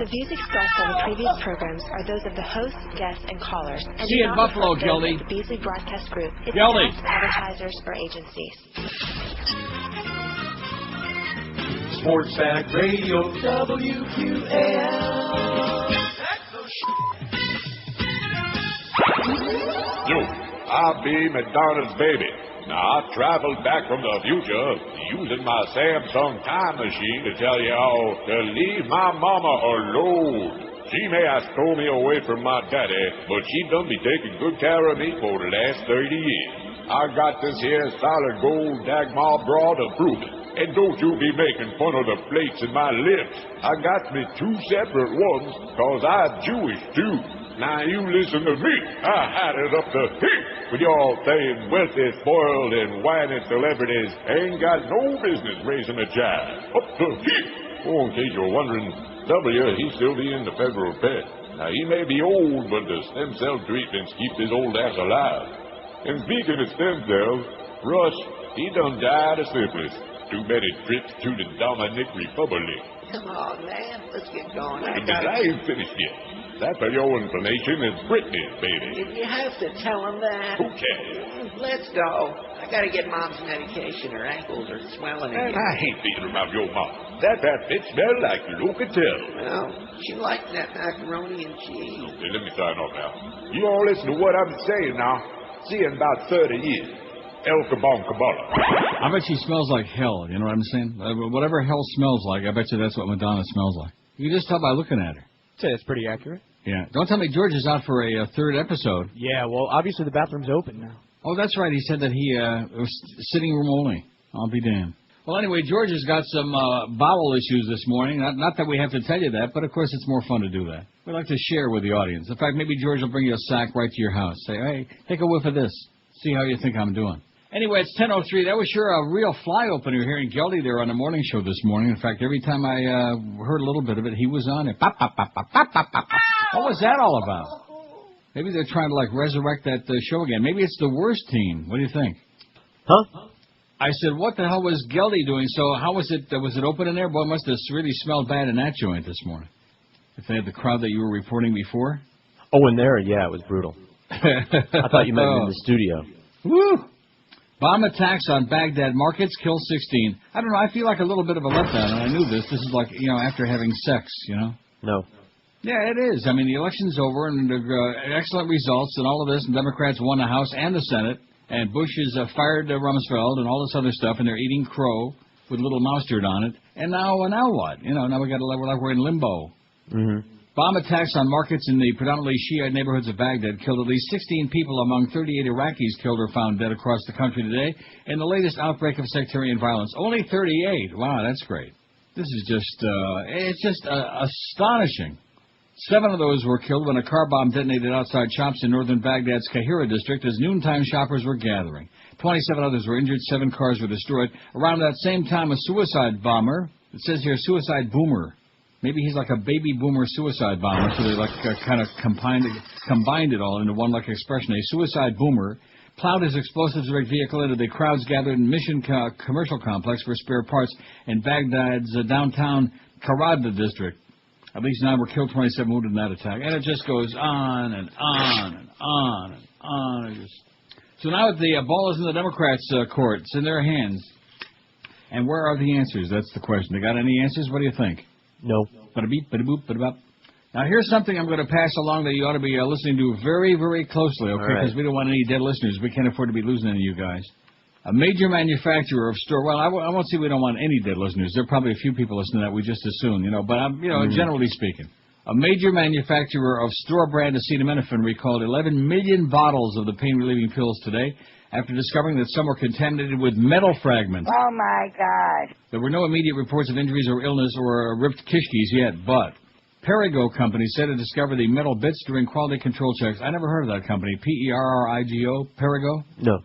The views expressed on the previous programs are those of the hosts, guests, and callers, and See you in Buffalo, Geldy. The Beasley Broadcast Group, its Geldy. staff, advertisers, or agencies. Sports Back Radio, WQAL. Yo, I'll be Madonna's baby. Now, I traveled back from the future using my Samsung time machine to tell you all to leave my mama alone. She may have stole me away from my daddy, but she done be taking good care of me for the last 30 years. I got this here solid gold Dagmar bra to prove it. And don't you be making fun of the flakes in my lips. I got me two separate ones, cause I'm Jewish too. Now you listen to me. I had it up to here with y'all saying wealthy, spoiled, and whining celebrities ain't got no business raising a child. Up to here. Oh, in case you're wondering, W, he still be in the federal pet. Now, he may be old, but the stem cell treatments keep his old ass alive. And speaking of stem cells, Rush, he done died of syphilis. Too many trips to the Dominican Republic. Come on, man. Let's get going. I ain't finished yet. That, for your information, is Britney's baby. You have to tell him that. Who cares? Let's go. I gotta get Mom's medication. Her ankles are swelling again. I hate thinking about your mom. That bitch smell like Locatel. Well, she liked that macaroni and cheese. Okay, let me sign off now. You all listen to what I'm saying now. See you in about 30 years. El Kabong Kabbalah. I bet she smells like hell, you know what I'm saying? Whatever hell smells like, I bet you that's what Madonna smells like. You can just tell by looking at her. I'd say that's pretty accurate. Yeah. Don't tell me George is out for a third episode. Yeah, well, obviously the bathroom's open now. Oh, that's right. He said that he was sitting room only. I'll be damned. Well, anyway, George has got some bowel issues this morning. Not that we have to tell you that, but of course it's more fun to do that. We like to share with the audience. In fact, maybe George will bring you a sack right to your house. Say, hey, take a whiff of this. See how you think I'm doing. Anyway, it's 10:03. That was sure a real fly opener here in Geldy there on the morning show this morning. In fact, every time I heard a little bit of it, he was on it. Pop, pop, pop, pop, pop, pop, pop. What was that all about? Maybe they're trying to, like, resurrect that show again. Maybe it's the worst team. What do you think? Huh? I said, what the hell was Geldy doing? So how was it? Was it open in there? Boy, it must have really smelled bad in that joint this morning. If they had the crowd that you were reporting before. Oh, in there? Yeah, it was brutal. I thought you meant in the studio. Woo! Bomb attacks on Baghdad markets kill 16. I don't know. I feel like a little bit of a letdown, and I knew this. This is like, after having sex, No. Yeah, it is. I mean, the election's over, and excellent results, and all of this, and Democrats won the House and the Senate, and Bush has fired Rumsfeld and all this other stuff, and they're eating crow with a little mustard on it. And now what? Now we're in limbo. Mm-hmm. Bomb attacks on markets in the predominantly Shiite neighborhoods of Baghdad killed at least 16 people among 38 Iraqis killed or found dead across the country today in the latest outbreak of sectarian violence. Only 38. Wow, that's great. This is just, astonishing. 7 of those were killed when a car bomb detonated outside shops in northern Baghdad's Kahira district as noontime shoppers were gathering. 27 others were injured. 7 cars were destroyed. Around that same time, a suicide bomber, it says here suicide boomer. Maybe he's like a baby boomer suicide bomber, so they kind of combined it all into one expression. A suicide boomer plowed his explosives-rigged vehicle into the crowds gathered in Mission Commercial Complex for spare parts in Baghdad's downtown Karada district. At least 9 were killed, 27 wounded in that attack. And it just goes on and on and on and on. So now the ball is in the Democrats' court. It's in their hands. And where are the answers? That's the question. They got any answers? What do you think? No. Bada-beep, bada-boop, bada-bop. Now, here's something I'm going to pass along that you ought to be listening to very, very closely, okay? Because we don't want any dead listeners. We can't afford to be losing any of you guys. A major manufacturer of I won't say we don't want any dead listeners. There are probably a few people listening that we just assume, but generally speaking. A major manufacturer of store-brand acetaminophen recalled 11 million bottles of the pain-relieving pills today after discovering that some were contaminated with metal fragments. Oh, my God. There were no immediate reports of injuries or illness or ripped kishkis yet, but Perrigo Company said it discovered the metal bits during quality control checks. I never heard of that company. Perrigo? Perrigo? No.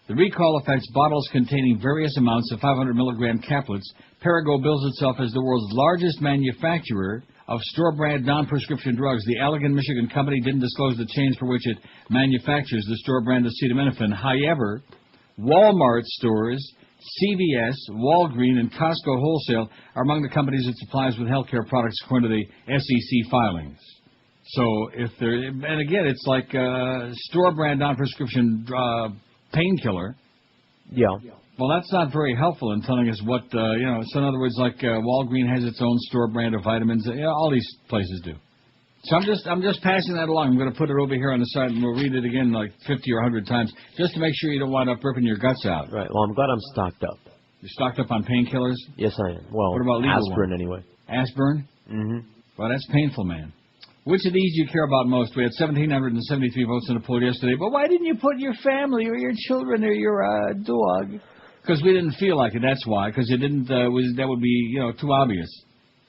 The recall affects bottles containing various amounts of 500 milligram caplets. Perrigo bills itself as the world's largest manufacturer of store-brand non-prescription drugs. The Allegan, Michigan company didn't disclose the chains for which it manufactures the store-brand acetaminophen. However, Walmart stores CVS, Walgreens, and Costco Wholesale are among the companies it supplies with healthcare products according to the SEC filings. So if there, and again, it's like store-brand non-prescription painkiller. Yeah. Well, that's not very helpful in telling us what, So in other words, like Walgreens has its own store brand of vitamins. All these places do. So I'm just passing that along. I'm going to put it over here on the side, and we'll read it again like 50 or 100 times, just to make sure you don't wind up ripping your guts out. Right. Well, I'm glad I'm stocked up. You're stocked up on painkillers? Yes, I am. Well, what about legal aspirin one? anyway. Aspirin? Mm-hmm. Well, that's painful, man. Which of these do you care about most? We had 1,773 votes in the poll yesterday, but why didn't you put your family or your children or your dog? Because we didn't feel like it. That's why. Because it didn't. That would be too obvious.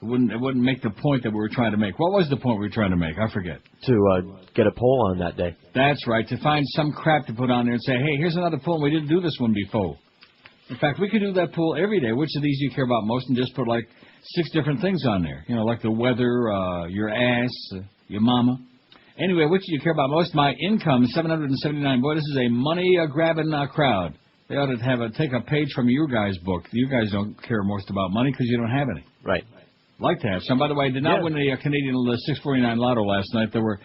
It wouldn't make the point that we were trying to make. What was the point we were trying to make? I forget. To get a poll on that day. That's right. To find some crap to put on there and say, hey, here's another poll. We didn't do this one before. In fact, we could do that poll every day. Which of these do you care about most? And just put like 6 different things on there. Like the weather, your ass, your mama. Anyway, which do you care about most? My income, 779. Boy, this is a money-grabbing crowd. They ought to take a page from your guys' book. You guys don't care most about money because you don't have any. Right. Like to have some. By the way, I did not win the Canadian 649 Lotto last night. There were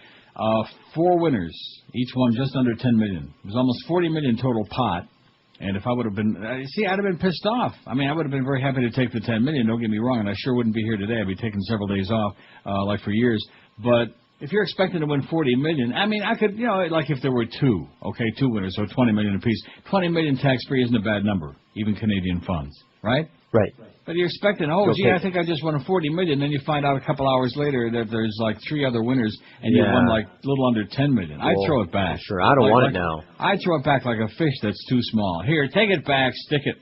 4 winners, each one just under 10 million. It was almost 40 million total pot. And if I would have been, I'd have been pissed off. I mean, I would have been very happy to take the 10 million. Don't get me wrong, and I sure wouldn't be here today. I'd be taking several days off, like for years. But if you're expecting to win 40 million, I mean, I could, like if there were 2 winners, so 20 million apiece. 20 million tax-free isn't a bad number, even Canadian funds, right? Right. But you're expecting, I think I just won 40 million. Then you find out a couple hours later that there's like 3 other winners, and you won like a little under 10 million. I'd throw it back. Sure, I don't want it now. I'd throw it back like a fish that's too small. Here, take it back, stick it.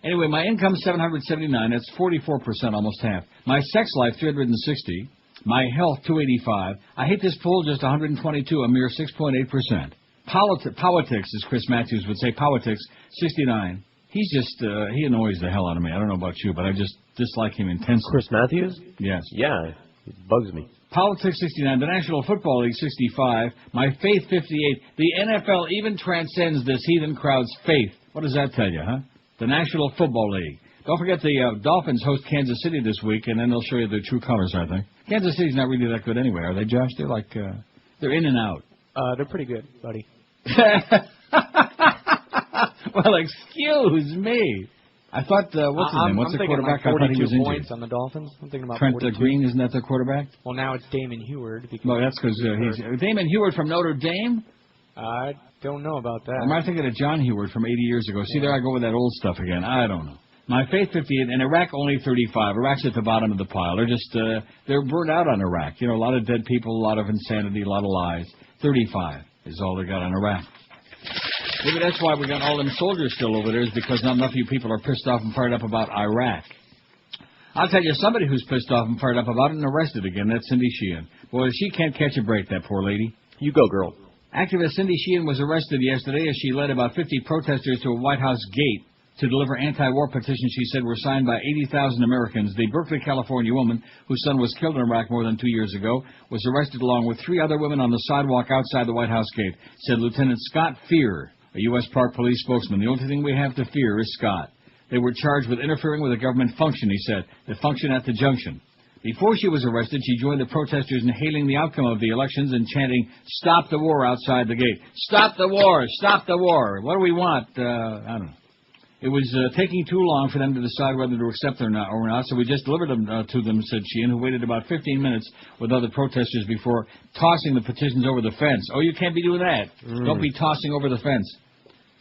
Anyway, my income 779. That's 44%, almost half. My sex life 360. My health 285. I hate this poll just 122, a mere 6.8%. Politics, as Chris Matthews would say, politics 69. He's just, he annoys the hell out of me. I don't know about you, but I just dislike him intensely. Chris Matthews? Yes. Yeah, it bugs me. Politics 69, the National Football League 65, my faith 58. The NFL even transcends this heathen crowd's faith. What does that tell you, huh? The National Football League. Don't forget the Dolphins host Kansas City this week, and then they'll show you their true colors, I think. Kansas City's not really that good anyway, are they, Josh? They're like, they're in and out. They're pretty good, buddy. Well, excuse me. I thought, what's his name? What's the quarterback? Like 42 I thought he was injured. points on the Dolphins. I'm thinking about Trent 42. Green, isn't that their quarterback? Well, now it's Damon Heward. Well, that's because he's Damon Heward from Notre Dame? I don't know about that. Or am I thinking of John Heward from 80 years ago? See, there I go with that old stuff again. I don't know. My faith 58, and Iraq only 35. Iraq's at the bottom of the pile. They're just, they're burned out on Iraq. A lot of dead people, a lot of insanity, a lot of lies. 35 is all they got on Iraq. Maybe that's why we got all them soldiers still over there, is because not enough of you people are pissed off and fired up about Iraq. I'll tell you somebody who's pissed off and fired up about it and arrested again. That's Cindy Sheehan. Boy, she can't catch a break, that poor lady. You go, girl. Activist Cindy Sheehan was arrested yesterday as she led about 50 protesters to a White House gate to deliver anti-war petitions she said were signed by 80,000 Americans. The Berkeley, California woman, whose son was killed in Iraq more than 2 years ago, was arrested along with 3 other women on the sidewalk outside the White House gate, said Lieutenant Scott Fear, a U.S. Park Police spokesman. The only thing we have to fear is Scott. They were charged with interfering with a government function, he said, the function at the junction. Before she was arrested, she joined the protesters in hailing the outcome of the elections and chanting, "Stop the war," outside the gate. Stop the war! Stop the war! What do we want? I don't know. It was taking too long for them to decide whether to accept or not, so we just delivered them to them, said Sheehan, who waited about 15 minutes with other protesters before tossing the petitions over the fence. Oh, you can't be doing that. Don't be tossing over the fence.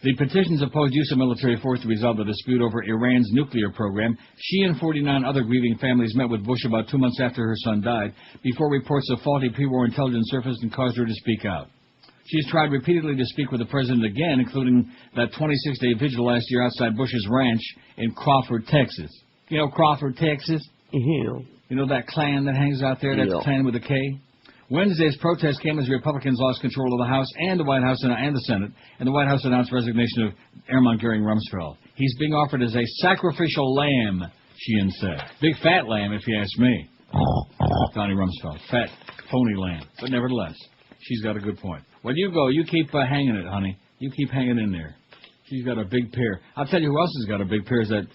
The petitions opposed use of military force to resolve the dispute over Iran's nuclear program. She and 49 other grieving families met with Bush about 2 months after her son died, before reports of faulty pre-war intelligence surfaced and caused her to speak out. She's tried repeatedly to speak with the president again, including that 26-day vigil last year outside Bush's ranch in Crawford, Texas. You know Crawford, Texas? Yeah. You know that Klan that hangs out there? That's Klan with a K? Wednesday's protest came as Republicans lost control of the House and the White House and the Senate, and the White House announced resignation of Airmont Goering Rumsfeld. He's being offered as a sacrificial lamb, Sheehan said. Big fat lamb, if you ask me. Donnie Rumsfeld. Fat, phony lamb. But nevertheless, she's got a good point. Well, you go. You keep hanging it, honey. You keep hanging in there. She's got a big pair. I'll tell you who else has got a big pair is that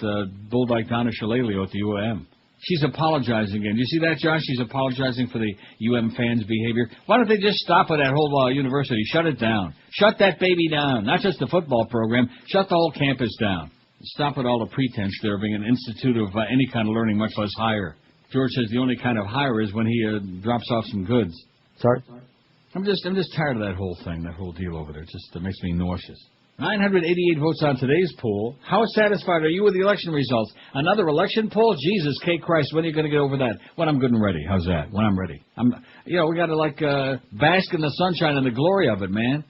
Bulldyke Donna Shalala at the UM. She's apologizing again. Do you see that, Josh? She's apologizing for the UM fans' behavior. Why don't they just stop at that whole university? Shut it down. Shut that baby down. Not just the football program. Shut the whole campus down. Stop with all the pretense there being an institute of any kind of learning, much less higher. George says the only kind of higher is when he drops off some goods. Sorry? I'm just tired of that whole thing, that whole deal over there. It just makes me nauseous. 988 votes on today's poll. How satisfied are you with the election results? Another election poll? Jesus, Kate Christ, when are you going to get over that? When I'm good and ready. How's that? When I'm ready. We got to bask in the sunshine and the glory of it, man.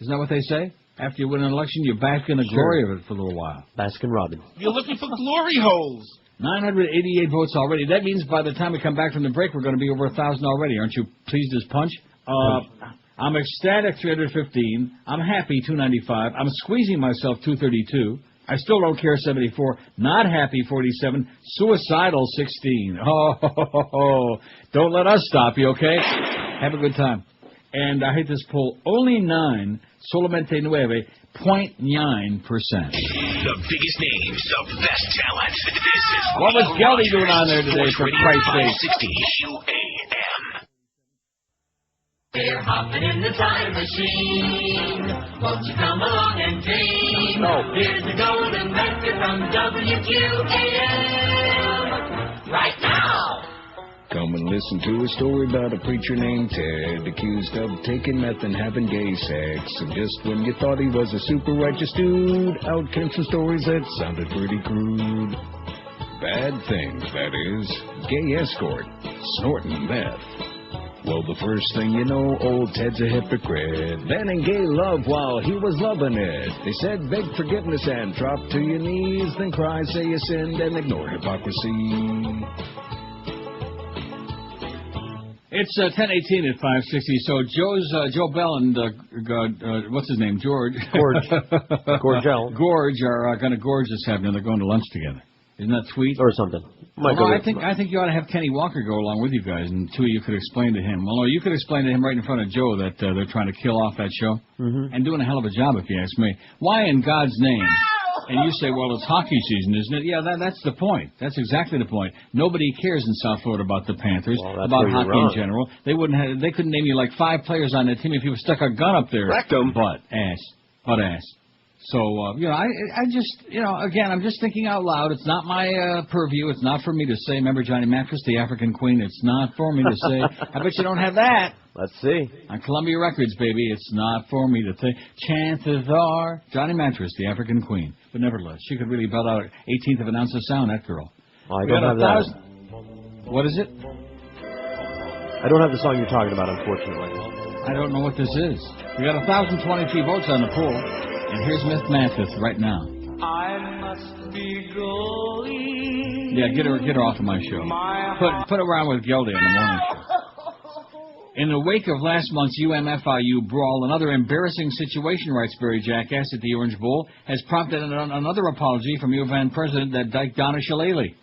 Isn't that what they say? After you win an election, you bask in the glory of it for a little while. Baskin Robbins. You're looking for glory holes. 988 votes already. That means by the time we come back from the break, we're going to be over 1,000 already. Aren't you pleased as punch? I'm ecstatic, 315. I'm happy, 295. I'm squeezing myself, 232. I still don't care, 74. Not happy, 47. Suicidal, 16. Oh, don't let us stop you, okay? Have a good time. And I hate this poll. Only 9, solamente 9, 0.9%. The biggest names, the best talent. This is what was Geldy doing on there today, for Christ's sake? UAM. We're hopping in the time machine. Won't you come along and dream? No. Here's the golden record from WQAM. Right now. Come and listen to a story about a preacher named Ted, accused of taking meth and having gay sex. And just when you thought he was a super righteous dude, out came some stories that sounded pretty crude. Bad things, that is. Gay escort, snorting meth. Well, the first thing you know, old Ted's a hypocrite. Then in gay love while he was loving it. They said beg forgiveness and drop to your knees, then cry, say you sinned, and ignore hypocrisy. It's 10:18 at 560. So Joe Bell and what's his name, Gorge are going to gorge this afternoon. They're going to lunch together. Isn't that sweet? Or something. I think you ought to have Kenny Walker go along with you guys, and two of you could explain to him. Well, no, you could explain to him right in front of Joe that they're trying to kill off that show, and doing a hell of a job, if you ask me. Why in God's name? And you say, well, it's hockey season, isn't it? Yeah, that's the point. That's exactly the point. Nobody cares in South Florida about the Panthers, about hockey in general. They couldn't name you like 5 players on that team if you stuck a gun up there. Rectum. Butt ass. So, I just, again, I'm just thinking out loud. It's not my purview. It's not for me to say. Remember Johnny Mattress, the African Queen? It's not for me to say. I bet you don't have that. Let's see. On Columbia Records, baby. It's not for me to say. Chances are Johnny Mattress, the African Queen. But nevertheless, she could really belt out 18th of an ounce of sound, that girl. Oh, I don't have that. What is it? I don't have the song you're talking about, unfortunately. I don't know what this is. We got 1,023 votes on the poll. And here's Miss Mathis right now. I must be going. Yeah, get her off of my show. Put her around with Geldy on the morning show. In the wake of last month's UM-FIU brawl, another embarrassing situation, writes Barry Jackass at the Orange Bowl, has prompted another apology from U of N president that Dyke Donna Shalala.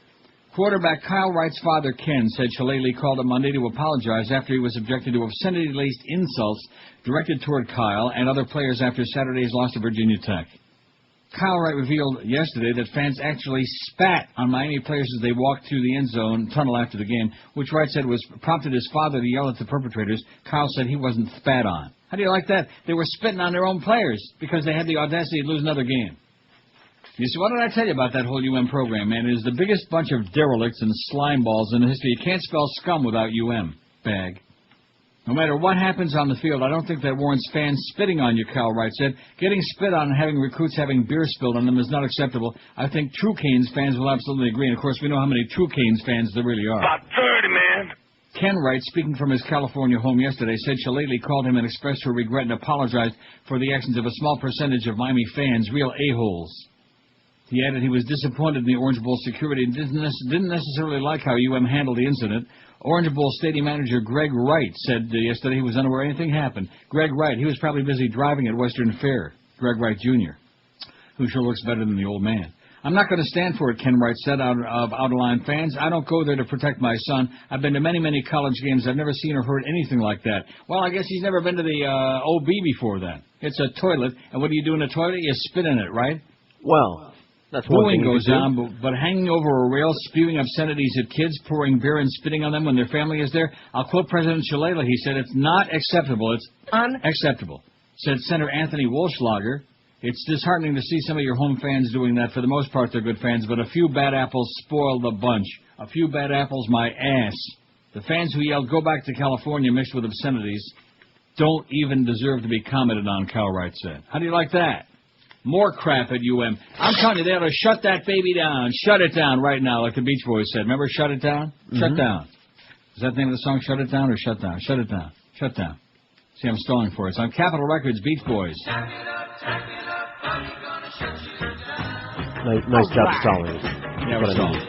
Quarterback Kyle Wright's father, Ken, said Shalala called him Monday to apologize after he was subjected to obscenity-laced insults directed toward Kyle and other players after Saturday's loss to Virginia Tech. Kyle Wright revealed yesterday that fans actually spat on Miami players as they walked through the end zone tunnel after the game, which Wright said was prompted his father to yell at the perpetrators. Kyle said he wasn't spat on. How do you like that? They were spitting on their own players because they had the audacity to lose another game. You see, what did I tell you about that whole UM program, man? It is the biggest bunch of derelicts and slime balls in the history. You can't spell scum without UM. Bag. No matter what happens on the field, I don't think that warrants fans spitting on you, Cal Wright said. Getting spit on and having recruits having beer spilled on them is not acceptable. I think True Canes fans will absolutely agree. And, of course, we know how many True Canes fans there really are. About 30, man. Ken Wright, speaking from his California home yesterday, said Shalala called him and expressed her regret and apologized for the actions of a small percentage of Miami fans, real a-holes. He added he was disappointed in the Orange Bowl security and didn't necessarily like how UM handled the incident. Orange Bowl stadium manager Greg Wright said yesterday he was unaware anything happened. Greg Wright, he was probably busy driving at Western Fair. Greg Wright Jr., who sure looks better than the old man. I'm not going to stand for it, Ken Wright said out of line fans. I don't go there to protect my son. I've been to many, many college games. I've never seen or heard anything like that. Well, I guess he's never been to the OB before then. It's a toilet, and what do you do in a toilet? You spit in it, right? Well, that's one thing. Booing goes on, but hanging over a rail, spewing obscenities at kids, pouring beer and spitting on them when their family is there. I'll quote President Shalala. He said, it's not acceptable. It's unacceptable. Said Senator Anthony Walschlager. It's disheartening to see some of your home fans doing that. For the most part, they're good fans, but a few bad apples spoil the bunch. A few bad apples, my ass. The fans who yelled, go back to California mixed with obscenities, don't even deserve to be commented on, Cal Wright said. How do you like that? More crap at UM. I'm telling you, they ought to shut that baby down. Shut it down right now, like the Beach Boys said. Remember Shut It Down? Mm-hmm. Shut Down. Is that the name of the song, Shut It Down or Shut Down? Shut It Down. Shut Down. See, I'm stalling for it. It's on Capitol Records, Beach Boys. Nice job stalling. Yeah, we're stalling.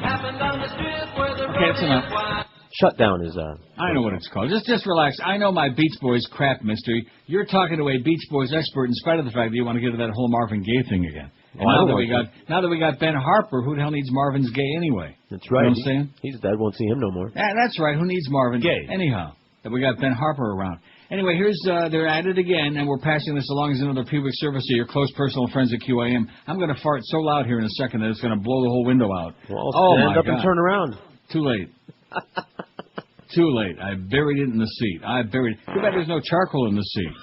Okay, it's enough. Shutdown is I know what it's called. Just relax. I know my Beach Boys crap, mister. You're talking to a Beach Boys expert in spite of the fact that you want to get to that whole Marvin Gaye thing again. And now that we got Ben Harper, who the hell needs Marvin's Gaye anyway? That's right. You know what I'm saying? He's dead. Won't see him no more. Yeah, that's right. Who needs Marvin Gaye? Anyhow, that we got Ben Harper around. Anyway, here's they're at it again, and we're passing this along as another public service to your close personal friends at QAM. I'm going to fart so loud here in a second that it's going to blow the whole window out. Well, stand up and turn around. Too late. Too late. I buried it in the seat. Too bad there's no charcoal in the seat.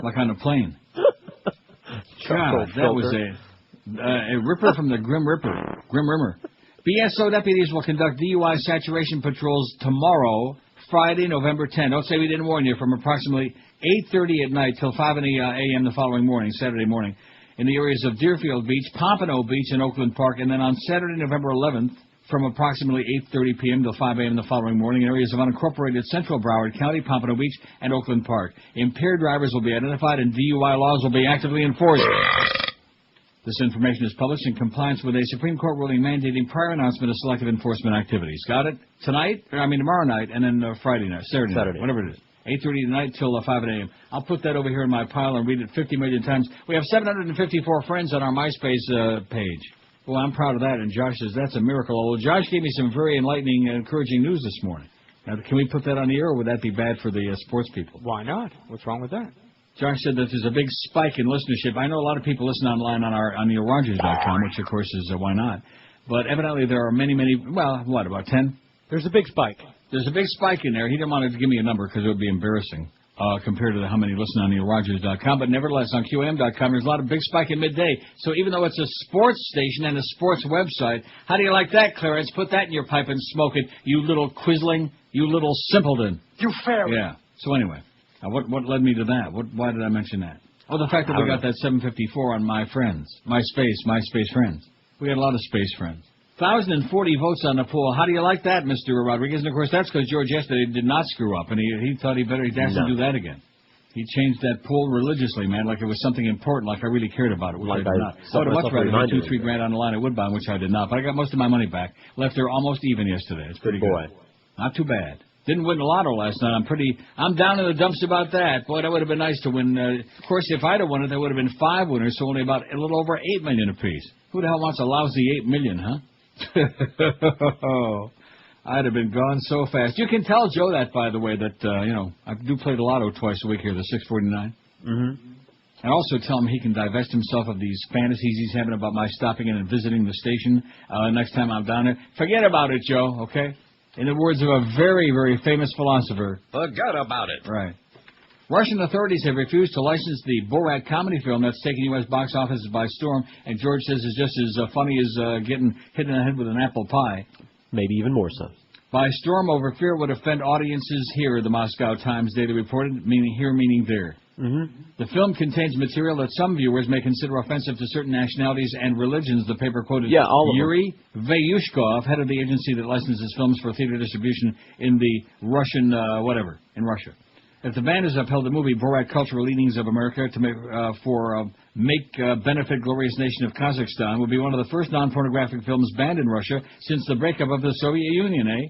Like on a plane. God, that was a ripper from the Grim Rimmer. BSO deputies will conduct DUI saturation patrols tomorrow, Friday, November 10. Don't say we didn't warn you. From approximately 8:30 at night till 5 a.m. the following morning, Saturday morning, in the areas of Deerfield Beach, Pompano Beach, and Oakland Park, and then on Saturday, November 11th, from approximately 8:30 p.m. till 5 a.m. the following morning in areas of unincorporated Central Broward County, Pompano Beach, and Oakland Park. Impaired drivers will be identified and DUI laws will be actively enforced. This information is published in compliance with a Supreme Court ruling mandating prior announcement of selective enforcement activities. Got it? Tomorrow night, and then Saturday night, whatever it is. 8:30 tonight till 5 a.m. I'll put that over here in my pile and read it 50 million times. We have 754 friends on our MySpace page. Well, I'm proud of that, and Josh says that's a miracle. Although Josh gave me some very enlightening and encouraging news this morning. Now, can we put that on the air, or would that be bad for the sports people? Why not? What's wrong with that? Josh said that there's a big spike in listenership. I know a lot of people listen online on NeilRogers.com, which, of course, is why not. But evidently there are many, about 10? There's a big spike. There's a big spike in there. He didn't want to give me a number because it would be embarrassing. Compared to how many listen on NeilRogers.com. But nevertheless, on QAM.com, there's a lot of big spike in midday. So even though it's a sports station and a sports website, how do you like that, Clarence? Put that in your pipe and smoke it, you little quisling, you little simpleton. You fairy. Yeah. So anyway, what led me to that? Why did I mention that? Oh, the fact that we got that 754 on my friends. MySpace friends. We got a lot of space friends. 1,040 votes on the poll. How do you like that, Mr. Rodriguez? And, of course, that's because George yesterday did not screw up, and he thought he'd have to do that again. He changed that poll religiously, man, like it was something important, like I really cared about it, which I did not. I would have much rather had 2-3 grand on the line at Woodbine, which I did not. But I got most of my money back. Left there almost even yesterday. It's pretty good. Not too bad. Didn't win the lotto last night. I'm down in the dumps about that. Boy, that would have been nice to win. Of course, if I'd have won it, there would have been 5 winners, so only about a little over $8 million apiece. Who the hell wants a lousy $8 million, huh? I'd have been gone so fast. You can tell Joe that, by the way, that, I do play the lotto twice a week here, the 649. Mm-hmm. And also tell him he can divest himself of these fantasies he's having about my stopping in and visiting the station next time I'm down there. Forget about it, Joe, okay? In the words of a very, very famous philosopher. Forget about it. Right. Russian authorities have refused to license the Borat comedy film that's taken U.S. box offices by storm, and George says it's just as funny as getting hit in the head with an apple pie. Maybe even more so. By storm over fear would offend audiences here, the Moscow Times daily reported, meaning here, meaning there. Mm-hmm. The film contains material that some viewers may consider offensive to certain nationalities and religions, the paper quoted Yuri Vyushkov, head of the agency that licenses films for theater distribution in the Russian, in Russia. If the ban is upheld, the movie Borat Cultural Leanings of America to make benefit glorious nation of Kazakhstan will be one of the first non-pornographic films banned in Russia since the breakup of the Soviet Union,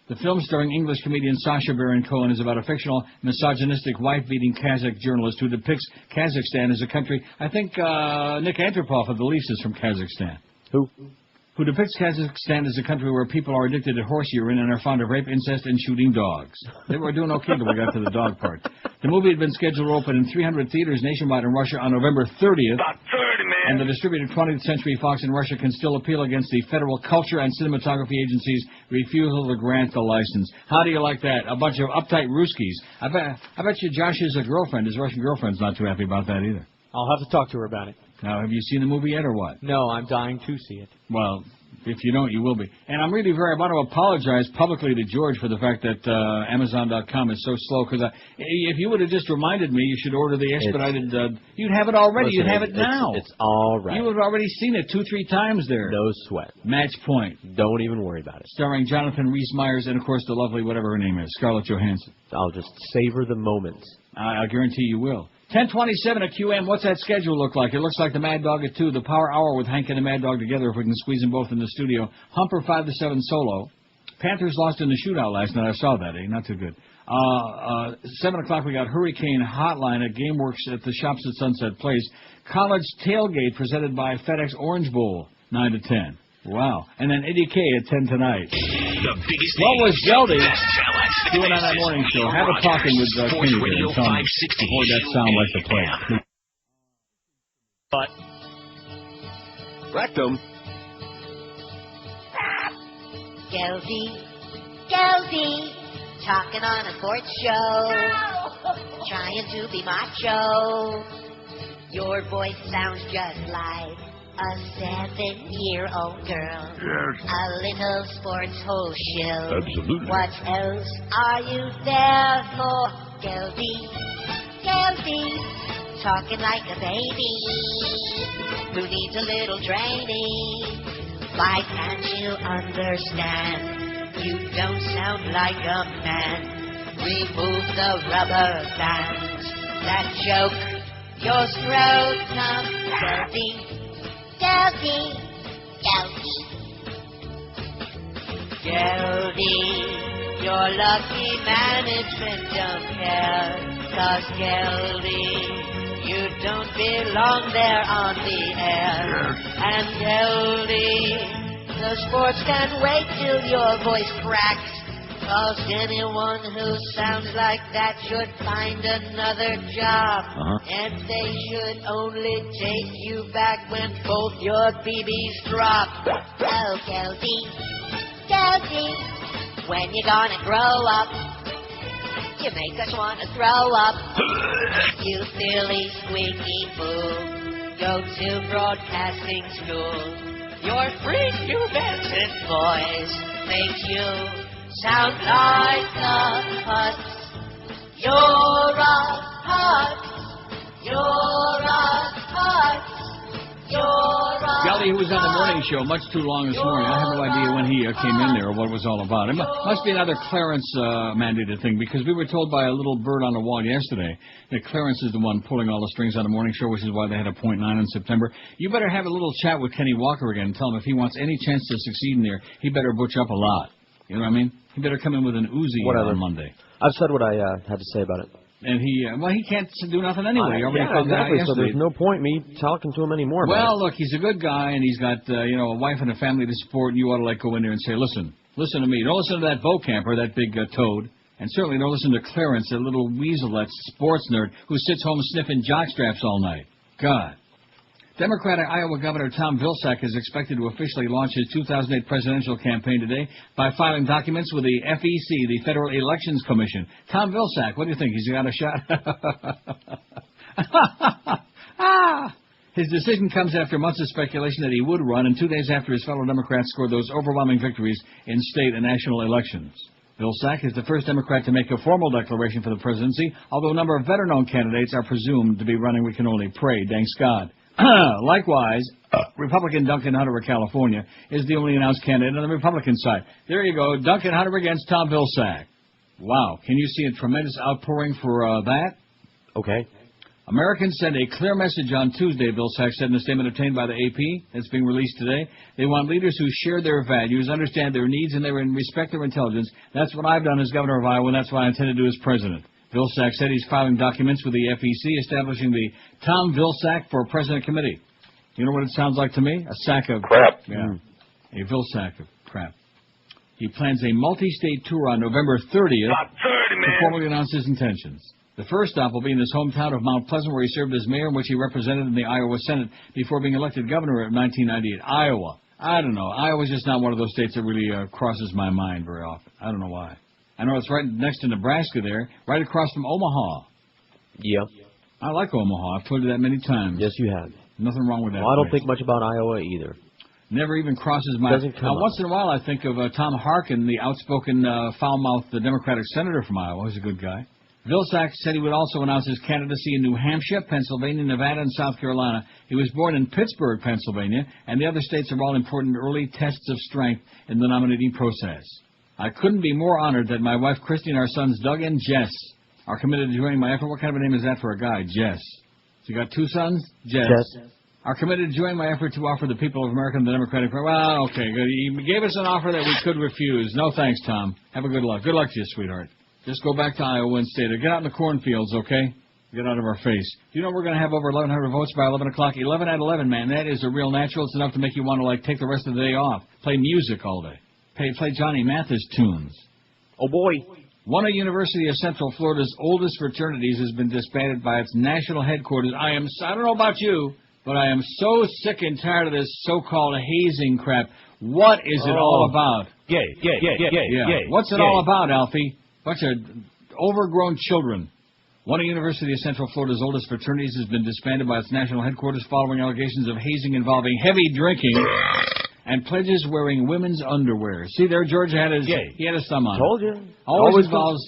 The film starring English comedian Sacha Baron Cohen is about a fictional, misogynistic, wife-beating Kazakh journalist who depicts Kazakhstan as a country. I think Nick Antropov of the Leafs is from Kazakhstan. Who depicts Kazakhstan as a country where people are addicted to horse urine and are fond of rape, incest, and shooting dogs. They were doing okay until we got to the dog part. The movie had been scheduled to open in 300 theaters nationwide in Russia on November 30th. About 30, man. And the distributed 20th Century Fox in Russia can still appeal against the Federal Culture and Cinematography Agency's refusal to grant the license. How do you like that? A bunch of uptight Ruskies. I bet you Josh's girlfriend, his Russian girlfriend's not too happy about that either. I'll have to talk to her about it. Now, have you seen the movie yet or what? No, I'm dying to see it. Well, if you don't, you will be. And I'm really I want to apologize publicly to George for the fact that Amazon.com is so slow. Because if you would have just reminded me, you should order the expedited. You'd have it already. Listen, you'd have it now. It's all right. You would have already seen it 2-3 times there. No sweat. Match Point. Don't even worry about it. Starring Jonathan Rhys-Meyers and, of course, the lovely whatever her name is, Scarlett Johansson. I'll just savor the moments. I guarantee you will. 10:27 at QM. What's that schedule look like? It looks like the Mad Dog at 2, the Power Hour with Hank and the Mad Dog together, if we can squeeze them both in the studio. Humper 5 to 7 solo. Panthers lost in the shootout last night. I saw that. Not too good. 7 o'clock we got Hurricane Hotline at GameWorks at the Shops at Sunset Place. College Tailgate presented by FedEx Orange Bowl 9 to 10. Wow. And then Eddie K at 10 tonight. The biggest What was Geldy doing on that This morning is show? Neil Have a talking with Rogers, Kenny Sports Radio there and tell me 560 before that sound like the play. But Rectum. Geldy, talking on a sports show, trying to be macho. Your voice sounds just like a 7-year-old girl. Yes. A little sports hole shill. Absolutely. What else are you there for? Geldy, talking like a baby who needs a little training. Why can't you understand? You don't sound like a man. Remove the rubber bands that choke your scrotum. Geldy, your lucky management don't care. 'Cause Geldy, you don't belong there on the air. And Geldy, the sports can't wait till your voice cracks. 'Cause anyone who sounds like that should find another job. And they should only take you back when both your BBs drop. Oh, Geldy, when you gonna grow up? You make us wanna throw up. You silly squeaky fool, go to broadcasting school. Your prepubescent voice makes you sound like a putz. You're a putz. You're a putz. You're a Geldy, who was on the morning show much too long this morning. I have no idea when he came in there or what it was all about. It must be another Clarence mandated thing, because we were told by a little bird on the wall yesterday that Clarence is the one pulling all the strings on the morning show, which is why they had a .9 in September. You better have a little chat with Kenny Walker again and tell him if he wants any chance to succeed in there, he better butch up a lot. You know what I mean? He better come in with an Uzi on Monday. I've said what I had to say about it. And he can't do nothing anyway. He already found that out exactly. So yesterday. there's no point me talking to him anymore. Well, look, he's a good guy, and he's got a wife and a family to support. And you ought to go in there and say, listen to me. Don't listen to that Vocamper, that big toad, and certainly don't listen to Clarence, that little weasel, that sports nerd who sits home sniffing jockstraps all night. God. Democratic Iowa Governor Tom Vilsack is expected to officially launch his 2008 presidential campaign today by filing documents with the FEC, the Federal Elections Commission. Tom Vilsack, what do you think? He's got a shot? His decision comes after months of speculation that he would run, and 2 days after his fellow Democrats scored those overwhelming victories in state and national elections. Vilsack is the first Democrat to make a formal declaration for the presidency, although a number of better-known candidates are presumed to be running. We can only pray, thanks God. Likewise, Republican Duncan Hunter of California is the only announced candidate on the Republican side. There you go, Duncan Hunter against Tom Vilsack. Wow, can you see a tremendous outpouring for that? Okay. Americans sent a clear message on Tuesday, Vilsack said in a statement obtained by the AP that's being released today. They want leaders who share their values, understand their needs, and they respect their intelligence. That's what I've done as governor of Iowa, and that's what I intend to do as president. Vilsack said he's filing documents with the FEC establishing the Tom Vilsack for President Committee. You know what it sounds like to me? A sack of... Crap. Yeah. A Vilsack of crap. He plans a multi-state tour on November 30th to formally announce his intentions. The first stop will be in his hometown of Mount Pleasant, where he served as mayor, in which he represented in the Iowa Senate before being elected governor in 1998. Iowa. I don't know. Iowa's just not one of those states that really crosses my mind very often. I don't know why. I know it's right next to Nebraska there, right across from Omaha. Yep. I like Omaha. I've told you that many times. Yes, you have. Nothing wrong with that. Well, I don't place. think much about Iowa either. Never even crosses my... Doesn't come now, up. once in a while, I think of Tom Harkin, the outspoken, foul-mouthed Democratic senator from Iowa. He's a good guy. Vilsack said he would also announce his candidacy in New Hampshire, Pennsylvania, Nevada, and South Carolina. He was born in Pittsburgh, Pennsylvania, and the other states are all important early tests of strength in the nominating process. I couldn't be more honored that my wife Christy and our sons Doug and Jess are committed to joining my effort. What kind of a name is that for a guy? Jess. So you got two sons? Jess. Are committed to join my effort to offer the people of America and the Democratic Party. Well, okay, good. You gave us an offer that we could refuse. No thanks, Tom. Have a good luck. Good luck to you, sweetheart. Just go back to Iowa and stay there. Get out in the cornfields, okay? Get out of our face. Do you know we're going to have over 1,100 votes by 11 o'clock? 11 at 11, man. That is a real natural. It's enough to make you want to, like, take the rest of the day off. Play music all day. Play Johnny Mathis tunes. Oh, boy. One of University of Central Florida's oldest fraternities has been disbanded by its national headquarters. I don't know about you, but I am so sick and tired of this so-called hazing crap. What is it all about? Gay. What's it all about, Alfie? Bunch of overgrown children. One of University of Central Florida's oldest fraternities has been disbanded by its national headquarters following allegations of hazing involving heavy drinking and pledges wearing women's underwear. See there, George had his thumb on. Told you. Always involves,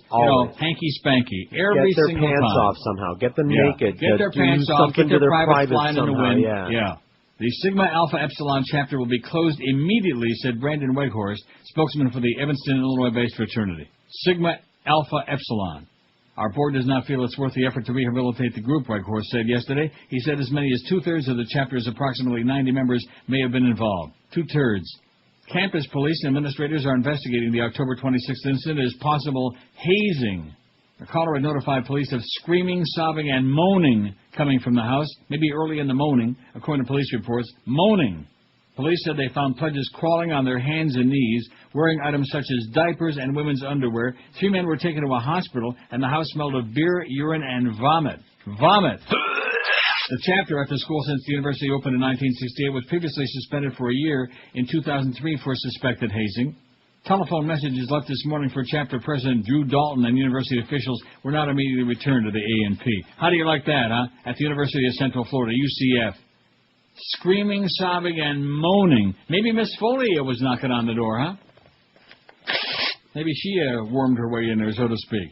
hanky-spanky. Every get their single pants time. off somehow. Get them naked. Get their pants off. Get their private flying in the wind. Yeah. The Sigma Alpha Epsilon chapter will be closed immediately, said Brandon Weghorst, spokesman for the Evanston, Illinois-based fraternity. Sigma Alpha Epsilon. Our board does not feel it's worth the effort to rehabilitate the group, Weghorst said yesterday. He said as many as two-thirds of the chapter's approximately 90 members may have been involved. Two-thirds. Campus police and administrators are investigating the October 26th incident as possible hazing. The caller had notified police of screaming, sobbing, and moaning coming from the house, maybe early in the morning, according to police reports. Moaning. Police said they found pledges crawling on their hands and knees, wearing items such as diapers and women's underwear. 3 men were taken to a hospital, and the house smelled of beer, urine, and vomit. Vomit! The chapter, after school since the university opened in 1968, was previously suspended for a year in 2003 for suspected hazing. Telephone messages left this morning for chapter president Drew Dalton and university officials were not immediately returned to the ANP. How do you like that, huh? At the University of Central Florida, UCF. Screaming, sobbing, and moaning. Maybe Miss Folia was knocking on the door, huh? Maybe she wormed her way in there, so to speak.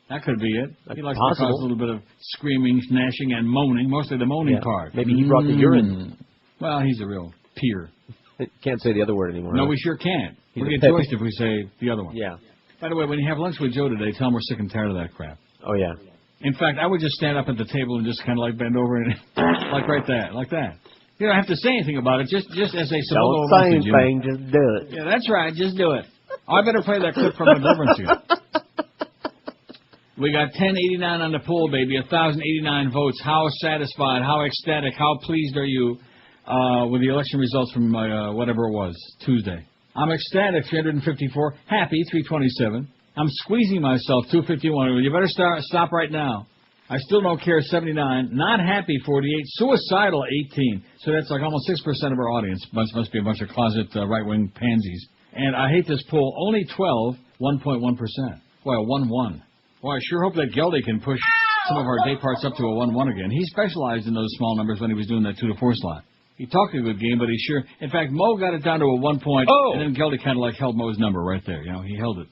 That could be it. He likes to cause a little bit of screaming, gnashing, and moaning, mostly the moaning part. Maybe he brought the urine. Well, he's a real peer. Can't say the other word anymore. No, we sure can't. We'll get joiced if we say the other one. Yeah. By the way, when you have lunch with Joe today, tell him we're sick and tired of that crap. Oh, yeah. In fact, I would just stand up at the table and just kind of like bend over and like right that, like that. You don't have to say anything about it, just as a subliminal message. Don't say anything, just do it. Yeah, that's right, just do it. Oh, I better play that clip from the Deliverance again. We got 1089 on the poll, baby, 1,089 votes. How satisfied, how ecstatic, how pleased are you with the election results from whatever it was, Tuesday? I'm ecstatic, 354. Happy, 327. I'm squeezing myself, 251. You better stop right now. I still don't care, 79. Not happy, 48. Suicidal, 18. So that's like almost 6% of our audience. Must be a bunch of closet right-wing pansies. And I hate this poll. Only 12, 1.1%. Well, 1-1. Well, I sure hope that Geldy can push some of our day parts up to a 1-1 again. He specialized in those small numbers when he was doing that 2-4 slot. He talked a good game, but he sure... In fact, Mo got it down to a 1 point, and then Geldy kind of like held Mo's number right there. You know, he held it.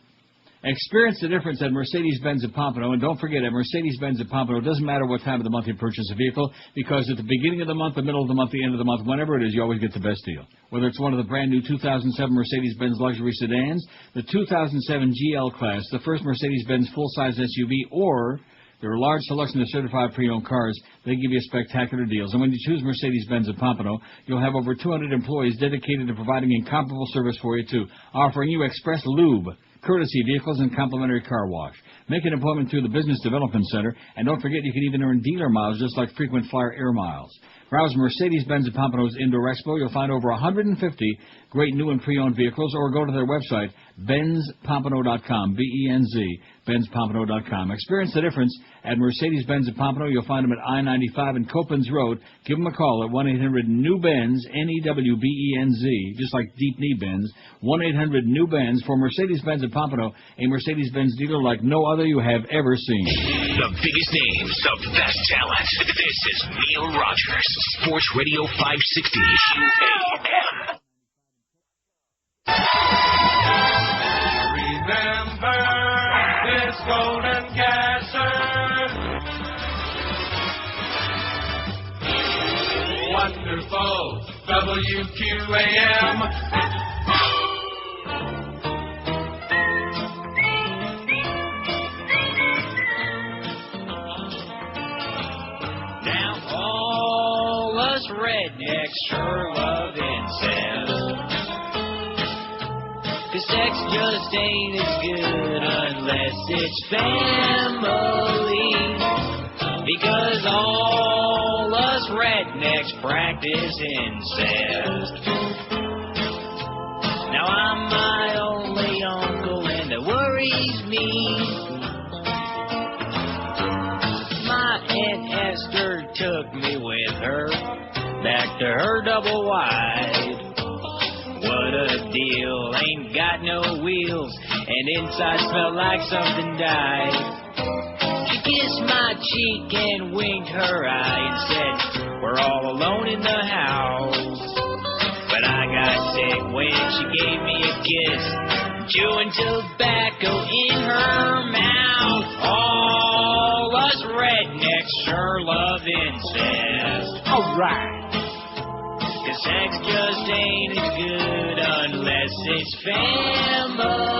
Experience the difference at Mercedes-Benz of Pompano. And don't forget, at Mercedes-Benz of Pompano, it doesn't matter what time of the month you purchase a vehicle, because at the beginning of the month, the middle of the month, the end of the month, whenever it is, you always get the best deal. Whether it's one of the brand new 2007 Mercedes-Benz luxury sedans, the 2007 GL class, the first Mercedes-Benz full-size SUV, or their large selection of certified pre-owned cars, they give you spectacular deals. And when you choose Mercedes-Benz of Pompano, you'll have over 200 employees dedicated to providing incomparable service for you, too, offering you express lube, courtesy vehicles, and complimentary car wash. Make an appointment through the Business Development Center, and don't forget you can even earn dealer miles just like frequent flyer air miles. Browse Mercedes-Benz of Pompano's Indoor Expo. You'll find over 150 great new and pre-owned vehicles, or go to their website, BenzPompano.com, B-E-N-Z, BenzPompano.com. Experience the difference at Mercedes-Benz of Pompano. You'll find them at I-95 and Copens Road. Give them a call at 1-800-NEW-BENZ, N-E-W-B-E-N-Z, just like Deep Knee Benz. 1-800-NEW-BENZ for Mercedes-Benz of Pompano, a Mercedes-Benz dealer like no other you have ever seen. The biggest names, the best talent. This is Neil Rogers, Sports Radio 560 UAM. Remember this golden gasser. Wonderful WQAM. Now all us rednecks sure love incest. 'Cause sex just ain't as good unless it's family. Because all us rednecks practice incest. Now I'm my only uncle and it worries me. My Aunt Esther took me with her back to her double wide. What a deal, ain't got no wheels, and inside smelled like something died. She kissed my cheek and winked her eye and said, we're all alone in the house. But I got sick when she gave me a kiss, chewing tobacco in her mouth. All us rednecks sure love incest. All right. 'Cause sex just ain't as good unless it's family.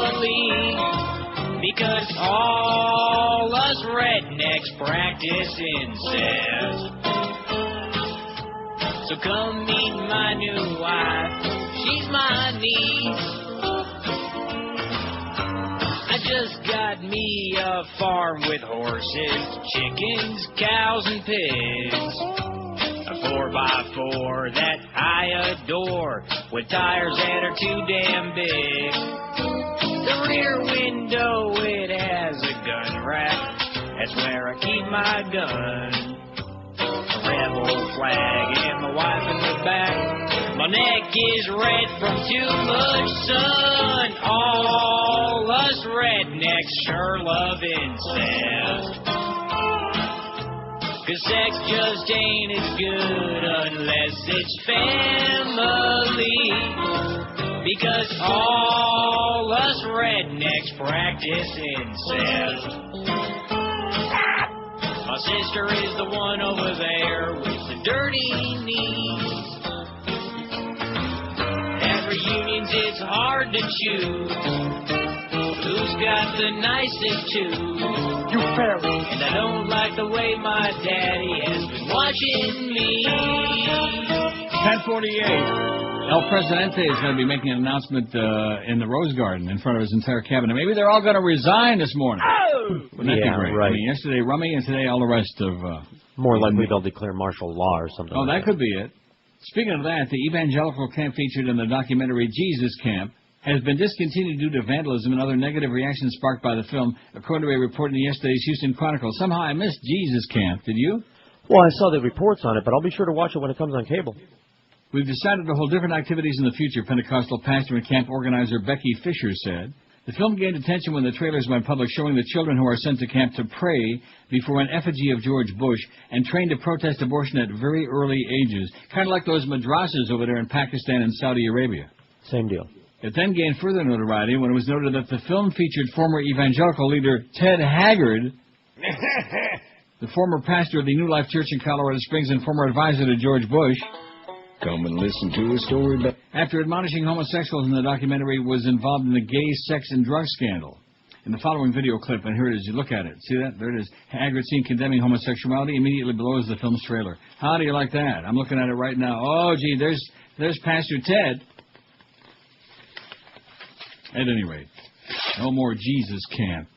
Because all us rednecks practice incest. So come meet my new wife, she's my niece. I just got me a farm with horses, chickens, cows, and pigs. A 4x4 that I adore, with tires that are too damn big. The rear window, it has a gun rack, that's where I keep my gun. A rebel flag and my wife in the back. My neck is red from too much sun. All us rednecks sure love incest. 'Cause sex just ain't as good unless it's family. Because all us rednecks practice incest. My sister is the one over there with the dirty knees. At reunions it's hard to choose who's got the nicest tooth. You fairy. And I don't like the way my daddy has been watching me. 10:48. El Presidente is going to be making an announcement in the Rose Garden in front of his entire cabinet. Maybe they're all going to resign this morning. Oh! Wouldn't that be great? Right. I mean, yesterday Rummy and today all the rest of... More likely they'll declare martial law or something. Oh, like that could be it. Speaking of that, the evangelical camp featured in the documentary Jesus Camp has been discontinued due to vandalism and other negative reactions sparked by the film, according to a report in yesterday's Houston Chronicle. Somehow I missed Jesus Camp. Did you? Well, I saw the reports on it, but I'll be sure to watch it when it comes on cable. We've decided to hold different activities in the future, Pentecostal pastor and camp organizer Becky Fisher said. The film gained attention when the trailers went public showing the children who are sent to camp to pray before an effigy of George Bush and trained to protest abortion at very early ages, kind of like those madrasas over there in Pakistan and Saudi Arabia. Same deal. It then gained further notoriety when it was noted that the film featured former evangelical leader Ted Haggard, the former pastor of the New Life Church in Colorado Springs and former advisor to George Bush. Come and listen to a story about... After admonishing homosexuals in the documentary, was involved in the gay sex and drug scandal. In the following video clip, and here it is, you look at it. See that? There it is. Haggard seen condemning homosexuality. Immediately below is the film's trailer. How do you like that? I'm looking at it right now. Oh, gee, there's Pastor Ted. At any rate, no more Jesus Camp.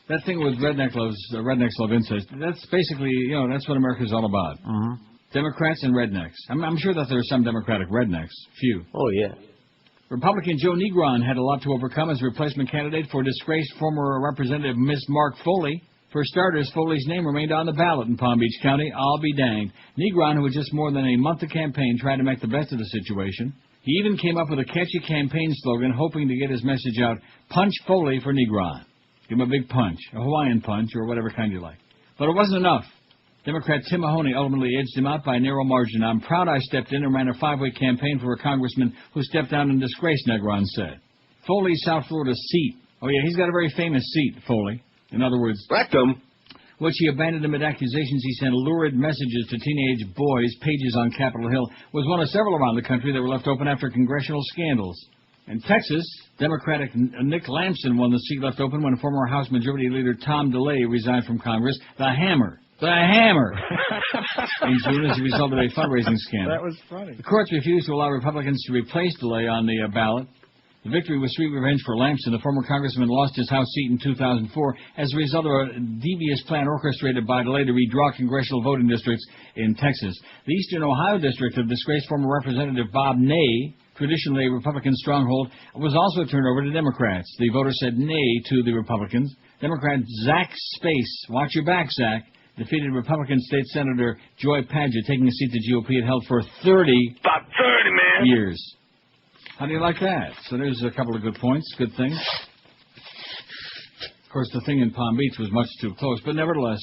That thing with Rednecks Love Incest, that's basically, that's what America's all about. Mm-hmm. Democrats and rednecks. I'm sure that there are some Democratic rednecks. Few. Oh, yeah. Republican Joe Negron had a lot to overcome as replacement candidate for disgraced former Representative Miss Mark Foley. For starters, Foley's name remained on the ballot in Palm Beach County. I'll be danged. Negron, who had just more than a month to campaign, tried to make the best of the situation. He even came up with a catchy campaign slogan, hoping to get his message out, "Punch Foley for Negron." Give him a big punch, a Hawaiian punch, or whatever kind you like. But it wasn't enough. Democrat Tim Mahoney ultimately edged him out by a narrow margin. I'm proud I stepped in and ran a 5-way campaign for a congressman who stepped down in disgrace, Negron said. Foley's South Florida seat. Oh, yeah, he's got a very famous seat, Foley. In other words, rectum, which he abandoned amid accusations he sent lurid messages to teenage boys, pages on Capitol Hill, was one of several around the country that were left open after congressional scandals. In Texas, Democratic Nick Lampson won the seat left open when former House Majority Leader Tom DeLay resigned from Congress. The Hammer. In June as a result of a fundraising scandal. That was funny. The courts refused to allow Republicans to replace DeLay on the ballot. The victory was sweet revenge for Lampson. The former congressman lost his House seat in 2004 as a result of a devious plan orchestrated by DeLay to redraw congressional voting districts in Texas. The Eastern Ohio district of disgraced former Representative Bob Ney, traditionally a Republican stronghold, was also turned over to Democrats. The voters said nay to the Republicans. Democrat Zach Space, watch your back, Zach, defeated Republican State Senator Joy Padgett, taking a seat the GOP had held for 30 years. How do you like that? So there's a couple of good points, good things. Of course, the thing in Palm Beach was much too close, but nevertheless,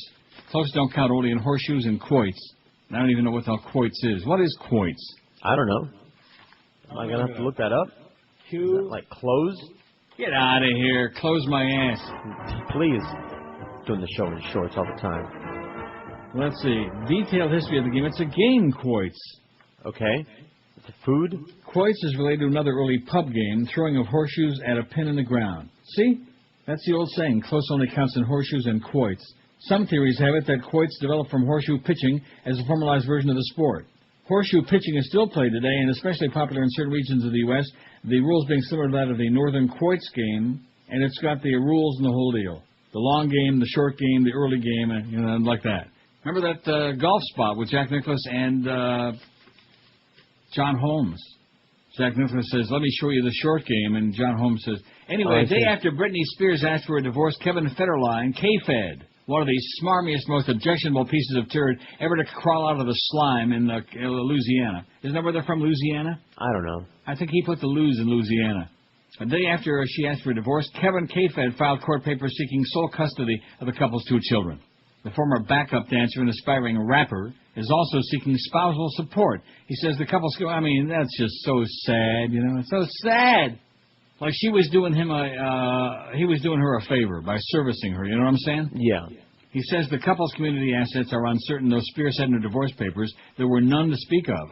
close don't count only in horseshoes and quoits. I don't even know what the quoits is. What is quoits? I don't know. Am I going to have to look that up? Like clothes? Get out of here. Close my ass. Please. Doing the show in shorts all the time. Let's see. Detailed history of the game. It's a game, quoits. Okay. It's a food? Quoits is related to another early pub game, throwing of horseshoes at a pin in the ground. See? That's the old saying, close only counts in horseshoes and quoits. Some theories have it that quoits developed from horseshoe pitching as a formalized version of the sport. Horseshoe pitching is still played today and especially popular in certain regions of the U.S., the rules being similar to that of the Northern Quoits game, and it's got the rules and the whole deal. The long game, the short game, the early game, and like that. Remember that golf spot with Jack Nicklaus and John Holmes? Jack Nicklaus says, let me show you the short game, and John Holmes says, anyway, a day after Britney Spears asked for a divorce, Kevin Federline, K-Fed, one of the smarmiest, most objectionable pieces of turd ever to crawl out of the slime in Louisiana. Isn't that where they're from, Louisiana? I don't know. I think he put the Luz in Louisiana. A day after she asked for a divorce, Kevin K-Fed filed court papers seeking sole custody of the couple's 2 children. The former backup dancer and aspiring rapper is also seeking spousal support. He says the couple's... I mean, that's just so sad, you know. It's so sad. Like she was doing him he was doing her a favor by servicing her, you know what I'm saying? Yeah. He says the couple's community assets are uncertain, though Spears said in her divorce papers there were none to speak of.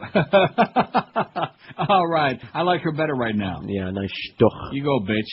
All right. I like her better right now. Yeah, nice stuff. You go, bitch.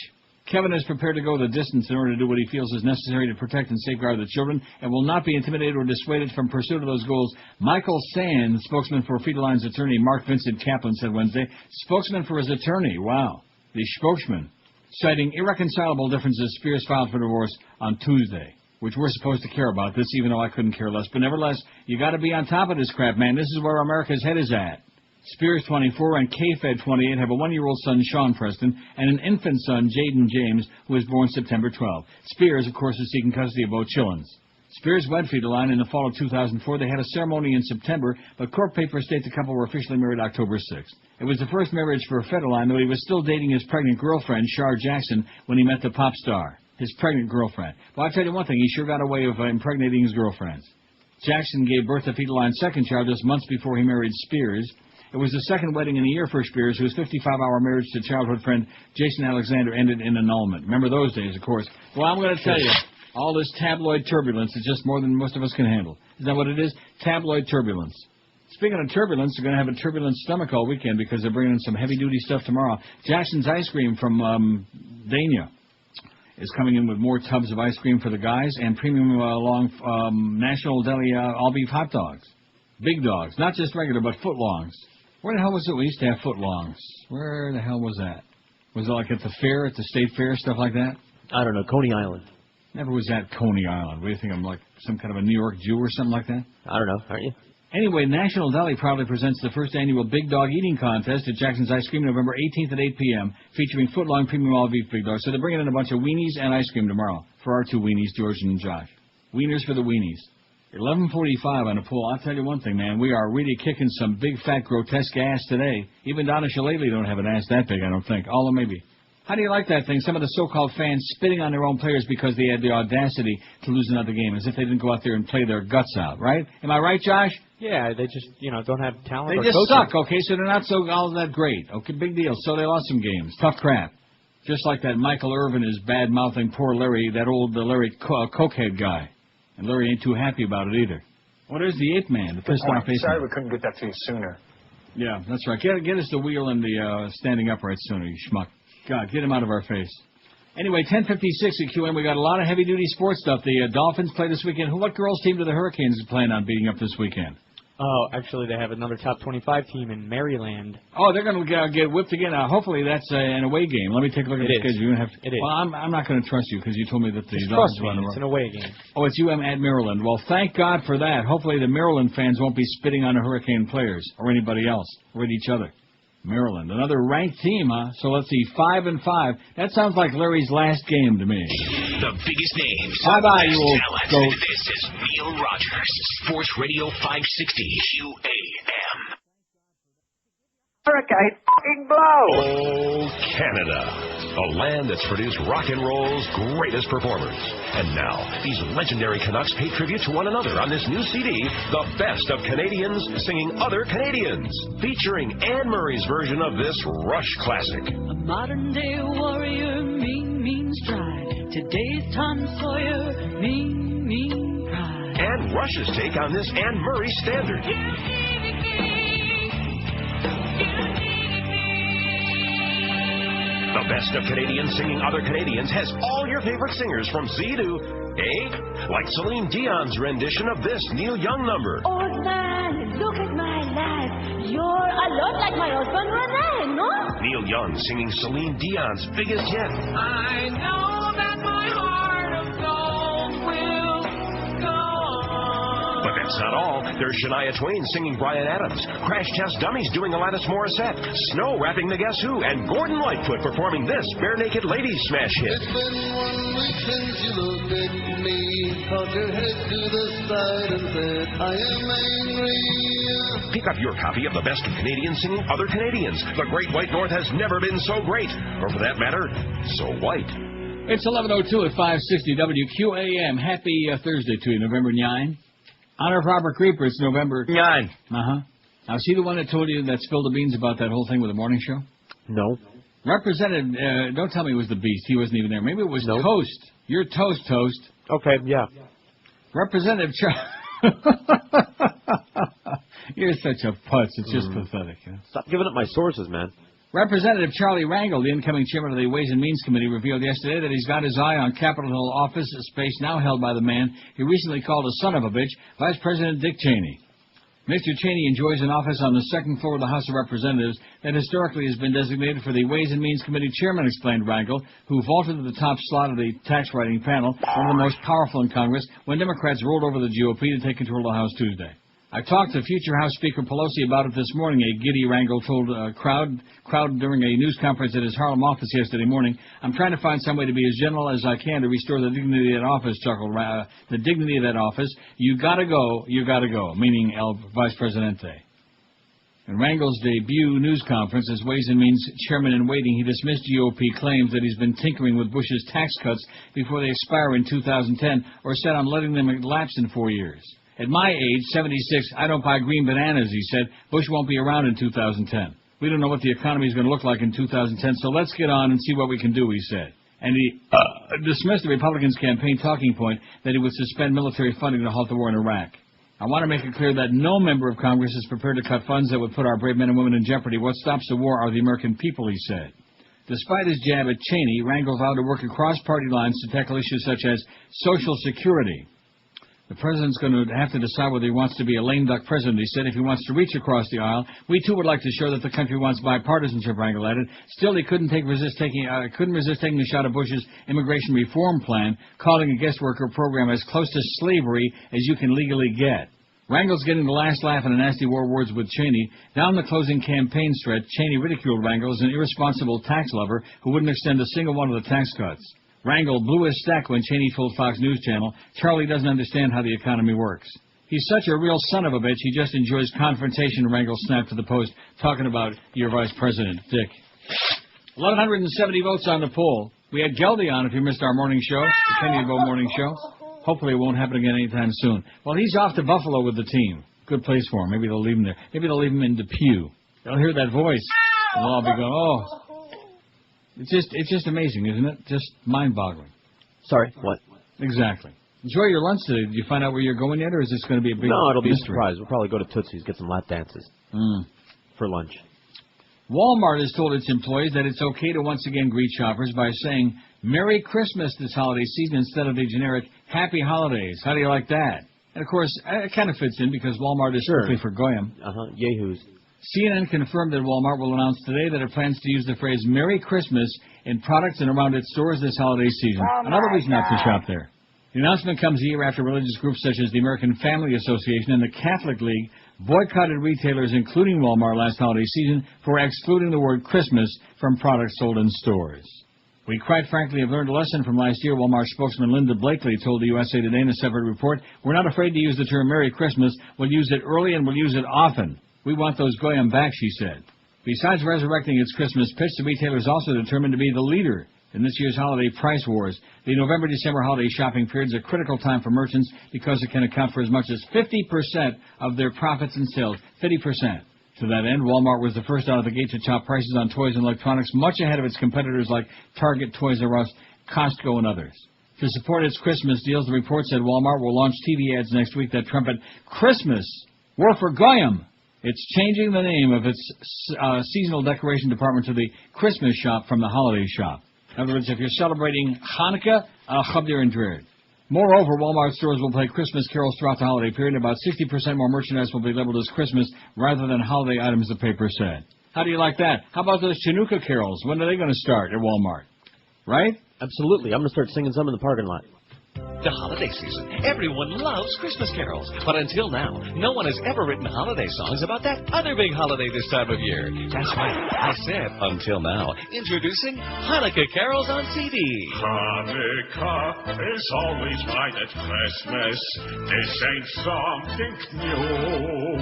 Kevin is prepared to go the distance in order to do what he feels is necessary to protect and safeguard the children and will not be intimidated or dissuaded from pursuit of those goals. Michael Sand, spokesman for Fedeline's attorney Mark Vincent Kaplan, said Wednesday. Spokesman for his attorney. Wow. The spokesman. Citing irreconcilable differences, Spears filed for divorce on Tuesday, which we're supposed to care about this, even though I couldn't care less. But nevertheless, you got to be on top of this crap, man. This is where America's head is at. Spears, 24, and K-Fed, 28, have a 1-year-old son, Sean Preston, and an infant son, Jaden James, who was born September 12. Spears, of course, is seeking custody of both children. Spears wed Fedeline in the fall of 2004. They had a ceremony in September, but court papers state the couple were officially married October 6th. It was the first marriage for Fedeline, though he was still dating his pregnant girlfriend, Shar Jackson, when he met the pop star. His pregnant girlfriend. Well, I'll tell you one thing, he sure got a way of impregnating his girlfriends. Jackson gave birth to Fedeline's second child just months before he married Spears. It was the second wedding in a year for Spears, whose 55-hour marriage to childhood friend Jason Alexander ended in annulment. Remember those days, of course. Well, I'm going to tell you, all this tabloid turbulence is just more than most of us can handle. Isn't that what it is? Tabloid turbulence. Speaking of turbulence, they're going to have a turbulent stomach all weekend because they're bringing in some heavy-duty stuff tomorrow. Jackson's Ice Cream from Dania is coming in with more tubs of ice cream for the guys and premium National Deli all-beef hot dogs. Big dogs, not just regular, but footlongs. Where the hell was it we used to have footlongs? Where the hell was that? Was it like at the fair, at the state fair, stuff like that? I don't know, Coney Island. Never was at Coney Island. What do you think, I'm like some kind of a New York Jew or something like that? I don't know, aren't you? Anyway, National Deli proudly presents the first annual Big Dog Eating Contest at Jackson's Ice Cream November 18th at 8 p.m., featuring foot-long premium all-beef Big Dogs. So they're bringing in a bunch of weenies and ice cream tomorrow for our two weenies, George and Josh. Wieners for the weenies. 11:45 on the pool. I'll tell you one thing, man. We are really kicking some big, fat, grotesque ass today. Even Donna Shillelagh don't have an ass that big, I don't think. Although maybe. How do you like that thing? Some of the so-called fans spitting on their own players because they had the audacity to lose another game, as if they didn't go out there and play their guts out, right? Am I right, Josh? Yeah, they just, don't have talent. They or just coaching. suck, okay? So they're not so all that great. Okay, big deal. So they lost some games. Tough crap. Just like that Michael Irvin is bad-mouthing poor Larry, that old Larry cokehead guy. And Larry ain't too happy about it either. Well, there's the ape man, the pissed-off ape Sorry man. we couldn't get that to you sooner. Yeah, that's right. Get us the wheel and the standing upright sooner, you schmuck. God, get him out of our face. Anyway, 10:56 at QM. We got a lot of heavy-duty sports stuff. The Dolphins play this weekend. What girls' team do the Hurricanes plan on beating up this weekend? Oh, actually, they have another top 25 team in Maryland. Oh, they're going to get whipped again. Hopefully that's an away game. Let me take a look at the schedule. It is. Well, I'm not going to trust you because you told me that the Just Dolphins trust me, were on the road. it's an away game. Oh, it's UM at Maryland. Well, thank God for that. Hopefully the Maryland fans won't be spitting on the Hurricane players or anybody else or at each other. Maryland, another ranked team, huh? So let's see, 5-5. That sounds like Larry's last game to me. The biggest names. Bye-bye, you old talent. goat. This is Neil Rogers, Sports Radio 560 QAM. Hurricane fucking blow! Oh, Canada. A land that's produced rock and roll's greatest performers. And now, these legendary Canucks pay tribute to one another on this new CD, The Best of Canadians Singing Other Canadians, featuring Anne Murray's version of this Rush classic. A modern-day warrior, mean stride. Today's Tom Sawyer, mean pride. And Rush's take on this Anne Murray standard. The Best of Canadians Singing Other Canadians has all your favorite singers from Z to A, like Celine Dion's rendition of this Neil Young number. Old man, look at my life. You're a lot like my husband Rene, no? Neil Young singing Celine Dion's biggest hit. I know that my heart of gold will go on. But that's not all. There's Shania Twain singing Bryan Adams, Crash Test Dummies doing Alanis Morissette, Snow rapping the Guess Who, and Gordon Lightfoot performing this Bare Naked Ladies smash hit. It's been 1 week since you looked at me, tossed your head to the side and said, I am angry. Pick up your copy of The Best of Canadians Singing Other Canadians. The Great White North has never been so great, or for that matter, so white. It's 11:02 at 560 WQAM. Happy Thursday to you, November 9. Honor of Robert Creeper, it's November 9. Uh-huh. Now, is he the one that told you that spilled the beans about that whole thing with the morning show? No. Represented, don't tell me it was the Beast. He wasn't even there. Maybe it was Toast. You're Toast. Okay, yeah. Representative You're such a putz. It's just pathetic. You know? Stop giving up my sources, man. Representative Charlie Rangel, the incoming chairman of the Ways and Means Committee, revealed yesterday that he's got his eye on Capitol Hill office space now held by the man he recently called a son of a bitch, Vice President Dick Cheney. Mr. Cheney enjoys an office on the second floor of the House of Representatives that historically has been designated for the Ways and Means Committee chairman, explained Rangel, who vaulted to the top slot of the tax writing panel, one of the most powerful in Congress, when Democrats rolled over the GOP to take control of the House Tuesday. I talked to future House Speaker Pelosi about it this morning, a giddy Rangel told a crowd during a news conference at his Harlem office yesterday morning. I'm trying to find some way to be as gentle as I can to restore the dignity of that office, chuckled the dignity of that office. You gotta go, meaning El Vice Presidente. In Rangel's debut news conference as Ways and Means Chairman-in-Waiting, he dismissed GOP claims that he's been tinkering with Bush's tax cuts before they expire in 2010, or set on letting them lapse in 4 years. At my age, 76, I don't buy green bananas, he said. Bush won't be around in 2010. We don't know what the economy is going to look like in 2010, so let's get on and see what we can do, he said. And he dismissed the Republicans' campaign talking point that he would suspend military funding to halt the war in Iraq. I want to make it clear that no member of Congress is prepared to cut funds that would put our brave men and women in jeopardy. What stops the war are the American people, he said. Despite his jab at Cheney, Rangel vowed to work across party lines to tackle issues such as Social Security. The president's going to have to decide whether he wants to be a lame duck president, he said, if he wants to reach across the aisle. We, too, would like to show that the country wants bipartisanship, Rangel added. Still, he couldn't resist taking a shot at Bush's immigration reform plan, calling a guest worker program as close to slavery as you can legally get. Rangel's getting the last laugh in a nasty war words with Cheney. Down the closing campaign stretch, Cheney ridiculed Rangel as an irresponsible tax lover who wouldn't extend a single one of the tax cuts. Rangel blew his stack when Cheney told Fox News Channel, Charlie doesn't understand how the economy works. He's such a real son of a bitch, he just enjoys confrontation, Rangel snapped to the Post, talking about your vice president, Dick. 1,170 votes on the poll. We had Geldy on if you missed our morning show, the Kenny and Bo morning show. Hopefully it won't happen again anytime soon. Well, he's off to Buffalo with the team. Good place for him. Maybe they'll leave him there. Maybe they'll leave him in Depew. They'll hear that voice, and they'll all be going, oh. It's just amazing, isn't it? Just mind-boggling. Sorry, what? Exactly. Enjoy your lunch today. Did you find out where you're going yet, or is this going to be a big No, it'll be a mystery? surprise. We'll probably go to Tootsie's, get some lap dances for lunch. Walmart has told its employees that it's okay to once again greet shoppers by saying Merry Christmas this holiday season instead of the generic Happy Holidays. How do you like that? And, of course, it kind of fits in because Walmart is strictly for Goyim. Yahoos. CNN confirmed that Walmart will announce today that it plans to use the phrase Merry Christmas in products and around its stores this holiday season. Another reason not to shop there. The announcement comes a year after religious groups such as the American Family Association and the Catholic League boycotted retailers, including Walmart, last holiday season for excluding the word Christmas from products sold in stores. We quite frankly have learned a lesson from last year, Walmart spokesman Linda Blakely told the USA Today in a separate report. We're not afraid to use the term Merry Christmas. We'll use it early and we'll use it often. We want those Goyim back, she said. Besides resurrecting its Christmas pitch, the retailer is also determined to be the leader in this year's holiday price wars. The November-December holiday shopping period is a critical time for merchants because it can account for as much as 50% of their profits and sales. 50%. To that end, Walmart was the first out of the gate to top prices on toys and electronics, much ahead of its competitors like Target, Toys R Us, Costco, and others. To support its Christmas deals, the report said Walmart will launch TV ads next week that trumpet Christmas. We're for Goyim. It's changing the name of its seasonal decoration department to the Christmas shop from the holiday shop. In other words, if you're celebrating Hanukkah, Chabdir and Drir. Moreover, Walmart stores will play Christmas carols throughout the holiday period. About 60% more merchandise will be labeled as Christmas rather than holiday items, the paper said. How do you like that? How about those Chinooka carols? When are they going to start at Walmart? Right? Absolutely. I'm going to start singing some in the parking lot. The holiday season. Everyone loves Christmas carols. But until now, no one has ever written holiday songs about that other big holiday this time of year. That's right. I said until now. Introducing Hanukkah Carols on CD. Hanukkah is always right at Christmas. This ain't something new.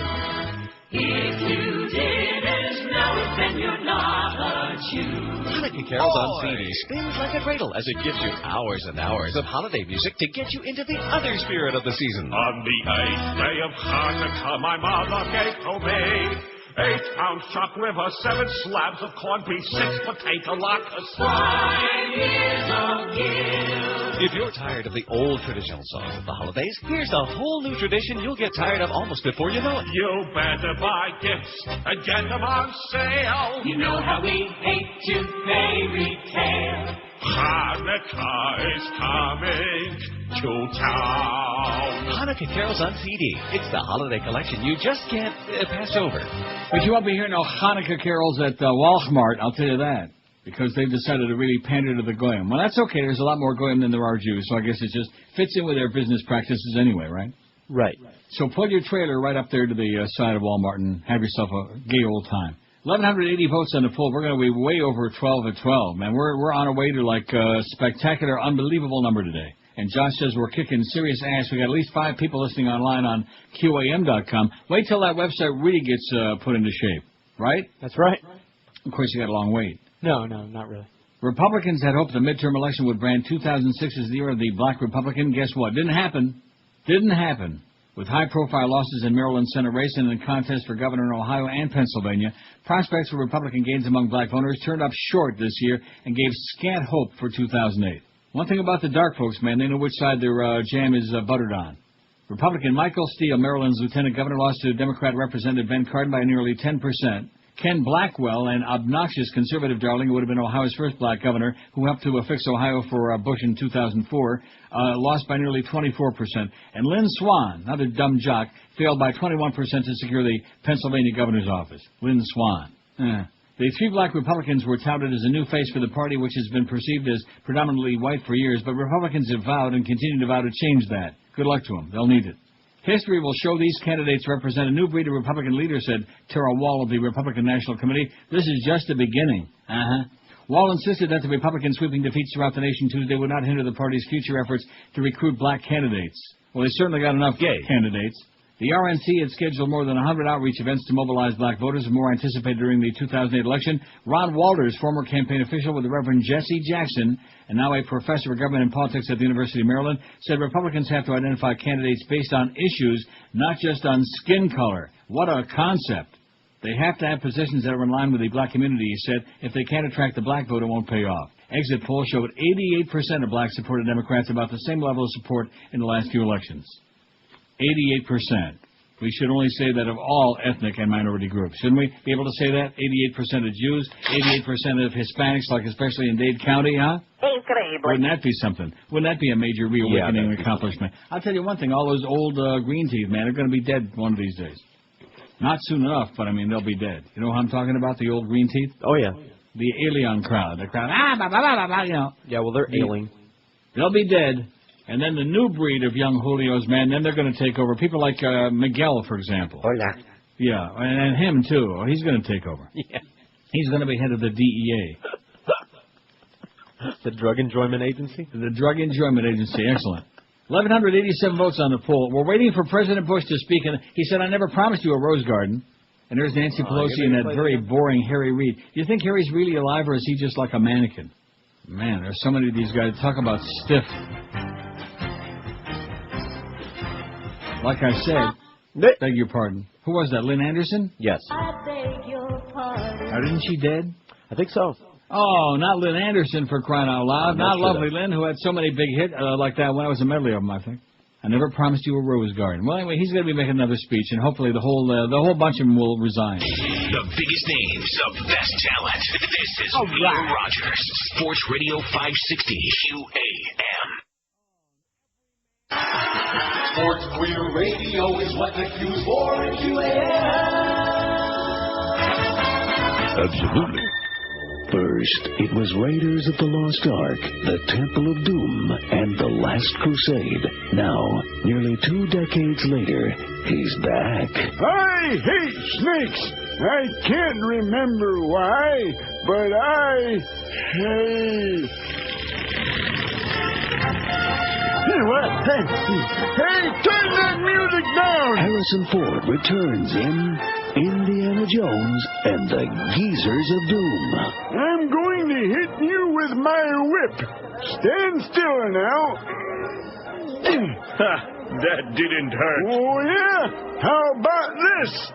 If you didn't know it, then you're not a Jew. Hanukkah Carols on CD spins like a cradle as it gives you hours and hours of holiday music to get you into the other spirit of the season. On the 8th day of Hanukkah, my mother gave to me 8-ounce chopped liver, 7 slabs of corned beef, 6 potato latkes, 5 years of guilt. If you're tired of the old traditional songs of the holidays, here's a whole new tradition you'll get tired of almost before you know it. You better buy gifts and get them on sale. You know how we hate to pay retail. Hanukkah is coming to town. Hanukkah Carols on CD. It's the holiday collection you just can't pass over. But you won't be hearing no Hanukkah carols at Walmart, I'll tell you that. Because they've decided to really pander to the Goyim. Well, that's okay. There's a lot more Goyim than there are Jews, so I guess it just fits in with their business practices anyway, right? Right. So pull your trailer right up there to the side of Walmart and have yourself a gay old time. 1,180 votes on the poll. We're going to be way over 12 at 12, man. We're on our way to like a spectacular, unbelievable number today. And Josh says we're kicking serious ass. We got at least 5 people listening online on QAM.com. Wait till that website really gets put into shape, right? That's right. Of course, you got a long wait. No, not really. Republicans had hoped the midterm election would brand 2006 as the year of the black Republican. Guess what? Didn't happen. Didn't happen. With high-profile losses in Maryland Senate race and in contest for governor in Ohio and Pennsylvania, prospects for Republican gains among black voters turned up short this year and gave scant hope for 2008. One thing about the dark folks, man, they know which side their jam is buttered on. Republican Michael Steele, Maryland's lieutenant governor, lost to Democrat Representative Ben Cardin by nearly 10%. Ken Blackwell, an obnoxious conservative darling who would have been Ohio's first black governor, who helped to fix Ohio for Bush in 2004, lost by nearly 24%. And Lynn Swan, another dumb jock, failed by 21% to secure the Pennsylvania governor's office. Lynn Swan. The 3 black Republicans were touted as a new face for the party, which has been perceived as predominantly white for years, but Republicans have vowed and continue to vow to change that. Good luck to them. They'll need it. History will show these candidates represent a new breed of Republican leaders, said Tara Wall of the Republican National Committee. This is just the beginning. Wall insisted that the Republican sweeping defeats throughout the nation Tuesday would not hinder the party's future efforts to recruit black candidates. Well, they certainly got enough gay candidates. The RNC had scheduled more than 100 outreach events to mobilize black voters, more anticipated during the 2008 election. Ron Walters, former campaign official with the Reverend Jesse Jackson, and now a professor of government and politics at the University of Maryland, said Republicans have to identify candidates based on issues, not just on skin color. What a concept. They have to have positions that are in line with the black community, he said. If they can't attract the black vote, it won't pay off. Exit polls showed 88% of blacks supported Democrats, about the same level of support in the last few elections. 88%. We should only say that of all ethnic and minority groups. Shouldn't we be able to say that? 88% of Jews, 88% of Hispanics, like especially in Dade County, huh? Wouldn't that be something? Wouldn't that be a major reawakening accomplishment? I'll tell you one thing. All those old green teeth, man, are going to be dead one of these days. Not soon enough, but, I mean, they'll be dead. You know what I'm talking about, the old green teeth? Oh, yeah. The alien crowd. The crowd, you know. Yeah, well, they're ailing. They'll be dead. And then the new breed of young Julios, man, then they're going to take over. People like Miguel, for example. Hola. Yeah, and him, too. Oh, he's going to take over. Yeah. He's going to be head of the DEA. The Drug Enjoyment Agency? The Drug Enjoyment Agency. Excellent. 1,187 votes on the poll. We're waiting for President Bush to speak, and he said, I never promised you a rose garden. And there's Nancy Pelosi and that very boring Harry Reid. Do you think Harry's really alive, or is he just like a mannequin? Man, there's so many of these guys. Talk about stiff. Like I said, beg your pardon. Who was that, Lynn Anderson? Yes. I beg your pardon. Isn't she dead? I think so. Oh, not Lynn Anderson, for crying out loud. Not lovely Lynn, who had so many big hits like that when I was a medley of them, I think. I never promised you a rose garden. Well, anyway, he's going to be making another speech, and hopefully the whole bunch of them will resign. The biggest names of best talent. This is Neil Rogers, Sports Radio 560 QAM. Sports for your radio is what the Q's for in QAM. Absolutely. First, it was Raiders of the Lost Ark, the Temple of Doom, and The Last Crusade. Now, nearly 2 decades later, he's back. I hate snakes. I can't remember why, but Hey, turn that music down! Harrison Ford returns in Indiana Jones and the Geezers of Doom. I'm going to hit you with my whip. Stand still now. That didn't hurt. Oh, yeah? How about this?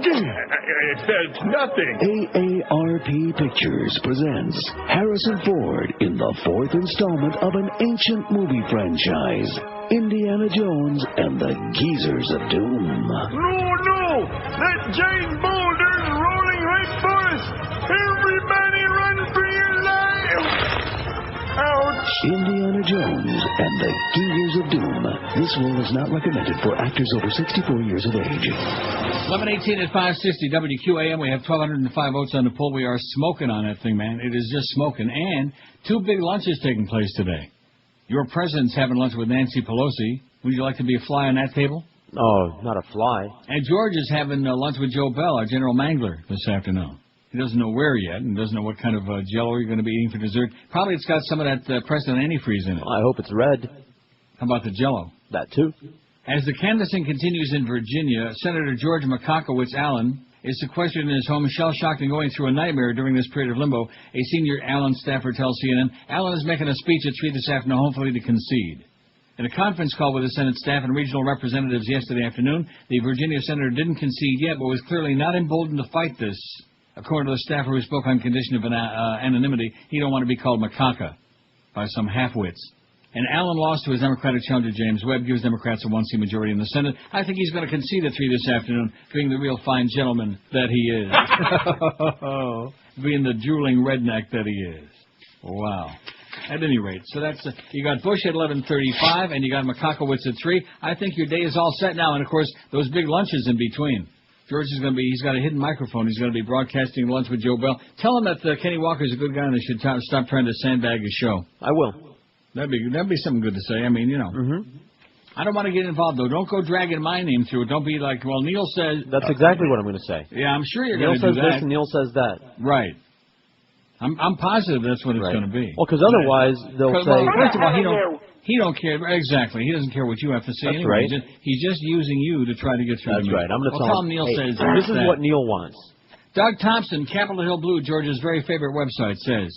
It felt nothing. AARP Pictures presents Harrison Ford in the 4th installment of an ancient movie franchise, Indiana Jones and the Geezers of Doom. No! That giant boulder's rolling right for us! Everybody run for your life! Ouch! Indiana Jones and the Geezers of Doom. This role is not recommended for actors over 64 years of age. 11:18 at 560 WQAM. We have 1,205 votes on the poll. We are smoking on that thing, man. It is just smoking. And 2 big lunches taking place today. Your president's having lunch with Nancy Pelosi. Would you like to be a fly on that table? Oh, not a fly. And George is having lunch with Joe Bell, our general mangler, this afternoon. He doesn't know where yet, and doesn't know what kind of Jell-O you're going to be eating for dessert. Probably it's got some of that President antifreeze in it. I hope it's red. How about the Jell-O? That too. As the canvassing continues in Virginia, Senator George Makakowicz Allen is sequestered in his home, shell-shocked and going through a nightmare during this period of limbo. A senior Allen staffer tells CNN Allen is making a speech at 3 this afternoon, hopefully to concede. In a conference call with the Senate staff and regional representatives yesterday afternoon, the Virginia senator didn't concede yet, but was clearly not emboldened to fight this. According to the staffer who spoke on condition of anonymity, he don't want to be called macaca by some half-wits. And Allen lost to his Democratic challenger, James Webb, gives Democrats a 1-seat majority in the Senate. I think he's going to concede at 3 this afternoon, being the real fine gentleman that he is. Being the drooling redneck that he is. Wow. At any rate, so that's you got Bush at 11:35, and you got Makakowicz at 3. I think your day is all set now, and of course those big lunches in between. George is going to be—he's got a hidden microphone. He's going to be broadcasting lunch with Joe Bell. Tell him that Kenny Walker's a good guy, and they should stop trying to sandbag his show. I will. That'd be something good to say. I mean, you know. Mm-hmm. I don't want to get involved, though. Don't go dragging my name through it. Don't be like, well, Neil says... That's exactly what I'm going to say. Yeah, I'm sure you're Neil going to do says that. this and Neil says that. Right. I'm positive that's what it's going to be. Well, because otherwise they'll say... Well, first of all, he don't care. Exactly. He doesn't care what you have to say That's anyway. right. He's just using you to try to get through That's the meeting. right. I'm going to tell him Neil hey, says this is that. what Neil wants. Doug Thompson, Capitol Hill Blue, Georgia's very favorite website, says,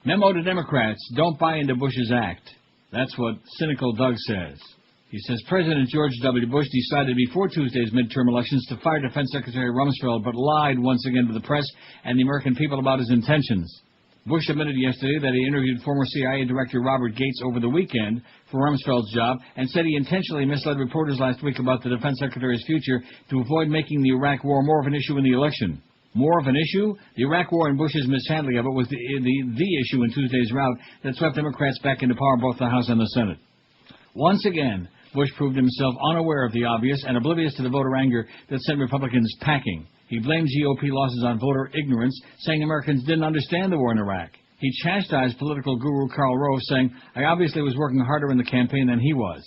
memo to Democrats, don't buy into Bush's act. That's what cynical Doug says. He says President George W. Bush decided before Tuesday's midterm elections to fire Defense Secretary Rumsfeld, but lied once again to the press and the American people about his intentions. Bush admitted yesterday that he interviewed former CIA Director Robert Gates over the weekend for Rumsfeld's job and said he intentionally misled reporters last week about the Defense Secretary's future to avoid making the Iraq War more of an issue in the election. More of an issue? The Iraq War and Bush's mishandling of it was the issue in Tuesday's rout that swept Democrats back into power in both the House and the Senate. Once again, Bush proved himself unaware of the obvious and oblivious to the voter anger that sent Republicans packing. He blamed GOP losses on voter ignorance, saying Americans didn't understand the war in Iraq. He chastised political guru Karl Rove, saying, I obviously was working harder in the campaign than he was.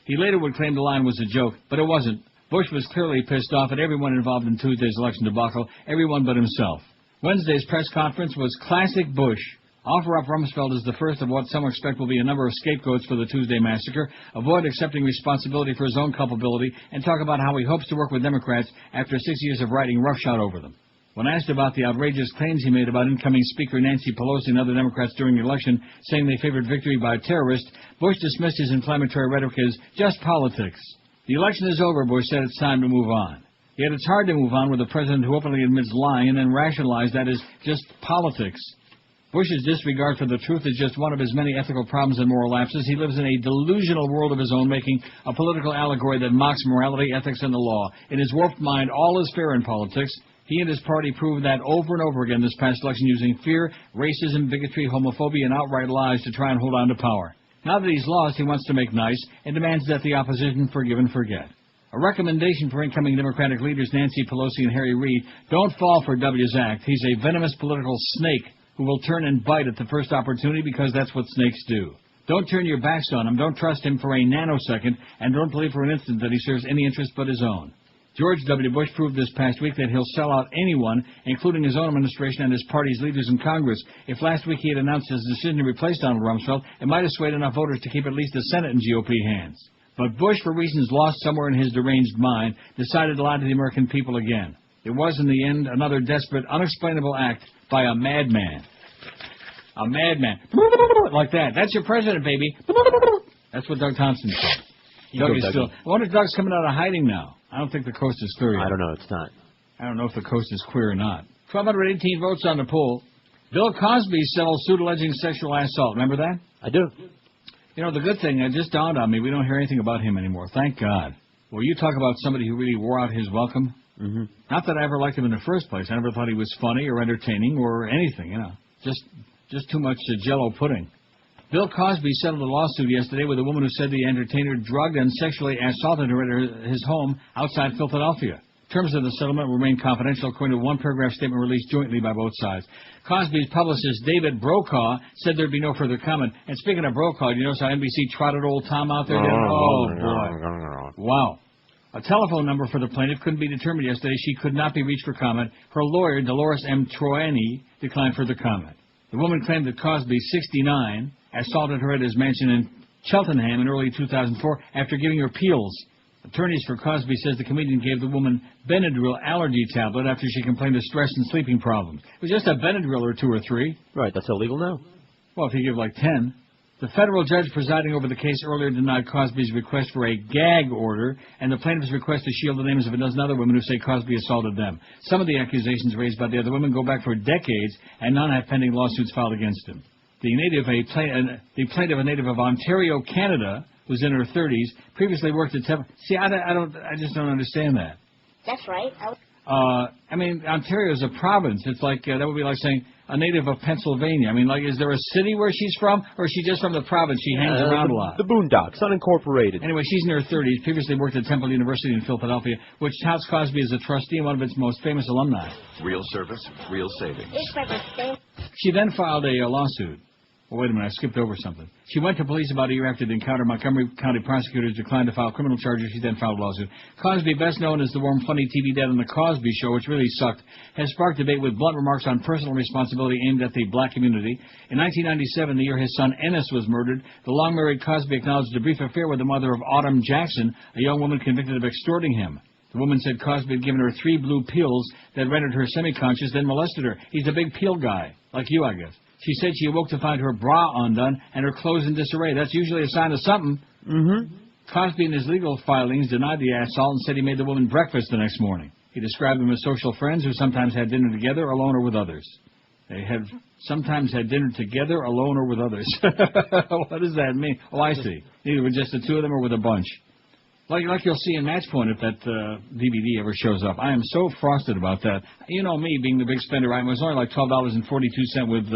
He later would claim the line was a joke, but it wasn't. Bush was clearly pissed off at everyone involved in Tuesday's election debacle, everyone but himself. Wednesday's press conference was classic Bush. Offer up Rumsfeld as the first of what some expect will be a number of scapegoats for the Tuesday massacre, avoid accepting responsibility for his own culpability, and talk about how he hopes to work with Democrats after 6 years of riding roughshod over them. When asked about the outrageous claims he made about incoming Speaker Nancy Pelosi and other Democrats during the election, saying they favored victory by terrorists, Bush dismissed his inflammatory rhetoric as just politics. The election is over, Bush said it's time to move on. Yet it's hard to move on with a president who openly admits lying and then rationalized that as just politics. Bush's disregard for the truth is just one of his many ethical problems and moral lapses. He lives in a delusional world of his own, making a political allegory that mocks morality, ethics, and the law. In his warped mind, all is fair in politics. He and his party proved that over and over again this past election using fear, racism, bigotry, homophobia, and outright lies to try and hold on to power. Now that he's lost, he wants to make nice and demands that the opposition forgive and forget. A recommendation for incoming Democratic leaders Nancy Pelosi and Harry Reid, don't fall for W's act. He's a venomous political snake who will turn and bite at the first opportunity because that's what snakes do. Don't turn your backs on him, don't trust him for a nanosecond, and don't believe for an instant that he serves any interest but his own. George W. Bush proved this past week that he'll sell out anyone, including his own administration and his party's leaders in Congress. If last week he had announced his decision to replace Donald Rumsfeld, it might have swayed enough voters to keep at least the Senate in GOP hands. But Bush, for reasons lost somewhere in his deranged mind, decided to lie to the American people again. It was, in the end, another desperate, unexplainable act by a madman. A madman. Like that. That's your president, baby. That's what Doug Thompson said. Doug is still... I wonder if Doug's coming out of hiding now. I don't think the coast is clear yet. I don't know. It's not. I don't know if the coast is clear or not. 1,218 votes on the poll. Bill Cosby settled suit alleging sexual assault. Remember that? I do. You know, the good thing, it just dawned on me, we don't hear anything about him anymore. Thank God. Well, you talk about somebody who really wore out his welcome. Mm-hmm. Not that I ever liked him in the first place. I never thought he was funny or entertaining or anything, you know. Just too much Jell-O pudding. Bill Cosby settled a lawsuit yesterday with a woman who said the entertainer drugged and sexually assaulted her at his home outside Philadelphia. Terms of the settlement remain confidential, according to a one-paragraph statement released jointly by both sides. Cosby's publicist, David Brokaw, said there'd be no further comment. And speaking of Brokaw, do you notice how NBC trotted old Tom out there? Oh, boy. Wow. A telephone number for the plaintiff couldn't be determined yesterday. She could not be reached for comment. Her lawyer, Dolores M. Troiani, declined further comment. The woman claimed that Cosby, 69, assaulted her at his mansion in Cheltenham in early 2004 after giving her peels. Attorneys for Cosby says the comedian gave the woman Benadryl allergy tablet after she complained of stress and sleeping problems. It was just a Benadryl or 2 or 3. Right, that's illegal now. Well, if you give like 10. The federal judge presiding over the case earlier denied Cosby's request for a gag order and the plaintiff's request to shield the names of a dozen other women who say Cosby assaulted them. Some of the accusations raised by the other women go back for decades, and none have pending lawsuits filed against him. The plaintiff, a native of Ontario, Canada, who's in her 30s, previously worked at Temple. See, I just don't understand that. That's right. I mean, Ontario is a province. It's like, that would be like saying a native of Pennsylvania. I mean, like, is there a city where she's from, or is she just from the province? She hangs around a lot. The Boondocks, unincorporated. Anyway, she's in her 30s, previously worked at Temple University in Philadelphia, which touts Cosby as a trustee and one of its most famous alumni. Real service, real savings. She then filed a lawsuit. Oh, wait a minute, I skipped over something. She went to police about a year after the encounter. Montgomery County prosecutors declined to file criminal charges. She then filed a lawsuit. Cosby, best known as the warm, funny TV dad on The Cosby Show, which really sucked, has sparked debate with blunt remarks on personal responsibility aimed at the black community. In 1997, the year his son Ennis was murdered, the long-married Cosby acknowledged a brief affair with the mother of Autumn Jackson, a young woman convicted of extorting him. The woman said Cosby had given her 3 blue pills that rendered her semi-conscious, then molested her. He's a big pill guy, like you, I guess. She said she awoke to find her bra undone and her clothes in disarray. That's usually a sign of something. Mm-hmm. Cosby, in his legal filings, denied the assault and said he made the woman breakfast the next morning. He described them as social friends who sometimes had dinner together, alone, or with others. They had sometimes had dinner together, alone, or with others. What does that mean? Oh, I see. Either with just the two of them or with a bunch. Like you'll see in Match Point if that DVD ever shows up. I am so frosted about that. You know me, being the big spender, it was only like $12.42 with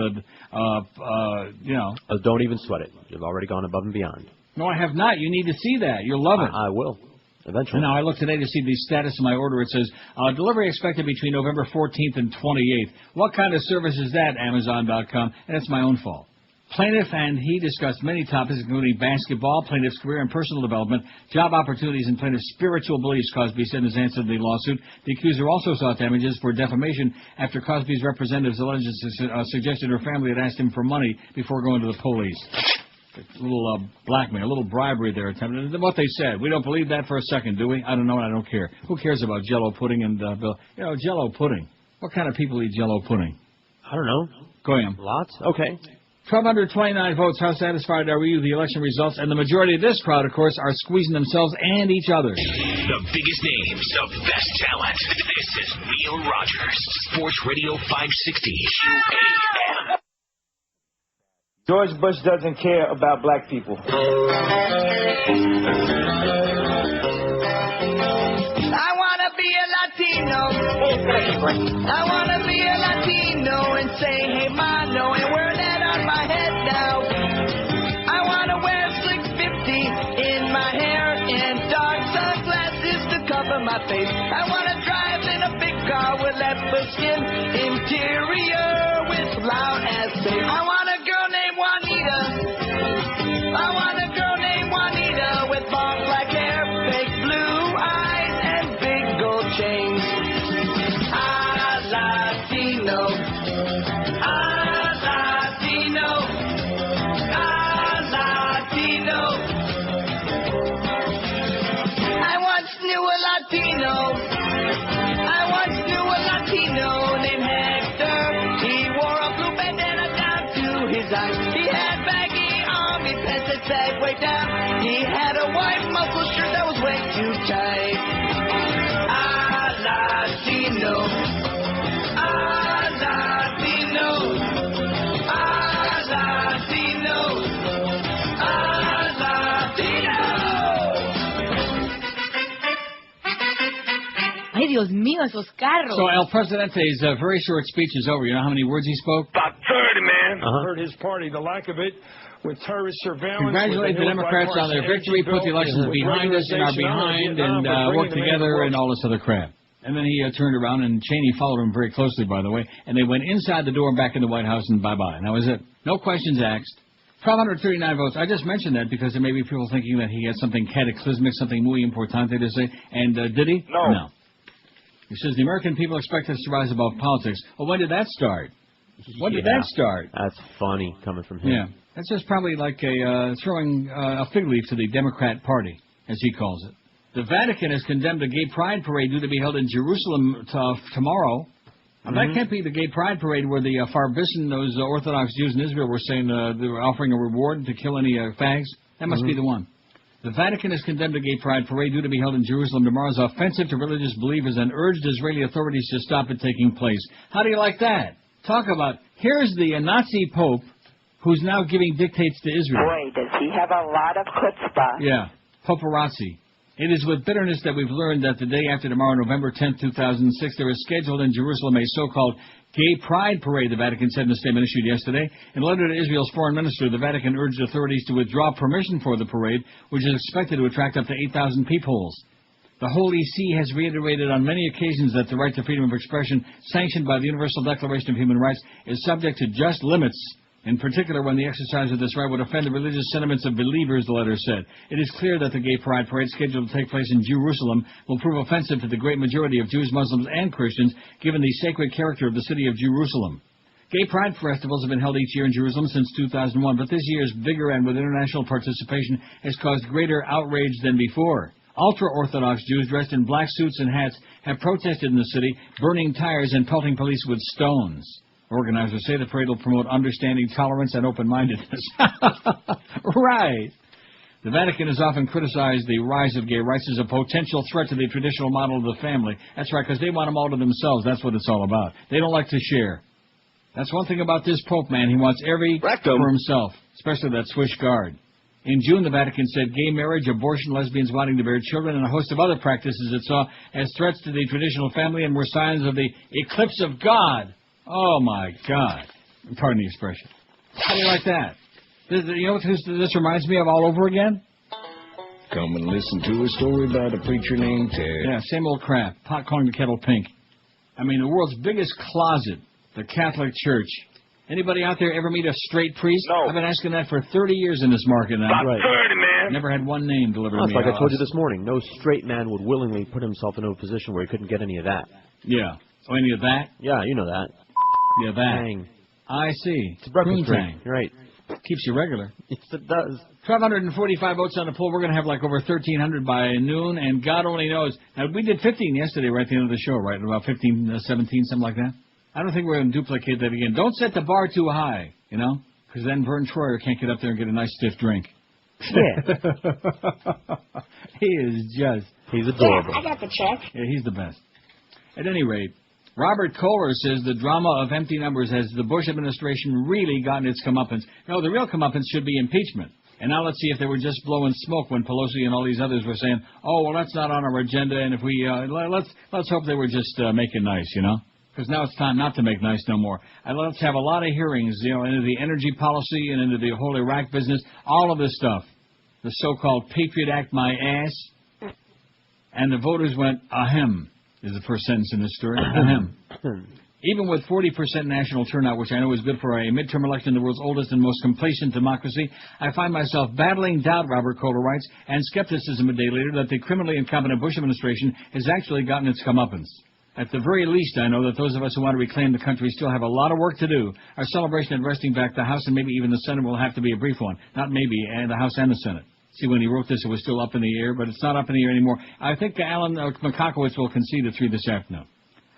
Don't even sweat it. You've already gone above and beyond. No, I have not. You need to see that. You'll love it. I will. Eventually. Now, I looked today to see the status of my order. It says, delivery expected between November 14th and 28th. What kind of service is that, Amazon.com? And it's my own fault. Plaintiff and he discussed many topics, including basketball, plaintiff's career and personal development, job opportunities, and plaintiff's spiritual beliefs, Cosby said in his answer to the lawsuit. The accuser also sought damages for defamation after Cosby's representatives allegedly suggested her family had asked him for money before going to the police. A little blackmail, a little bribery there attempted. What they said. We don't believe that for a second, do we? I don't know, and I don't care. Who cares about Jell-O pudding and Bill? Jell-O pudding. What kind of people eat Jell-O pudding? I don't know. Go ahead. Lots? Okay. 1,229 votes. How satisfied are you with the election results? And the majority of this crowd, of course, are squeezing themselves and each other. The biggest names, the best talent. This is Neil Rogers, Sports Radio 560 QAM. George Bush doesn't care about black people. I wanna be a Latino. I wanna be a Latino and say, hey, mano, and wear that on my head now. I wanna wear 650 in my hair and dark sunglasses to cover my face. I wanna drive in a big car with leopard skin interior with loud ass bass. I want a girl named Juanita. I want a girl named Juanita with long black hair, big blue eyes, and big gold chains. Latino. Latino. Latino. I once knew a Latino. I once knew a Latino named Hector. He wore a blue bandana down to his eyes. He had baggy army pants that sagged way down. He had a white muscle shirt that was way too tight. Latino. Ay, Dios mío, esos carros. So El Presidente's very short speech is over. You know how many words he spoke? About 30, man. Hurt his party, the lack of it, with terrorist surveillance. Congratulate the Democrats on their victory, put the elections behind us and are behind, and work together and all this other crap. And then he turned around, and Cheney followed him very closely, by the way, and they went inside the door and back in the White House, and bye-bye. And that was it. No questions asked. 1,239 votes. I just mentioned that because there may be people thinking that he had something cataclysmic, something muy importante to say. And did he? No. He says the American people expect us to rise above politics. Well, when did that start? When did that start? That's funny coming from him. Yeah. That's just probably like throwing a fig leaf to the Democrat Party, as he calls it. The Vatican has condemned a gay pride parade due to be held in Jerusalem tomorrow. And that can't be the gay pride parade where the Farbissen, those Orthodox Jews in Israel, were saying they were offering a reward to kill any fags. That must be the one. The Vatican has condemned a gay pride parade due to be held in Jerusalem tomorrow as offensive to religious believers and urged Israeli authorities to stop it taking place. How do you like that? Talk about, here's the Nazi Pope who's now giving dictates to Israel. Boy, does he have a lot of chutzpah. Yeah, paparazzi. It is with bitterness that we've learned that the day after tomorrow, November 10, 2006, there is scheduled in Jerusalem a so-called gay pride parade, the Vatican said in a statement issued yesterday. In a letter to Israel's foreign minister, the Vatican urged authorities to withdraw permission for the parade, which is expected to attract up to 8,000 peepholes. The Holy See has reiterated on many occasions that the right to freedom of expression, sanctioned by the Universal Declaration of Human Rights, is subject to just limits. In particular, when the exercise of this right would offend the religious sentiments of believers, the letter said. It is clear that the gay pride parade scheduled to take place in Jerusalem will prove offensive to the great majority of Jews, Muslims, and Christians, given the sacred character of the city of Jerusalem. Gay pride festivals have been held each year in Jerusalem since 2001, but this year's vigor and with international participation has caused greater outrage than before. Ultra-Orthodox Jews dressed in black suits and hats have protested in the city, burning tires and pelting police with stones. Organizers say the parade will promote understanding, tolerance, and open-mindedness. Right. The Vatican has often criticized the rise of gay rights as a potential threat to the traditional model of the family. That's right, because they want them all to themselves. That's what it's all about. They don't like to share. That's one thing about this Pope, man. He wants every for himself, especially that Swiss Guard. In June, the Vatican said gay marriage, abortion, lesbians wanting to bear children, and a host of other practices it saw as threats to the traditional family and were signs of the eclipse of God. Oh, my God. Pardon the expression. How do you like that? You know what this reminds me of all over again? Come and listen to a story about a preacher named Ted. Yeah, same old crap. Pot calling the kettle pink. I mean, the world's biggest closet, the Catholic Church. Anybody out there ever meet a straight priest? No. I've been asking that for 30 years in this market now. About 30, man. Never had one name delivered to me. Like I told you this morning, no straight man would willingly put himself into a position where he couldn't get any of that. Yeah. Oh, any of that? Yeah, you know that. Yeah, that. Dang. I see. It's a breakfast drink. You're right. Keeps you regular. It does. 1,245 votes on the poll. We're going to have like over 1,300 by noon, and God only knows. Now, we did 15 yesterday right at the end of the show, right? About 15, 17, something like that. I don't think we're going to duplicate that again. Don't set the bar too high, you know, because then Vern Troyer can't get up there and get a nice stiff drink. Yeah. He is just... He's adorable. Yeah, I got the check. Yeah, he's the best. At any rate, Robert Kohler says the drama of empty numbers has the Bush administration really gotten its comeuppance. No, the real comeuppance should be impeachment. And now let's see if they were just blowing smoke when Pelosi and all these others were saying, oh, well, that's not on our agenda, and if we, let's hope they were just making nice, you know? Because now it's time not to make nice no more. And let's have a lot of hearings, you know, into the energy policy and into the whole Iraq business, all of this stuff. The so-called Patriot Act, my ass. And the voters went, ahem, is the first sentence in this story. Ahem. Even with 40% national turnout, which I know is good for a midterm election in the world's oldest and most complacent democracy, I find myself battling doubt, Robert Kohler writes, and skepticism a day later that the criminally incompetent Bush administration has actually gotten its comeuppance. At the very least, I know that those of us who want to reclaim the country still have a lot of work to do. Our celebration at wresting back the House and maybe even the Senate will have to be a brief one. Not maybe, and the House and the Senate. See, when he wrote this, it was still up in the air, but it's not up in the air anymore. I think Alan Makakowicz will concede at 3 this afternoon.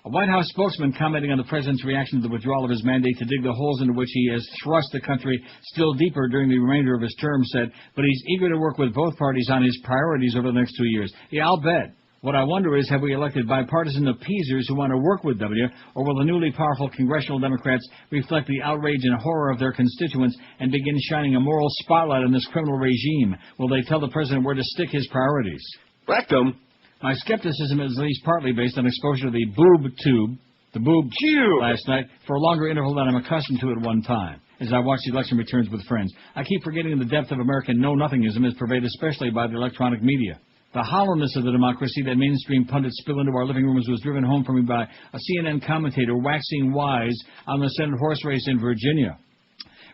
A White House spokesman commenting on the president's reaction to the withdrawal of his mandate to dig the holes into which he has thrust the country still deeper during the remainder of his term said, but he's eager to work with both parties on his priorities over the next 2 years. Yeah, I'll bet. What I wonder is, have we elected bipartisan appeasers who want to work with W, or will the newly powerful congressional Democrats reflect the outrage and horror of their constituents and begin shining a moral spotlight on this criminal regime? Will they tell the president where to stick his priorities? Rectum. My skepticism is at least partly based on exposure to the boob tube, last night, for a longer interval than I'm accustomed to at one time. As I watch the election returns with friends, I keep forgetting the depth of American know-nothingism is pervaded especially by the electronic media. The hollowness of the democracy that mainstream pundits spill into our living rooms was driven home for me by a CNN commentator waxing wise on the Senate horse race in Virginia.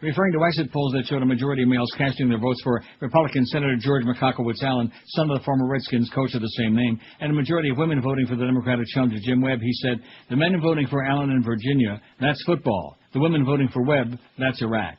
Referring to exit polls that showed a majority of males casting their votes for Republican Senator George Makakowicz Allen, son of the former Redskins coach of the same name, and a majority of women voting for the Democratic challenger Jim Webb, he said, the men voting for Allen in Virginia, that's football. The women voting for Webb, that's Iraq.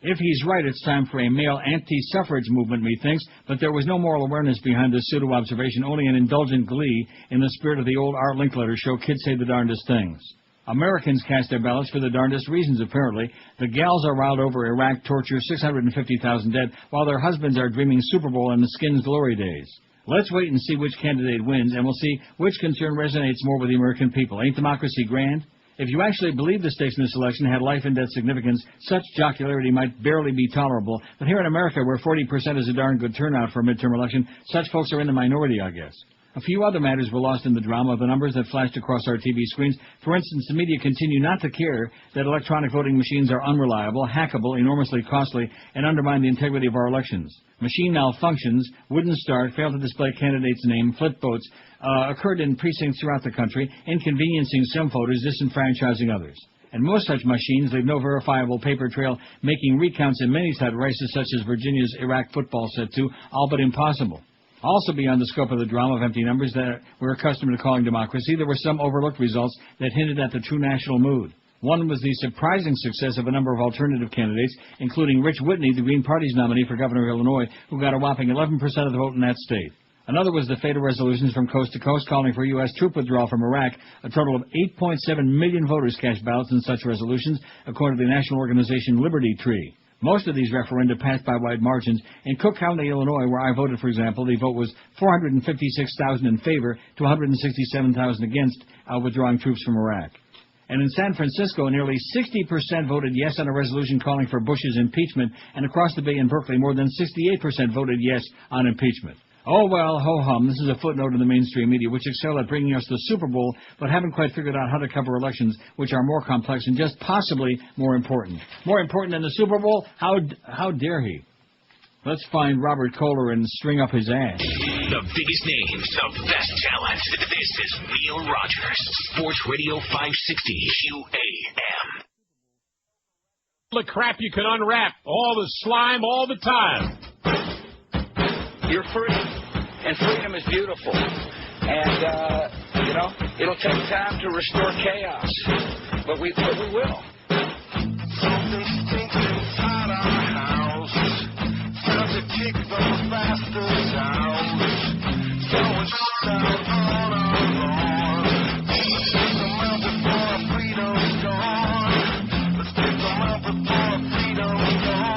If he's right, it's time for a male anti-suffrage movement, methinks, but there was no moral awareness behind this pseudo-observation, only an indulgent glee in the spirit of the old Art Linkletter show, Kids Say the Darndest Things. Americans cast their ballots for the darndest reasons, apparently. The gals are riled over Iraq torture, 650,000 dead, while their husbands are dreaming Super Bowl and the Skins' glory days. Let's wait and see which candidate wins, and we'll see which concern resonates more with the American people. Ain't democracy grand? If you actually believe the stakes in this election had life and death significance, such jocularity might barely be tolerable. But here in America, where 40% is a darn good turnout for a midterm election, such folks are in the minority, I guess. A few other matters were lost in the drama of the numbers that flashed across our TV screens. For instance, the media continue not to care that electronic voting machines are unreliable, hackable, enormously costly, and undermine the integrity of our elections. Machine malfunctions, wouldn't start, failed to display candidates' name, flip votes, occurred in precincts throughout the country, inconveniencing some voters, disenfranchising others. And most such machines leave no verifiable paper trail, making recounts in many such races such as Virginia's Iraq football set to all but impossible. Also beyond the scope of the drama of empty numbers that we're accustomed to calling democracy, there were some overlooked results that hinted at the true national mood. One was the surprising success of a number of alternative candidates, including Rich Whitney, the Green Party's nominee for governor of Illinois, who got a whopping 11% of the vote in that state. Another was the fate of resolutions from coast to coast calling for U.S. troop withdrawal from Iraq. A total of 8.7 million voters cast ballots in such resolutions, according to the national organization Liberty Tree. Most of these referenda passed by wide margins. In Cook County, Illinois, where I voted, for example, the vote was 456,000 in favor to 167,000 against withdrawing troops from Iraq. And in San Francisco, nearly 60% voted yes on a resolution calling for Bush's impeachment, and across the bay in Berkeley, more than 68% voted yes on impeachment. Oh, well, ho-hum, this is a footnote in the mainstream media, which excel at bringing us the Super Bowl, but haven't quite figured out how to cover elections, which are more complex and just possibly more important. More important than the Super Bowl? How dare he? Let's find Robert Kohler and string up his ass. The biggest names, the best talent. This is Neil Rogers, Sports Radio 560 QAM. The crap you can unwrap, all the slime, all the time. You're free, and freedom is beautiful. And, it'll take time to restore chaos, but we will. Something stinks inside our house. Time to kick those bastards out. Throwing shit out on our lawn. Let's take them out before our freedom's gone. Let's take them out before our freedom's gone.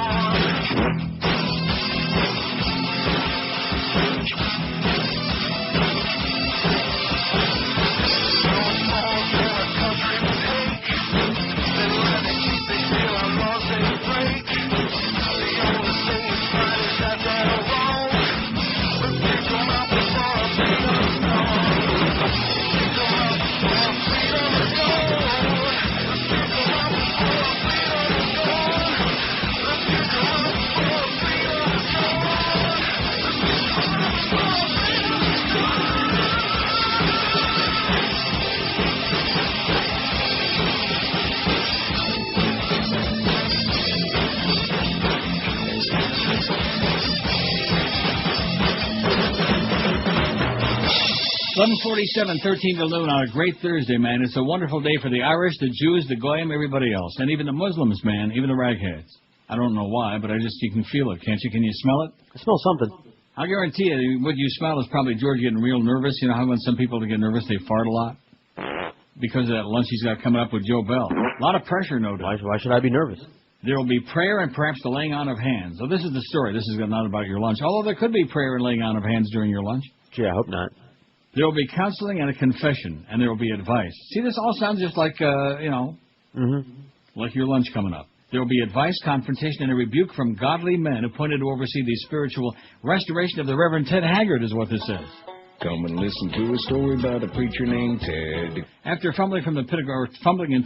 .47, 13 to noon on a great Thursday, man. It's a wonderful day for the Irish, the Jews, the Goyim, everybody else. And even the Muslims, man, even the ragheads. I don't know why, but you can feel it, can't you? Can you smell it? I smell something. I guarantee you, what you smell is probably George getting real nervous. You know how when some people get nervous, they fart a lot? Because of that lunch he's got coming up with Joe Bell. A lot of pressure, no doubt. Why should I be nervous? There will be prayer and perhaps the laying on of hands. So this is the story. This is not about your lunch. Although there could be prayer and laying on of hands during your lunch. Gee, I hope not. There will be counseling and a confession, and there will be advice. See, this all sounds just like, like your lunch coming up. There will be advice, confrontation, and a rebuke from godly men appointed to oversee the spiritual restoration of the Reverend Ted Haggard, is what this says. Come and listen to a story about a preacher named Ted. After fumbling and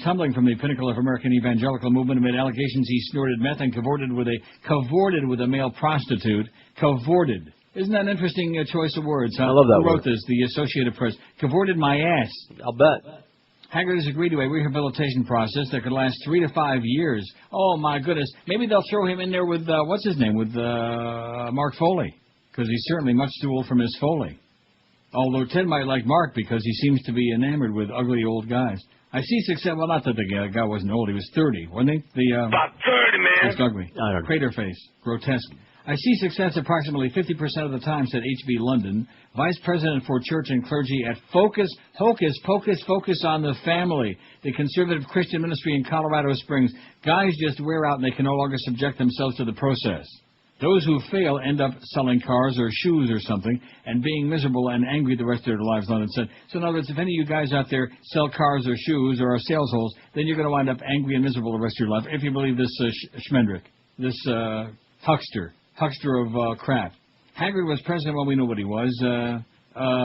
tumbling from the pinnacle of American evangelical movement amid allegations he snorted meth and cavorted with a male prostitute. Cavorted. Isn't that an interesting choice of words? Huh? I love that Who wrote word. this? The Associated Press. Cavorted my ass. I'll bet. Haggard has agreed to a rehabilitation process that could last 3 to 5 years. Oh, my goodness. Maybe they'll throw him in there with, what's his name, with Mark Foley. Because he's certainly much too old for Miss Foley. Although Ted might like Mark because he seems to be enamored with ugly old guys. I see success. Well, not that the guy wasn't old. He was 30, wasn't he? About 30, man. Just ugly. I don't know. Crater face. Grotesque. I see success approximately 50% of the time, said H.B. London, Vice President for Church and Clergy at Focus on the Family, the conservative Christian ministry in Colorado Springs. Guys just wear out and they can no longer subject themselves to the process. Those who fail end up selling cars or shoes or something and being miserable and angry the rest of their lives, London said. So in other words, if any of you guys out there sell cars or shoes or are sales holes, then you're going to wind up angry and miserable the rest of your life, if you believe this Schmendrick, this huckster of crap. Haggard was president, well, we know what he was,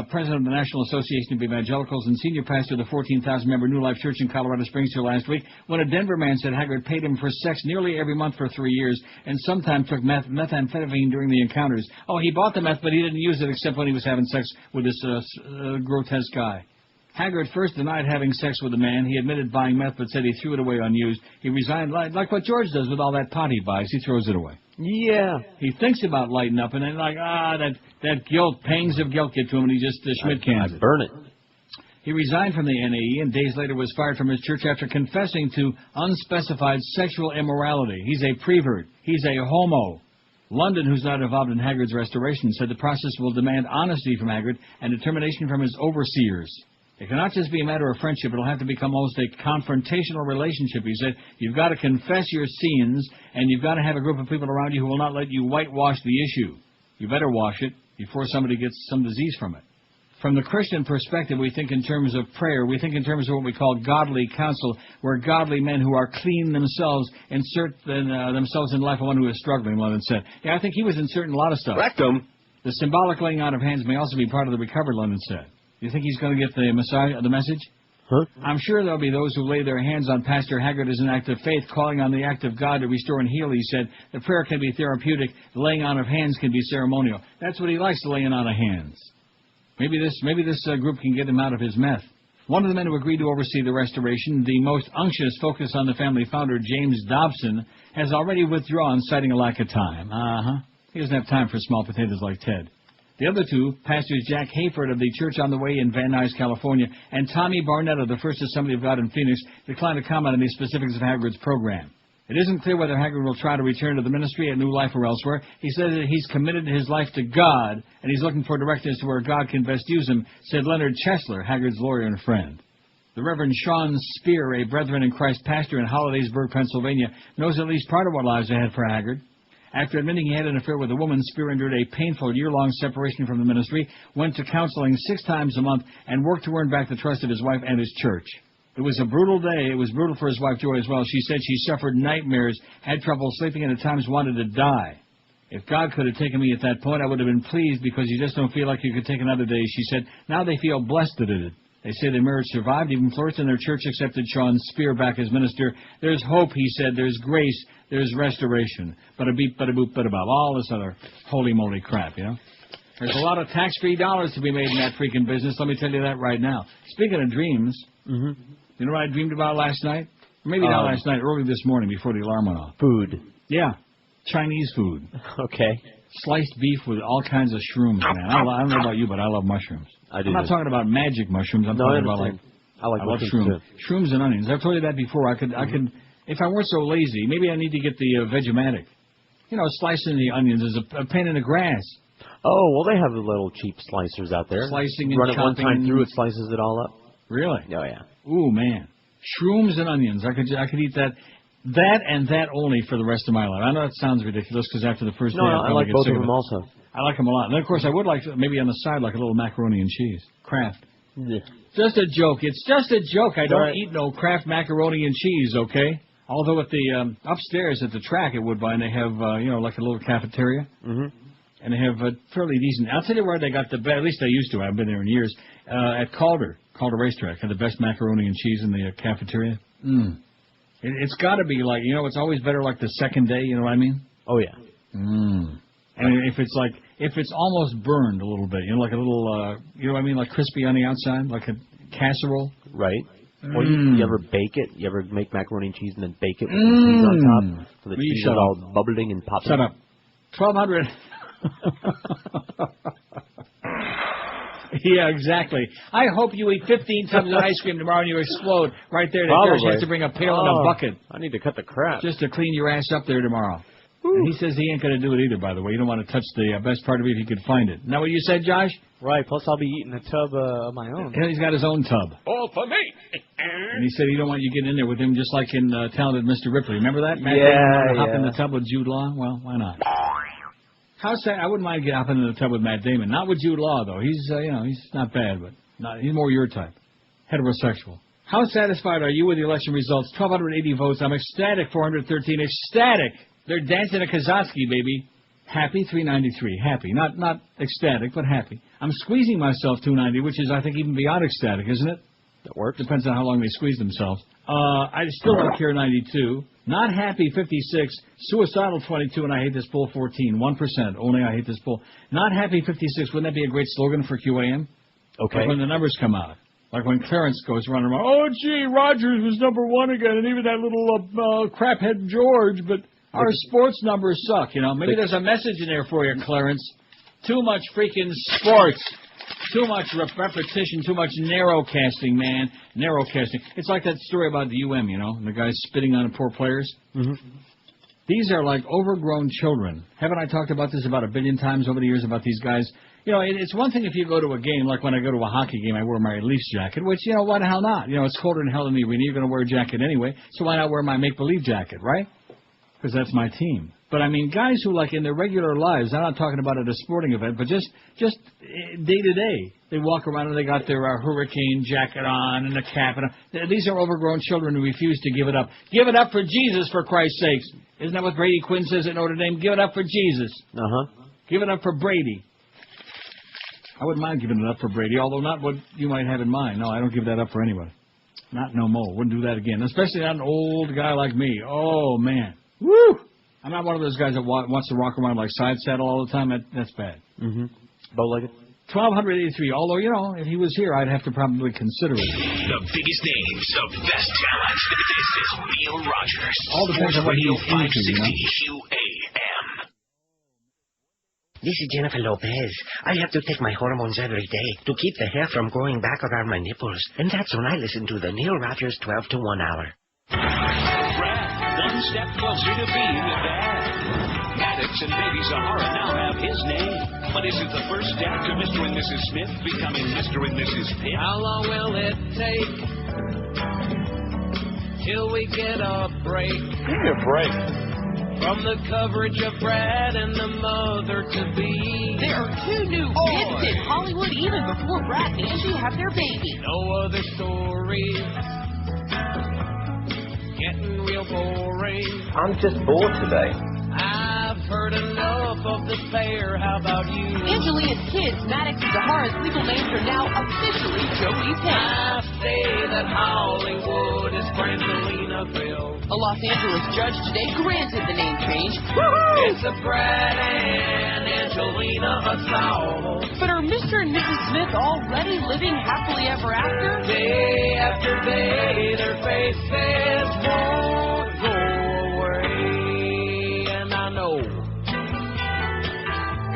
president of the National Association of Evangelicals and senior pastor of the 14,000-member New Life Church in Colorado Springs till last week, when a Denver man said Haggard paid him for sex nearly every month for 3 years and sometimes took methamphetamine during the encounters. Oh, he bought the meth, but he didn't use it except when he was having sex with this grotesque guy. Haggard first denied having sex with the man. He admitted buying meth, but said he threw it away unused. He resigned, like what George does with all that pot he buys. He throws it away. Yeah. He thinks about lighting up, and then that guilt, pangs of guilt get to him, and he just Schmidt cans it. Burn it. He resigned from the NAE and days later was fired from his church after confessing to unspecified sexual immorality. He's a prevert. He's a homo. London, who's not involved in Haggard's restoration, said the process will demand honesty from Haggard and determination from his overseers. It cannot just be a matter of friendship. It'll have to become almost a confrontational relationship, he said. You've got to confess your sins, and you've got to have a group of people around you who will not let you whitewash the issue. You better wash it before somebody gets some disease from it. From the Christian perspective, we think in terms of prayer. We think in terms of what we call godly counsel, where godly men who are clean themselves insert themselves in life of one who is struggling, London said. Yeah, I think he was inserting a lot of stuff. Rectum. The symbolic laying out of hands may also be part of the recovery, London said. You think he's going to get the message? Huh? I'm sure there'll be those who lay their hands on Pastor Haggard as an act of faith, calling on the act of God to restore and heal. He said the prayer can be therapeutic, the laying on of hands can be ceremonial. That's what he likes, the laying on of hands. Maybe this group can get him out of his meth. One of the men who agreed to oversee the restoration, the most unctuous focus on the family founder, James Dobson, has already withdrawn, citing a lack of time. He doesn't have time for small potatoes like Ted. The other two, Pastors Jack Hayford of the Church on the Way in Van Nuys, California, and Tommy Barnett of the First Assembly of God in Phoenix, declined to comment on the specifics of Haggard's program. It isn't clear whether Haggard will try to return to the ministry at New Life or elsewhere. He said that he's committed his life to God, and he's looking for directions to where God can best use him, said Leonard Chesler, Haggard's lawyer and friend. The Reverend Sean Spear, a Brethren in Christ pastor in Hollidaysburg, Pennsylvania, knows at least part of what lies ahead for Haggard. After admitting he had an affair with a woman, Spear endured a painful year-long separation from the ministry, went to counseling 6 times a month, and worked to earn back the trust of his wife and his church. It was a brutal day. It was brutal for his wife, Joy, as well. She said she suffered nightmares, had trouble sleeping, and at times wanted to die. If God could have taken me at that point, I would have been pleased because you just don't feel like you could take another day, she said. Now they feel blessed that it did. They say their marriage survived, even flourished, and their church accepted Sean Spear back as minister. There's hope, he said. There's grace. There's restoration. Bada-beep, bada-boop, bada-bob. All this other holy moly crap, you know. There's a lot of tax-free dollars to be made in that freaking business. Let me tell you that right now. Speaking of dreams, you know what I dreamed about last night? Maybe not last night, early this morning before the alarm went off. Food. Yeah. Chinese food. Okay. Sliced beef with all kinds of shrooms, man. I don't know about you, but I love mushrooms. I'm not talking about magic mushrooms. I'm talking about I love shrooms. too. Shrooms and onions. I've told you that before. I could, if I weren't so lazy, maybe I need to get the Vegematic. You know, slicing the onions is a pain in the grass. Oh, well, they have the little cheap slicers out there. Slicing and Run it one chopping. time through, it slices it all up. Really? Oh, yeah. Ooh, man. Shrooms and onions. I could eat that. That and that only for the rest of my life. I know that sounds ridiculous because after the first day, I like both of them also. I like them a lot. And then, of course, I would like to, maybe on the side, like a little macaroni and cheese. Kraft. Yeah. Just a joke. It's just a joke. I don't eat no Kraft macaroni and cheese, okay? Although at the upstairs at the track at Woodbine, they have, like a little cafeteria. Mm-hmm. And they have a fairly decent. I'll tell you where they got the best. At least they used to. I haven't been there in years. At Calder Racetrack, had the best macaroni and cheese in the cafeteria. It's got to be like, it's always better like the second day. You know what I mean? Oh yeah. And if it's almost burned a little bit, like a little, you know what I mean, like crispy on the outside, like a casserole. Right. Or you ever bake it? You ever make macaroni and cheese and then bake it with the cheese on top? So the cheese is all bubbling and popping. Shut up. 1,200. Yeah, exactly. I hope you eat 15 tubs of ice cream tomorrow and you explode right there. There's you have to bring a pail and a bucket. I need to cut the crap. Just to clean your ass up there tomorrow. And he says he ain't going to do it either, by the way. You don't want to touch the best part of it if you could find it. Isn't that what you said, Josh? Right, plus I'll be eating a tub of my own. Yeah, he's got his own tub. All for me. And he said he don't want you getting in there with him just like in Talented Mr. Ripley. Remember that? Matt Yeah, Hop in the tub with Jude Law? Well, why not? How sad? I wouldn't mind hopping in the tub with Matt Damon. Not with Jude Law, though. He's, he's not bad, but he's more your type. Heterosexual. How satisfied are you with the election results? 1,280 votes. I'm ecstatic, 413. Ecstatic. They're dancing a Kazatsky, baby. Happy, 393. Happy. Not ecstatic, but happy. I'm squeezing myself, 290, which is, I think, even beyond ecstatic, isn't it? That works. Depends on how long they squeeze themselves. I still don't care, 92. Not happy, 56. Suicidal, 22. And I hate this poll, 14. 1%. Only I hate this poll. Not happy, 56. Wouldn't that be a great slogan for QAM? Okay. Like when the numbers come out. Like when Clarence goes running around, oh, gee, Rogers was number 1 again, and even that little craphead George, but our sports numbers suck, you know. Maybe there's a message in there for you, Clarence. Too much freaking sports. Too much repetition, too much narrowcasting, man. Narrowcasting. It's like that story about the UM, you know, and the guy spitting on the poor players. Mm-hmm. These are like overgrown children. Haven't I talked about this about 1 billion times over the years about these guys? You know, it's one thing if you go to a game, like when I go to a hockey game, I wear my Leafs jacket, which, you know, why the hell not? You know, it's colder than hell in the arena. You're going to wear a jacket anyway, so why not wear my make-believe jacket, right? Because that's my team. But, I mean, guys who, like, in their regular lives, I'm not talking about at a sporting event, but just day-to-day, they walk around and they got their hurricane jacket on and a cap. And these are overgrown children who refuse to give it up. Give it up for Jesus, for Christ's sakes. Isn't that what Brady Quinn says at Notre Dame? Give it up for Jesus. Uh-huh. Give it up for Brady. I wouldn't mind giving it up for Brady, although not what you might have in mind. No, I don't give that up for anybody. Not no more. Wouldn't do that again. Especially not an old guy like me. Oh, man. Woo! I'm not one of those guys that wants to rock around like side saddle all the time. That's bad. Mm-hmm. Bow-legged? 1,283. Although, you know, if he was here, I'd have to probably consider it. The biggest names of best talent. This is Neil Rogers. All depends on what Radio he's into, 560 you know? QAM. This is Jennifer Lopez. I have to take my hormones every day to keep the hair from growing back around my nipples. And that's when I listen to the Neil Rogers 12 to 1 hour. One step closer to being a dad. Maddox and baby Zahara now have his name. But is it the first step to Mr. and Mrs. Smith becoming Mr. and Mrs. Pitt? How long will it take till we get a break? Give me a break. From the coverage of Brad and the mother-to-be. There are 2 new kids in Hollywood even before Brad and Angie have their baby. No other stories. Getting real boring. I'm just bored today. I've heard enough of the pair. How about you? Angelina's kids, Maddox and Zahara's legal names are now officially Joey Pitt. I say that Hollywood is Brangelinaville. A Los Angeles judge today granted the name change. Woo-hoo! It's a Brad and Angelina assault. But are Mr. and Mrs. Smith already living happily ever after? Day after day, their faces won't go away. And I know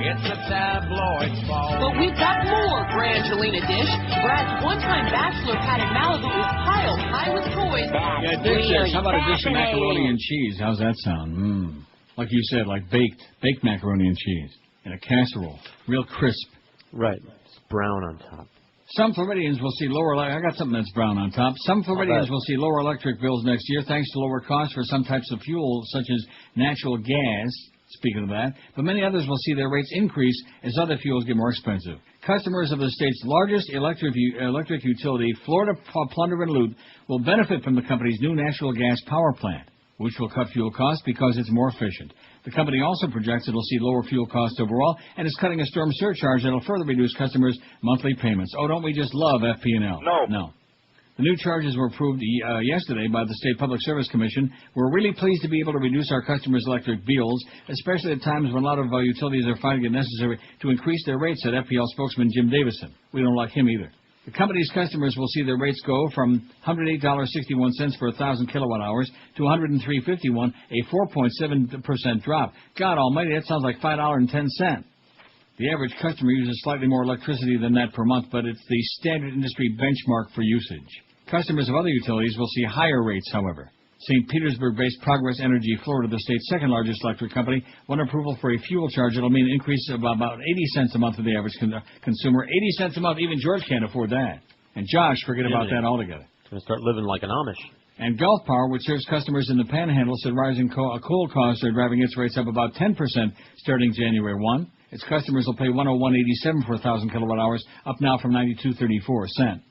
it's a tabloid's fault. But we've got more Brangelina dish. Brad's one-time bachelor pad in Malibu is piled high with toys. Yeah, dish this. How about a dish of macaroni and cheese? How's that sound? Like you said, like baked macaroni and cheese in a casserole, real crisp. Right, it's brown on top. Some Floridians will see lower. I got something that's brown on top. Some Floridians will see lower electric bills next year thanks to lower costs for some types of fuel, such as natural gas. Speaking of that, but many others will see their rates increase as other fuels get more expensive. Customers of the state's largest electric utility, Florida Plunder and Loot, will benefit from the company's new natural gas power plant, which will cut fuel costs because it's more efficient. The company also projects it will see lower fuel costs overall and is cutting a storm surcharge that will further reduce customers' monthly payments. Oh, don't we just love FP&L? No. The new charges were approved yesterday by the State Public Service Commission. We're really pleased to be able to reduce our customers' electric bills, especially at times when a lot of utilities are finding it necessary to increase their rates, said FPL spokesman Jim Davison. We don't like him either. The company's customers will see their rates go from $108.61 for 1,000 kilowatt hours to $103.51, a 4.7% drop. God almighty, that sounds like $5.10. The average customer uses slightly more electricity than that per month, but it's the standard industry benchmark for usage. Customers of other utilities will see higher rates, however. St. Petersburg-based Progress Energy, Florida, the state's second-largest electric company, won approval for a fuel charge that will mean an increase of about 80 cents a month for the average consumer. 80 cents a month, even George can't afford that. And Josh, forget about that altogether. It's going to start living like an Amish. And Gulf Power, which serves customers in the Panhandle, said rising coal costs are driving its rates up about 10% starting January 1. Its customers will pay $101.87 for 1,000 kilowatt hours, up now from $92.34.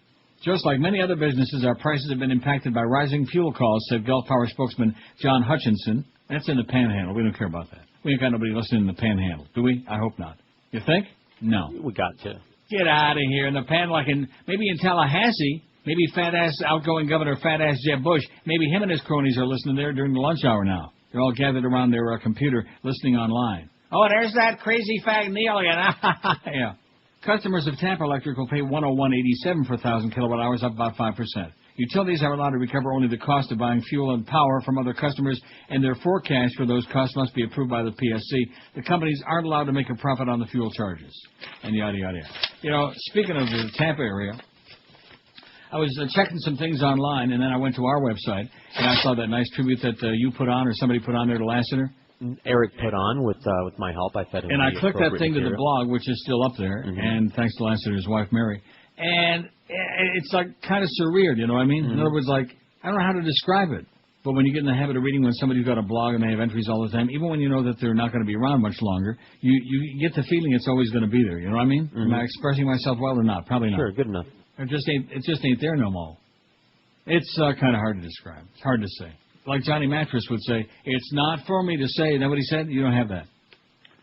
Just like many other businesses, our prices have been impacted by rising fuel costs, said Gulf Power spokesman John Hutchinson. That's in the Panhandle. We don't care about that. We ain't got nobody listening in the Panhandle, do we? I hope not. You think? No. We got to. Get out of here. In the Pan, like maybe in Tallahassee, maybe fat-ass outgoing Governor fat-ass Jeb Bush, maybe him and his cronies are listening there during the lunch hour now. They're all gathered around their computer listening online. Oh, there's that crazy fag Neil again. Yeah. Customers of Tampa Electric will pay $101.87 per 1,000 kilowatt hours, up about 5%. Utilities are allowed to recover only the cost of buying fuel and power from other customers, and their forecast for those costs must be approved by the PSC. The companies aren't allowed to make a profit on the fuel charges, and yada, yada, yada. You know, speaking of the Tampa area, I was checking some things online, and then I went to our website, and I saw that nice tribute that you put on, or somebody put on there to Lassiter. Eric put on with my help. I fed him. And I clicked that thing to the blog, which is still up there, and thanks to Lassiter's wife, Mary. And it's like kind of surreal, you know what I mean? In other words, like, I don't know how to describe it. But when you get in the habit of reading when somebody's got a blog and they have entries all the time, even when you know that they're not going to be around much longer, you get the feeling it's always going to be there. You know what I mean? Am I expressing myself well or not? Probably not. Sure, good enough. It just ain't there no more. It's kind of hard to describe. It's hard to say. Like Johnny Mattress would say, it's not for me to say. Is that what he said? You don't have that.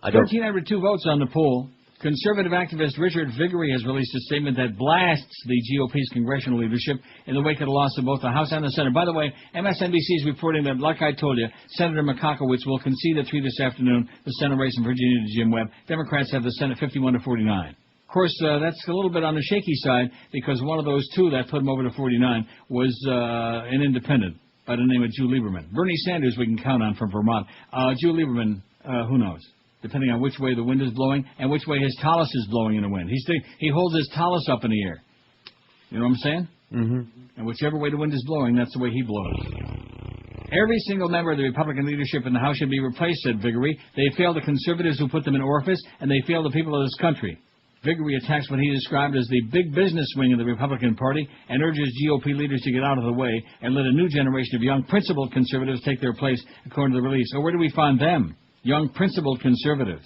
1,302 votes on the poll. Conservative activist Richard Viguerie has released a statement that blasts the GOP's congressional leadership in the wake of the loss of both the House and the Senate. By the way, MSNBC is reporting that, like I told you, Senator Makakowicz will concede at 3 this afternoon the Senate race in Virginia to Jim Webb. Democrats have the Senate 51-49. Of course, that's a little bit on the shaky side because one of those two that put him over to 49 was an independent by the name of Drew Lieberman. Bernie Sanders we can count on from Vermont. Drew Lieberman, who knows? Depending on which way the wind is blowing and which way his talus is blowing in the wind. He holds his talus up in the air. You know what I'm saying? Mm-hmm. And whichever way the wind is blowing, that's the way he blows. Every single member of the Republican leadership in the House should be replaced, said Viguerie. They failed the conservatives who put them in office, and they failed the people of this country. Viguerie attacks what he described as the big business wing of the Republican Party and urges GOP leaders to get out of the way and let a new generation of young, principled conservatives take their place, according to the release. So where do we find them? Young, principled conservatives.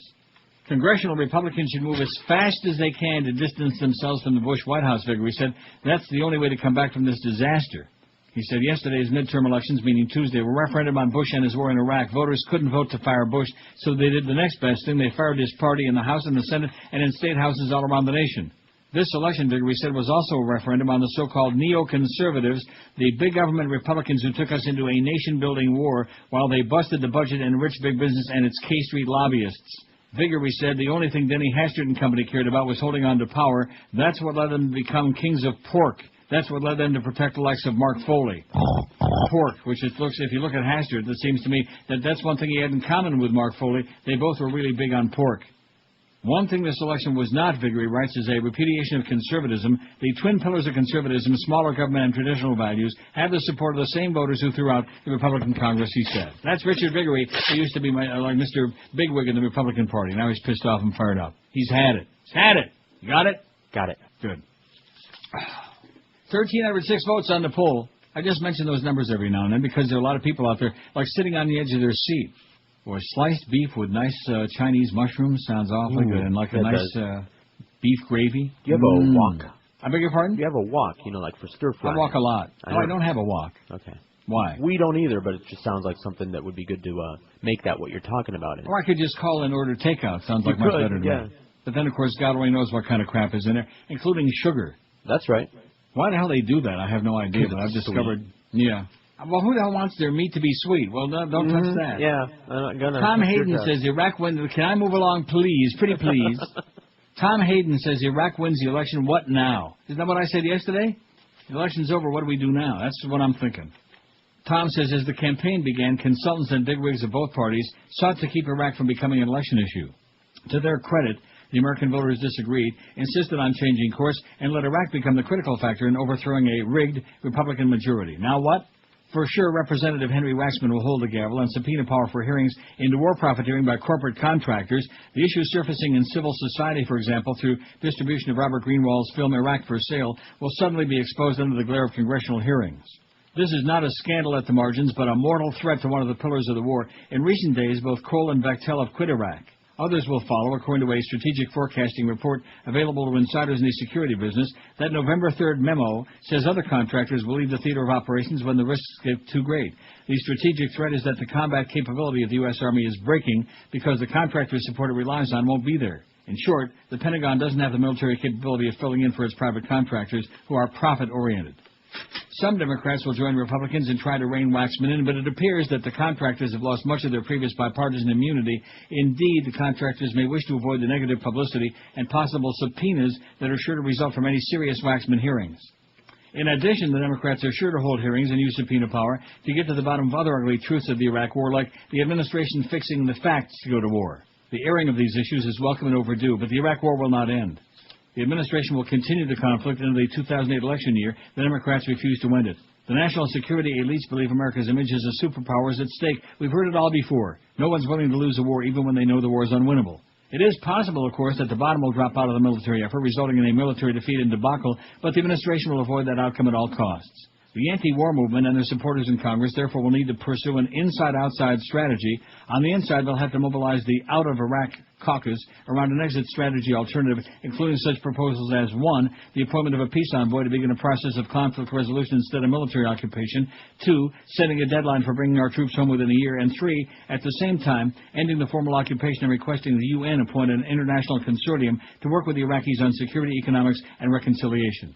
Congressional Republicans should move as fast as they can to distance themselves from the Bush White House, Viguerie said. That's the only way to come back from this disaster. He said yesterday's midterm elections, meaning Tuesday, were a referendum on Bush and his war in Iraq. Voters couldn't vote to fire Bush, so they did the next best thing. They fired his party in the House and the Senate and in state houses all around the nation. This election, Viguerie said, was also a referendum on the so-called neoconservatives, the big government Republicans who took us into a nation-building war while they busted the budget and enriched big business and its K Street lobbyists. Viguerie said the only thing Denny Hastert and company cared about was holding on to power. That's what led them to become kings of pork. That's what led them to protect the likes of Mark Foley. Pork, which if you look at Hastert, it seems to me that that's one thing he had in common with Mark Foley. They both were really big on pork. One thing this election was not, Viguerie writes, is a repudiation of conservatism. The twin pillars of conservatism, smaller government and traditional values, have the support of the same voters who threw out the Republican Congress, he said. That's Richard Viguerie, who used to be like Mr. Bigwig in the Republican Party. Now he's pissed off and fired up. He's had it. He's had it. You got it? Got it. Good. 1,306 votes on the poll. I just mention those numbers every now and then because there are a lot of people out there like sitting on the edge of their seat. Or sliced beef with nice Chinese mushrooms sounds awfully good, and like a nice beef gravy. Do you have a wok? I beg your pardon? Do you have a wok, like for stir fry? I walk a lot. I don't have a wok. Okay. Why? We don't either, but it just sounds like something that would be good to make that what you're talking about. Or I could just call and order takeout. Sounds like much better to me. But then, of course, God only knows what kind of crap is in there, including sugar. That's right. Why the hell they do that, I have no idea, but I've discovered... Yeah. Well, who the hell wants their meat to be sweet? Well, don't touch that. Yeah, I'm not gonna. Tom Hayden says Iraq wins. Can I move along, please? Pretty please. Tom Hayden says Iraq wins the election. What now? Isn't that what I said yesterday? The election's over. What do we do now? That's what I'm thinking. Tom says as the campaign began, consultants and bigwigs of both parties sought to keep Iraq from becoming an election issue. To their credit, the American voters disagreed, insisted on changing course, and let Iraq become the critical factor in overthrowing a rigged Republican majority. Now what? For sure, Representative Henry Waxman will hold the gavel and subpoena power for hearings into war profiteering by corporate contractors. The issue surfacing in civil society, for example, through distribution of Robert Greenwald's film Iraq for Sale, will suddenly be exposed under the glare of congressional hearings. This is not a scandal at the margins, but a mortal threat to one of the pillars of the war. In recent days, both Kroll and Bechtel have quit Iraq. Others will follow, according to a strategic forecasting report available to insiders in the security business. That November 3rd memo says other contractors will leave the theater of operations when the risks get too great. The strategic threat is that the combat capability of the U.S. Army is breaking because the contractor support it relies on won't be there. In short, the Pentagon doesn't have the military capability of filling in for its private contractors who are profit-oriented. Some Democrats will join Republicans and try to rein Waxman in, but it appears that the contractors have lost much of their previous bipartisan immunity. Indeed, the contractors may wish to avoid the negative publicity and possible subpoenas that are sure to result from any serious Waxman hearings. In addition, the Democrats are sure to hold hearings and use subpoena power to get to the bottom of other ugly truths of the Iraq War, like the administration fixing the facts to go to war. The airing of these issues is welcome and overdue, but the Iraq War will not end. The administration will continue the conflict into the 2008 election year. The Democrats refuse to end it. The national security elites believe America's image as a superpower is at stake. We've heard it all before. No one's willing to lose a war even when they know the war is unwinnable. It is possible, of course, that the bottom will drop out of the military effort, resulting in a military defeat and debacle, but the administration will avoid that outcome at all costs. The anti-war movement and their supporters in Congress, therefore, will need to pursue an inside-outside strategy. On the inside, they'll have to mobilize the out-of-Iraq caucus around an exit strategy alternative, including such proposals as 1, the appointment of a peace envoy to begin a process of conflict resolution instead of military occupation, 2, setting a deadline for bringing our troops home within a year, and 3, at the same time, ending the formal occupation and requesting the UN appoint an international consortium to work with the Iraqis on security, economics, and reconciliation.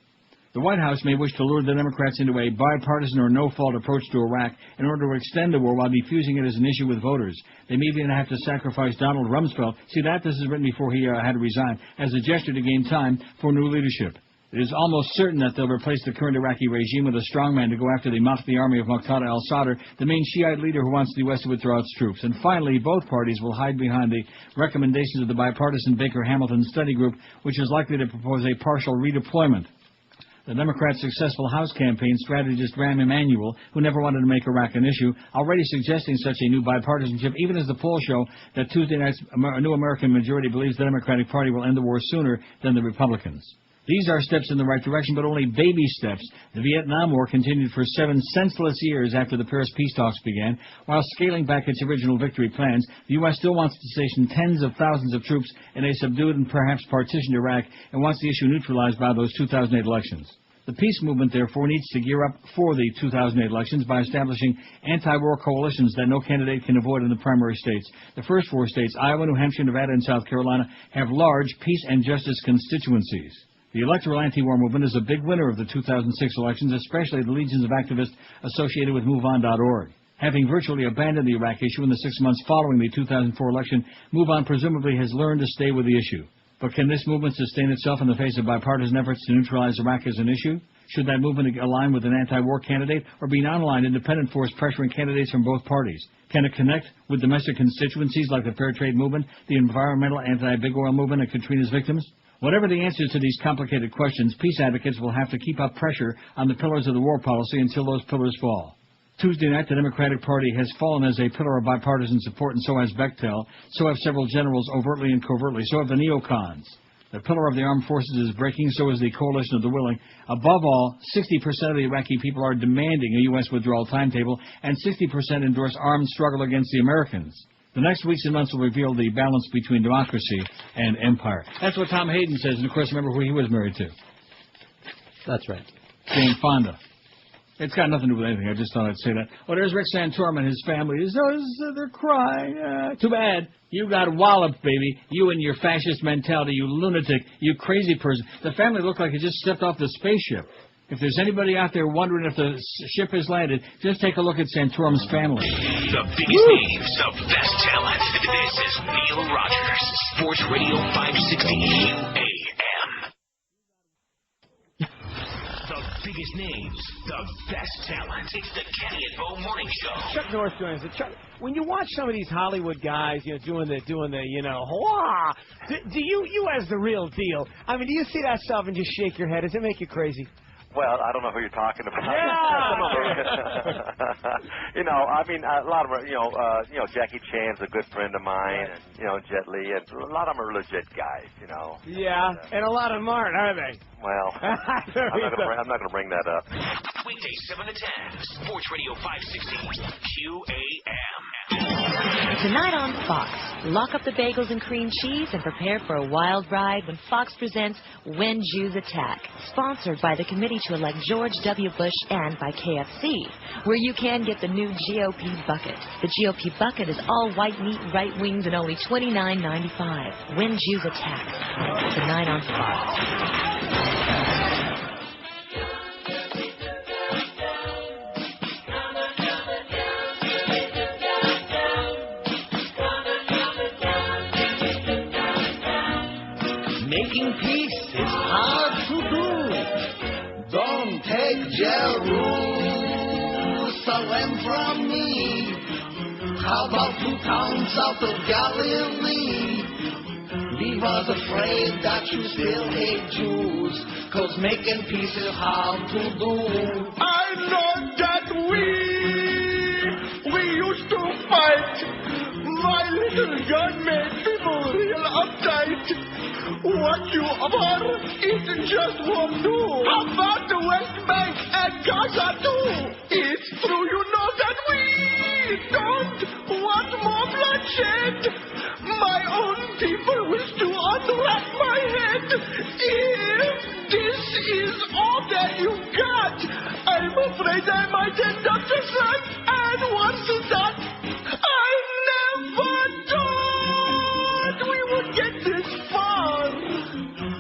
The White House may wish to lure the Democrats into a bipartisan or no-fault approach to Iraq in order to extend the war while defusing it as an issue with voters. They may even have to sacrifice Donald Rumsfeld. See, this is written before he had to resign, as a gesture to gain time for new leadership. It is almost certain that they'll replace the current Iraqi regime with a strongman to go after the Mahdi army of Muqtada al-Sadr, the main Shiite leader who wants the U.S. to withdraw its troops. And finally, both parties will hide behind the recommendations of the bipartisan Baker-Hamilton study group, which is likely to propose a partial redeployment. The Democrats' successful House campaign strategist Rahm Emanuel, who never wanted to make Iraq an issue, already suggesting such a new bipartisanship, even as the polls show that Tuesday night's new American majority believes the Democratic Party will end the war sooner than the Republicans. These are steps in the right direction, but only baby steps. The Vietnam War continued for 7 senseless years after the Paris peace talks began. While scaling back its original victory plans, the U.S. still wants to station tens of thousands of troops in a subdued and perhaps partitioned Iraq and wants the issue neutralized by those 2008 elections. The peace movement, therefore, needs to gear up for the 2008 elections by establishing anti-war coalitions that no candidate can avoid in the primary states. The first 4 states, Iowa, New Hampshire, Nevada, and South Carolina, have large peace and justice constituencies. The electoral anti-war movement is a big winner of the 2006 elections, especially the legions of activists associated with MoveOn.org. Having virtually abandoned the Iraq issue in the 6 months following the 2004 election, MoveOn presumably has learned to stay with the issue. But can this movement sustain itself in the face of bipartisan efforts to neutralize Iraq as an issue? Should that movement align with an anti-war candidate or be an non-aligned independent force pressuring candidates from both parties? Can it connect with domestic constituencies like the Fair Trade movement, the environmental anti-big oil movement, and Katrina's victims? Whatever the answers to these complicated questions, peace advocates will have to keep up pressure on the pillars of the war policy until those pillars fall. Tuesday night, the Democratic Party has fallen as a pillar of bipartisan support, and so has Bechtel. So have several generals overtly and covertly. So have the neocons. The pillar of the armed forces is breaking, so is the coalition of the willing. Above all, 60% of the Iraqi people are demanding a U.S. withdrawal timetable, and 60% endorse armed struggle against the Americans. The next weeks and months will reveal the balance between democracy and empire. That's what Tom Hayden says, and of course, remember who he was married to. That's right. Jane Fonda. It's got nothing to do with anything. I just thought I'd say that. Oh, there's Rick Santorum and his family. They're crying. Too bad. You got walloped, baby. You and your fascist mentality, you lunatic, you crazy person. The family looked like it just stepped off the spaceship. If there's anybody out there wondering if the ship has landed, just take a look at Santorum's family. The biggest names, the best talent. This is Neil Rogers, Sports Radio 560 UAM. The biggest names, the best talent. It's the Kenny and Bo Morning Show. Chuck Norris joins us. Chuck, when you watch some of these Hollywood guys, doing the, hurrah, do you as the real deal? I mean, do you see that stuff and just shake your head? Does it make you crazy? Well, I don't know who you're talking about. Yeah. A lot of them, Jackie Chan's a good friend of mine, and, Jet Li, and a lot of them are legit guys, Yeah, and a lot of them aren't, are they? Well, I'm not going to bring that up. Weekdays 7 to 10, Sports Radio 560 QAM. Tonight on Fox, lock up the bagels and cream cheese and prepare for a wild ride when Fox presents When Jews Attack, sponsored by the Committee to Elect George W. Bush and by KFC, where you can get the new GOP Bucket. The GOP Bucket is all white meat, right wings, and only $29.95. When Jews Attack, tonight on Fox. How about 2 towns south of Galilee? We was afraid that you still hate Jews, 'cause making peace is hard to do. I know that we used to fight. My little gun made people real uptight. What you are isn't just one too. How about the West Bank and Gaza too? It's true, you know that we don't want more bloodshed. My own people wish to unwrap my head. If this is all that you got, I'm afraid I might end up just like and once that I never thought we would get this far.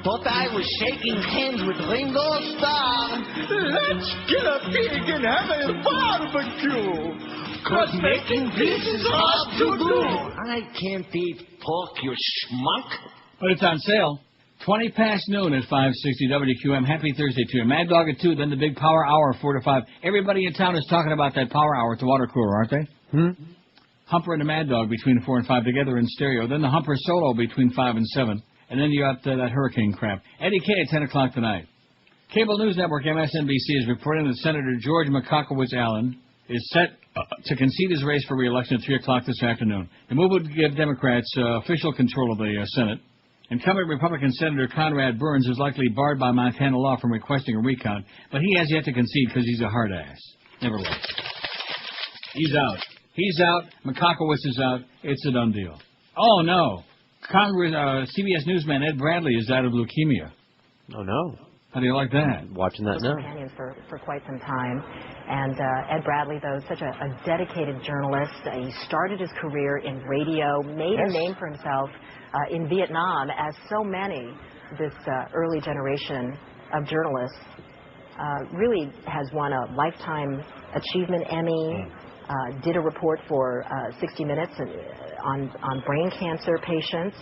Thought I was shaking hands with Ringo Starr. Let's get a pig and have a barbecue. 'Cause making peace is hard to do. I can't eat pork, you schmuck. But it's on sale. 20 past noon at 560 WQM. Happy Thursday to you. Mad Dog at 2, then the big Power Hour 4 to 5. Everybody in town is talking about that Power Hour at the water cooler, aren't they? Humper and the Mad Dog between 4 and 5 together in stereo. Then the Humper solo between 5 and 7. And then you got that hurricane crap. Eddie K at 10 o'clock tonight. Cable News Network MSNBC is reporting that Senator George Makakowicz Allen is set to concede his race for re-election at 3 o'clock this afternoon. The move would give Democrats official control of the Senate. Incumbent Republican Senator Conrad Burns is likely barred by Montana law from requesting a recount, but he has yet to concede because he's a hard ass. Nevertheless. He's out. He's out. Makakowicz is out. It's a done deal. Oh, no. CBS newsman Ed Bradley is out of leukemia. Oh, no. How do you like that? Watching that now. Companions for quite some time. And Ed Bradley, though, such a dedicated journalist. He started his career in radio, made a name for himself in Vietnam, as so many, this early generation of journalists. Really has won a Lifetime Achievement Emmy, did a report for 60 Minutes on brain cancer patients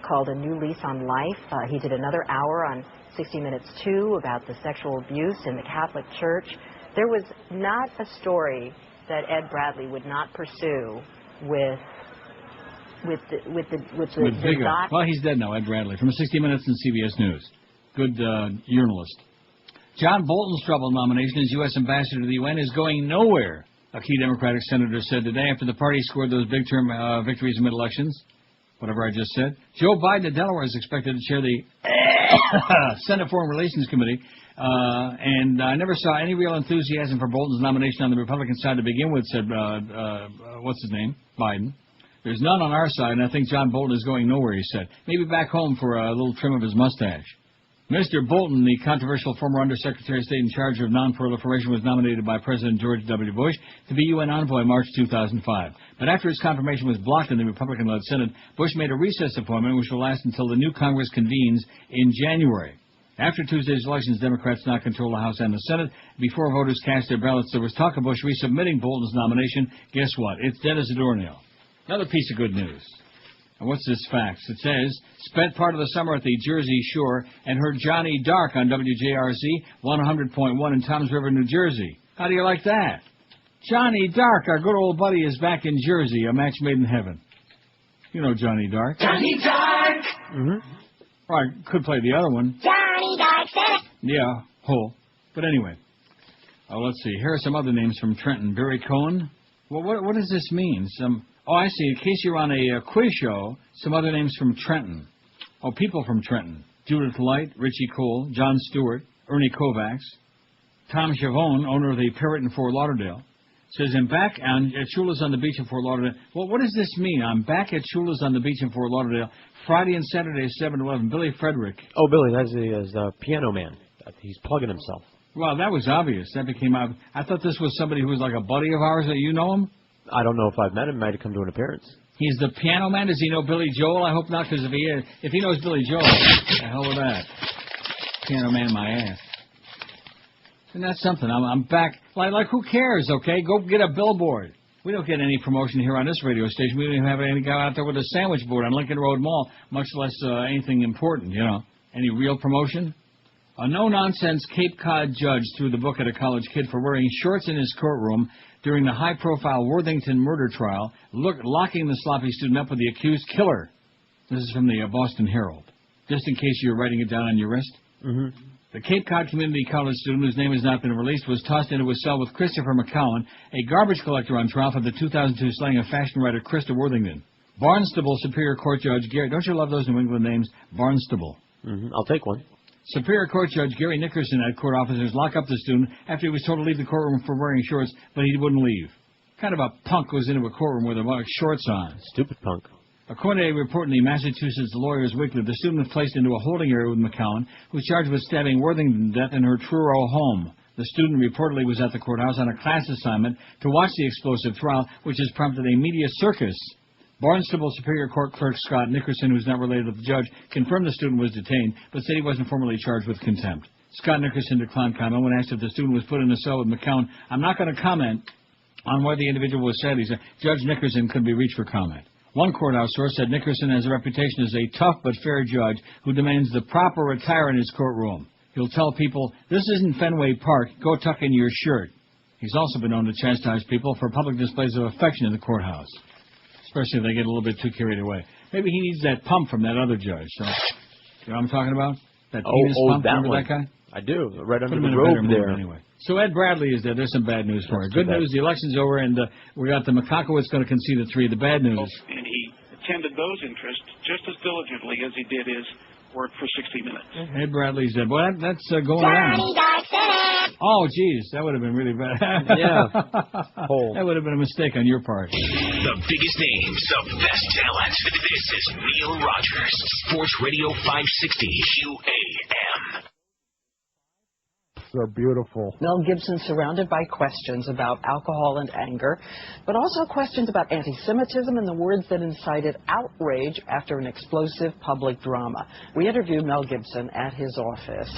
called A New Lease on Life. He did another hour on 60 Minutes, too, about the sexual abuse in the Catholic Church. There was not a story that Ed Bradley would not pursue with vigor. Well, he's dead now, Ed Bradley, from 60 Minutes and CBS News. Good journalist. John Bolton's troubled nomination as U.S. Ambassador to the UN is going nowhere, a key Democratic senator said today after the party scored those big-term victories in mid-elections. Whatever I just said. Joe Biden of Delaware is expected to chair the Senate Foreign Relations Committee, and I never saw any real enthusiasm for Bolton's nomination on the Republican side to begin with, said, what's his name, Biden. There's none on our side, and I think John Bolton is going nowhere, he said. Maybe back home for a little trim of his mustache. Mr. Bolton, the controversial former Undersecretary of State in charge of nonproliferation, was nominated by President George W. Bush to be UN envoy in March 2005. But after his confirmation was blocked in the Republican-led Senate, Bush made a recess appointment which will last until the new Congress convenes in January. After Tuesday's elections, Democrats now control the House and the Senate. Before voters cast their ballots, there was talk of Bush resubmitting Bolton's nomination. Guess what? It's dead as a doornail. Another piece of good news. And what's this fax? It says, spent part of the summer at the Jersey Shore and heard Johnny Dark on WJRC 100.1 in Toms River, New Jersey. How do you like that? Johnny Dark, our good old buddy, is back in Jersey, a match made in heaven. You know Johnny Dark. Johnny Dark! Or I could play the other one. Johnny Dark said it! Yeah, whole. But anyway. Let's see. Here are some other names from Trenton. Barry Cohen. Well, what does this mean? Oh, I see. In case you're on a quiz show, some other names from Trenton. Oh, people from Trenton. Judith Light, Richie Cole, John Stewart, Ernie Kovacs, Tom Chavone, owner of the Parrot in Fort Lauderdale, says, I'm back at Shula's on the beach in Fort Lauderdale. Well, what does this mean? I'm back at Shula's on the beach in Fort Lauderdale, Friday and Saturday, 7 to 11. Billy Frederick. Oh, Billy, that's the piano man. He's plugging himself. Well, that was obvious. That became obvious. I thought this was somebody who was like a buddy of ours. That you know him? I don't know if I've met him. Might have come to an appearance. He's the piano man. Does he know Billy Joel? I hope not, because if he knows Billy Joel, the hell with that. Piano man, my ass. Isn't that something? I'm back. Like who cares? Okay, go get a billboard. We don't get any promotion here on this radio station. We don't even have any guy out there with a sandwich board on Lincoln Road Mall, much less anything important. You know, any real promotion? A no-nonsense Cape Cod judge threw the book at a college kid for wearing shorts in his courtroom. during the high-profile Worthington murder trial, locking the sloppy student up with the accused killer. This is from the Boston Herald. Just in case you're writing it down on your wrist. Mm-hmm. The Cape Cod Community College student, whose name has not been released, was tossed into a cell with Christopher McCowan, a garbage collector on trial for the 2002 slaying of fashion writer Krista Worthington. Barnstable Superior Court Judge Gary... Don't you love those New England names? Barnstable. Mm-hmm. I'll take one. Superior Court Judge Gary Nickerson had court officers lock up the student after he was told to leave the courtroom for wearing shorts, but he wouldn't leave. Kind of a punk goes into a courtroom with shorts on. Stupid punk. According to a report in the Massachusetts Lawyers Weekly, the student was placed into a holding area with McCowan, who was charged with stabbing Worthington to death in her Truro home. The student reportedly was at the courthouse on a class assignment to watch the explosive trial, which has prompted a media circus. Barnstable Superior Court Clerk Scott Nickerson, who is not related to the judge, confirmed the student was detained, but said he wasn't formally charged with contempt. Scott Nickerson declined comment when asked if the student was put in a cell with McCowan. I'm not going to comment on where the individual was said. He said Judge Nickerson could be reached for comment. One courthouse source said Nickerson has a reputation as a tough but fair judge who demands the proper attire in his courtroom. He'll tell people, this isn't Fenway Park, go tuck in your shirt. He's also been known to chastise people for public displays of affection in the courthouse, especially if they get a little bit too carried away. Maybe he needs that pump from that other judge. So, you know what I'm talking about? That penis pump, that remember one. that guy? I do, right under Put him the in a better robe mood there. Anyway. So Ed Bradley is there. There's some bad news for him. Good bad. news, the election's over, and we got the McCockowitz going to concede the 3. The bad news. And he attended those interests just as diligently as he did his work for 60 Minutes. Ed Bradley's dead. Boy, that's going around. Oh, geez, that would have been really bad. Yeah. That would have been a mistake on your part. The biggest names of best talent. This is Neil Rogers, Sports Radio 560 QAM. They're beautiful. Mel Gibson surrounded by questions about alcohol and anger, but also questions about anti-Semitism and the words that incited outrage after an explosive public drama. We interviewed Mel Gibson at his office.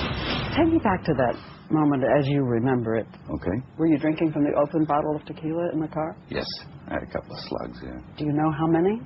Take me back to that moment as you remember it. Okay. Were you drinking from the open bottle of tequila in the car? Yes. I had a couple of slugs, yeah. Do you know how many?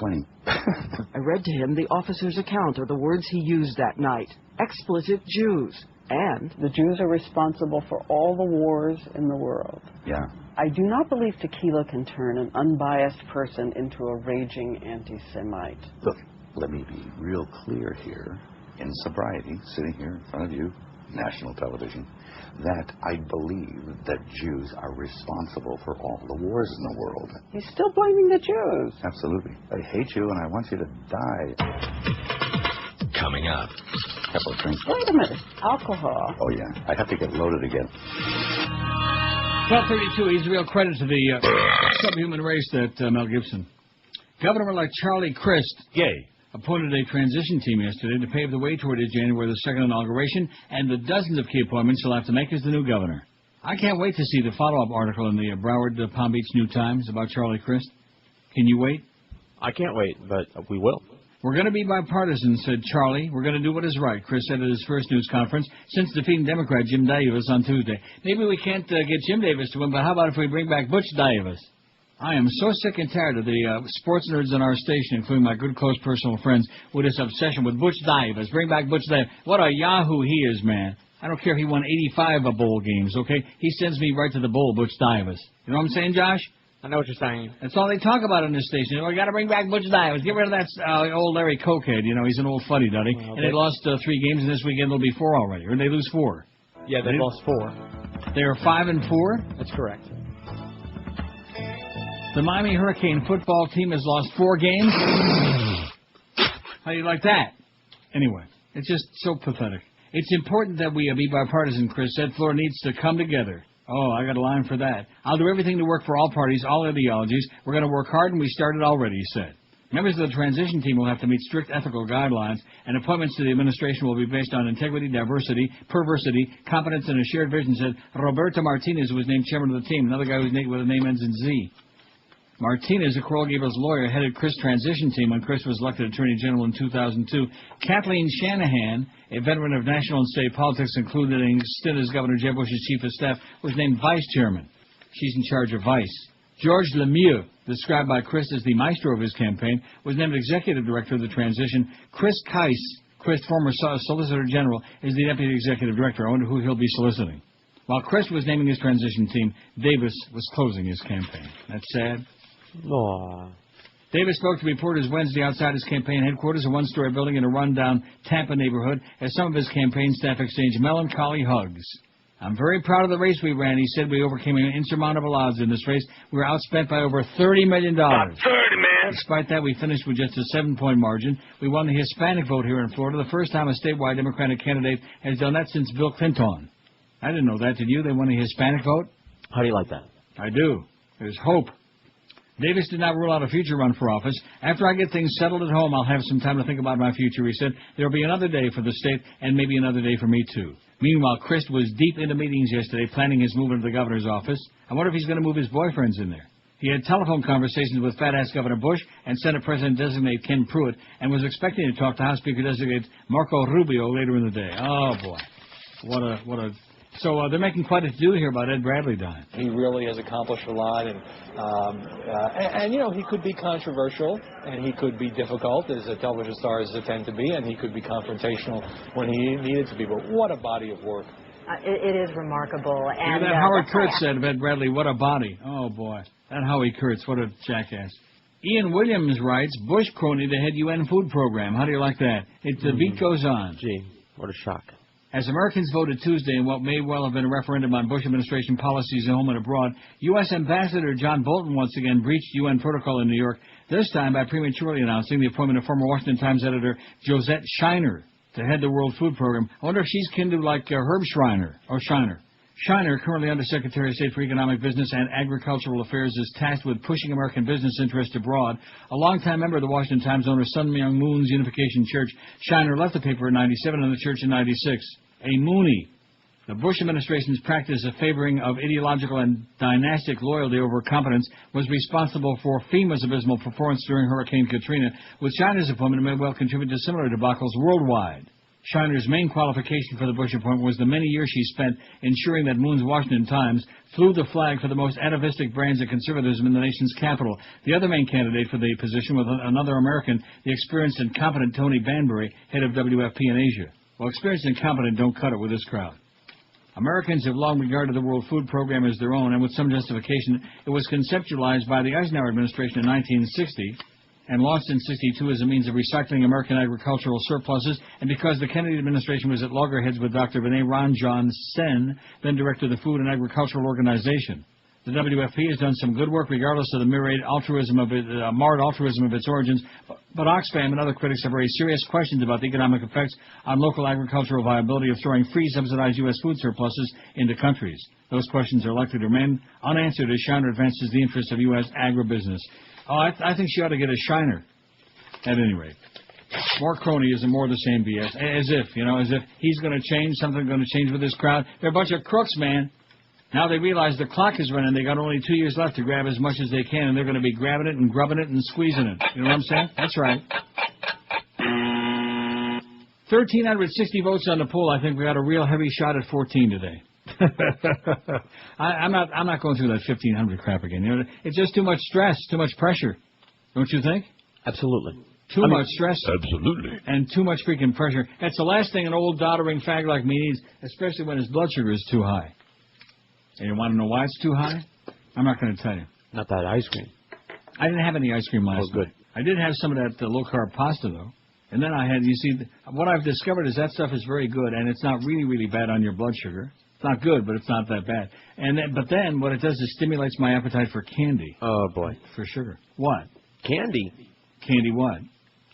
20. I read to him the officer's account of the words he used that night. Expletive Jews. And the Jews are responsible for all the wars in the world. Yeah. I do not believe tequila can turn an unbiased person into a raging anti-Semite. Look, let me be real clear here. In sobriety, sitting here in front of you, national television, that I believe that Jews are responsible for all the wars in the world. He's still blaming the Jews. Absolutely. I hate you and I want you to die. Coming up. Couple of drinks. Wait a minute. Alcohol. Oh, yeah. I have to get loaded again. 12:32. He's a real credit to the subhuman race, that Mel Gibson. Governor-elect Charlie Crist appointed a transition team yesterday to pave the way toward his January the 2nd inauguration and the dozens of key appointments he'll have to make as the new governor. I can't wait to see the follow-up article in the Broward Palm Beach New Times about Charlie Crist. Can you wait? I can't wait, but we will. We're going to be bipartisan, said Charlie. We're going to do what is right, Chris said at his first news conference since defeating Democrat Jim Davis on Tuesday. Maybe we can't get Jim Davis to win, but how about if we bring back Butch Davis? I am so sick and tired of the sports nerds on our station, including my good, close personal friends, with this obsession with Butch Davis. Bring back Butch Davis. What a yahoo he is, man. I don't care if he won 85 bowl games, okay? He sends me right to the bowl, Butch Davis. You know what I'm saying, Josh? I know what you're saying. That's all they talk about on this station. We got to bring back Butch Davis. Get rid of that old Larry Cokehead. You know, he's an old fuddy-duddy. Well, and they lost 3 games, and this weekend they'll be 4 already. Or they lose 4. Yeah, they lost 4. They are 5-4? That's correct. The Miami Hurricane football team has lost 4 games. How do you like that? Anyway, it's just so pathetic. It's important that we be bipartisan, Chris said. Florida needs to come together. Oh, I got a line for that. I'll do everything to work for all parties, all ideologies. We're going to work hard, and we started already, he said. Members of the transition team will have to meet strict ethical guidelines, and appointments to the administration will be based on integrity, diversity, perversity, competence, and a shared vision, said Roberto Martinez, who was named chairman of the team, another guy with a name ends in Z. Martinez, a Coral Gables lawyer, headed Chris' transition team when Chris was elected Attorney General in 2002. Kathleen Shanahan, a veteran of national and state politics, including stint as Governor Jeb Bush's chief of staff, was named vice chairman. She's in charge of vice. George Lemieux, described by Chris as the maestro of his campaign, was named executive director of the transition. Chris Keiss, Chris' former solicitor general, is the deputy executive director. I wonder who he'll be soliciting. While Crest was naming his transition team, Davis was closing his campaign. That's sad. Aww. Davis spoke to reporters Wednesday outside his campaign headquarters, a one-story building in a rundown Tampa neighborhood, as some of his campaign staff exchanged melancholy hugs. I'm very proud of the race we ran. He said we overcame insurmountable odds in this race. We were outspent by over $30 million. About 30, man. Despite that, we finished with just a 7-point margin. We won the Hispanic vote here in Florida, the first time a statewide Democratic candidate has done that since Bill Clinton. I didn't know that, did you? They won the Hispanic vote? How do you like that? I do. There's hope. Davis did not rule out a future run for office. After I get things settled at home, I'll have some time to think about my future, he said. There will be another day for the state and maybe another day for me, too. Meanwhile, Crist was deep into meetings yesterday, planning his move into the governor's office. I wonder if he's going to move his boyfriends in there. He had telephone conversations with fat-ass Governor Bush and Senate President-designate Ken Pruitt and was expecting to talk to House Speaker-designate Marco Rubio later in the day. Oh, boy. What a... So they're making quite a to-do here about Ed Bradley dying. He really has accomplished a lot, and you know, he could be controversial, and he could be difficult, as television stars tend to be, and he could be confrontational when he needed to be. But what a body of work. It is remarkable. And that Howard Kurtz said of Ed Bradley, what a body. Oh, boy. That Howie Kurtz, what a jackass. Ian Williams writes, Bush crony to head UN food program. How do you like that? The beat goes on. Gee, what a shock. As Americans voted Tuesday in what may well have been a referendum on Bush administration policies at home and abroad, U.S. Ambassador John Bolton once again breached UN protocol in New York, this time by prematurely announcing the appointment of former Washington Times editor Josette Shiner to head the World Food Program. I wonder if she's kin to like Herb Schreiner, or Shiner. Shiner, currently Undersecretary of State for Economic Business and Agricultural Affairs, is tasked with pushing American business interests abroad. A longtime member of the Washington Times owner Sun Myung Moon's Unification Church, Shiner left the paper in '97 and the church in '96. A Mooney. The Bush administration's practice of favoring of ideological and dynastic loyalty over competence was responsible for FEMA's abysmal performance during Hurricane Katrina, with Shiner's appointment may well contribute to similar debacles worldwide. Shiner's main qualification for the Bush appointment was the many years she spent ensuring that Moon's Washington Times flew the flag for the most atavistic brands of conservatism in the nation's capital. The other main candidate for the position was another American, the experienced and competent Tony Banbury, head of WFP in Asia. Well, experienced and competent don't cut it with this crowd. Americans have long regarded the World Food Program as their own, and with some justification. It was conceptualized by the Eisenhower administration in 1960 and launched in '62 as a means of recycling American agricultural surpluses, and because the Kennedy administration was at loggerheads with Dr. Vinay Ranjan Sen, then director of the Food and Agricultural Organization. The WFP has done some good work regardless of the marred altruism of its origins, but Oxfam and other critics have raised serious questions about the economic effects on local agricultural viability of throwing free subsidized U.S. food surpluses into countries. Those questions are likely to remain unanswered as Shiner advances the interests of U.S. agribusiness. Oh, I think she ought to get a Shiner, at any rate. More cronyism, more the same BS. As if he's going to change, something's going to change with this crowd. They're a bunch of crooks, man. Now they realize the clock is running. They got only 2 years left to grab as much as they can, and they're going to be grabbing it and grubbing it and squeezing it. You know what I'm saying? That's right. 1,360 votes on the poll. I think we got a real heavy shot at 14 today. I'm not going through that 1,500 crap again. You know, it's just too much stress, too much pressure. Don't you think? Absolutely. Too much stress. Absolutely. And too much freaking pressure. That's the last thing an old doddering fag like me needs, especially when his blood sugar is too high. And you want to know why it's too high? I'm not going to tell you. Not that ice cream. I didn't have any ice cream last night. I did have some of that low-carb pasta, though. And then I had, you see, what I've discovered is that stuff is very good, and it's not really, really bad on your blood sugar. It's not good, but it's not that bad. But then what it does is stimulates my appetite for candy. Oh, boy. For sugar. What? Candy. Candy what?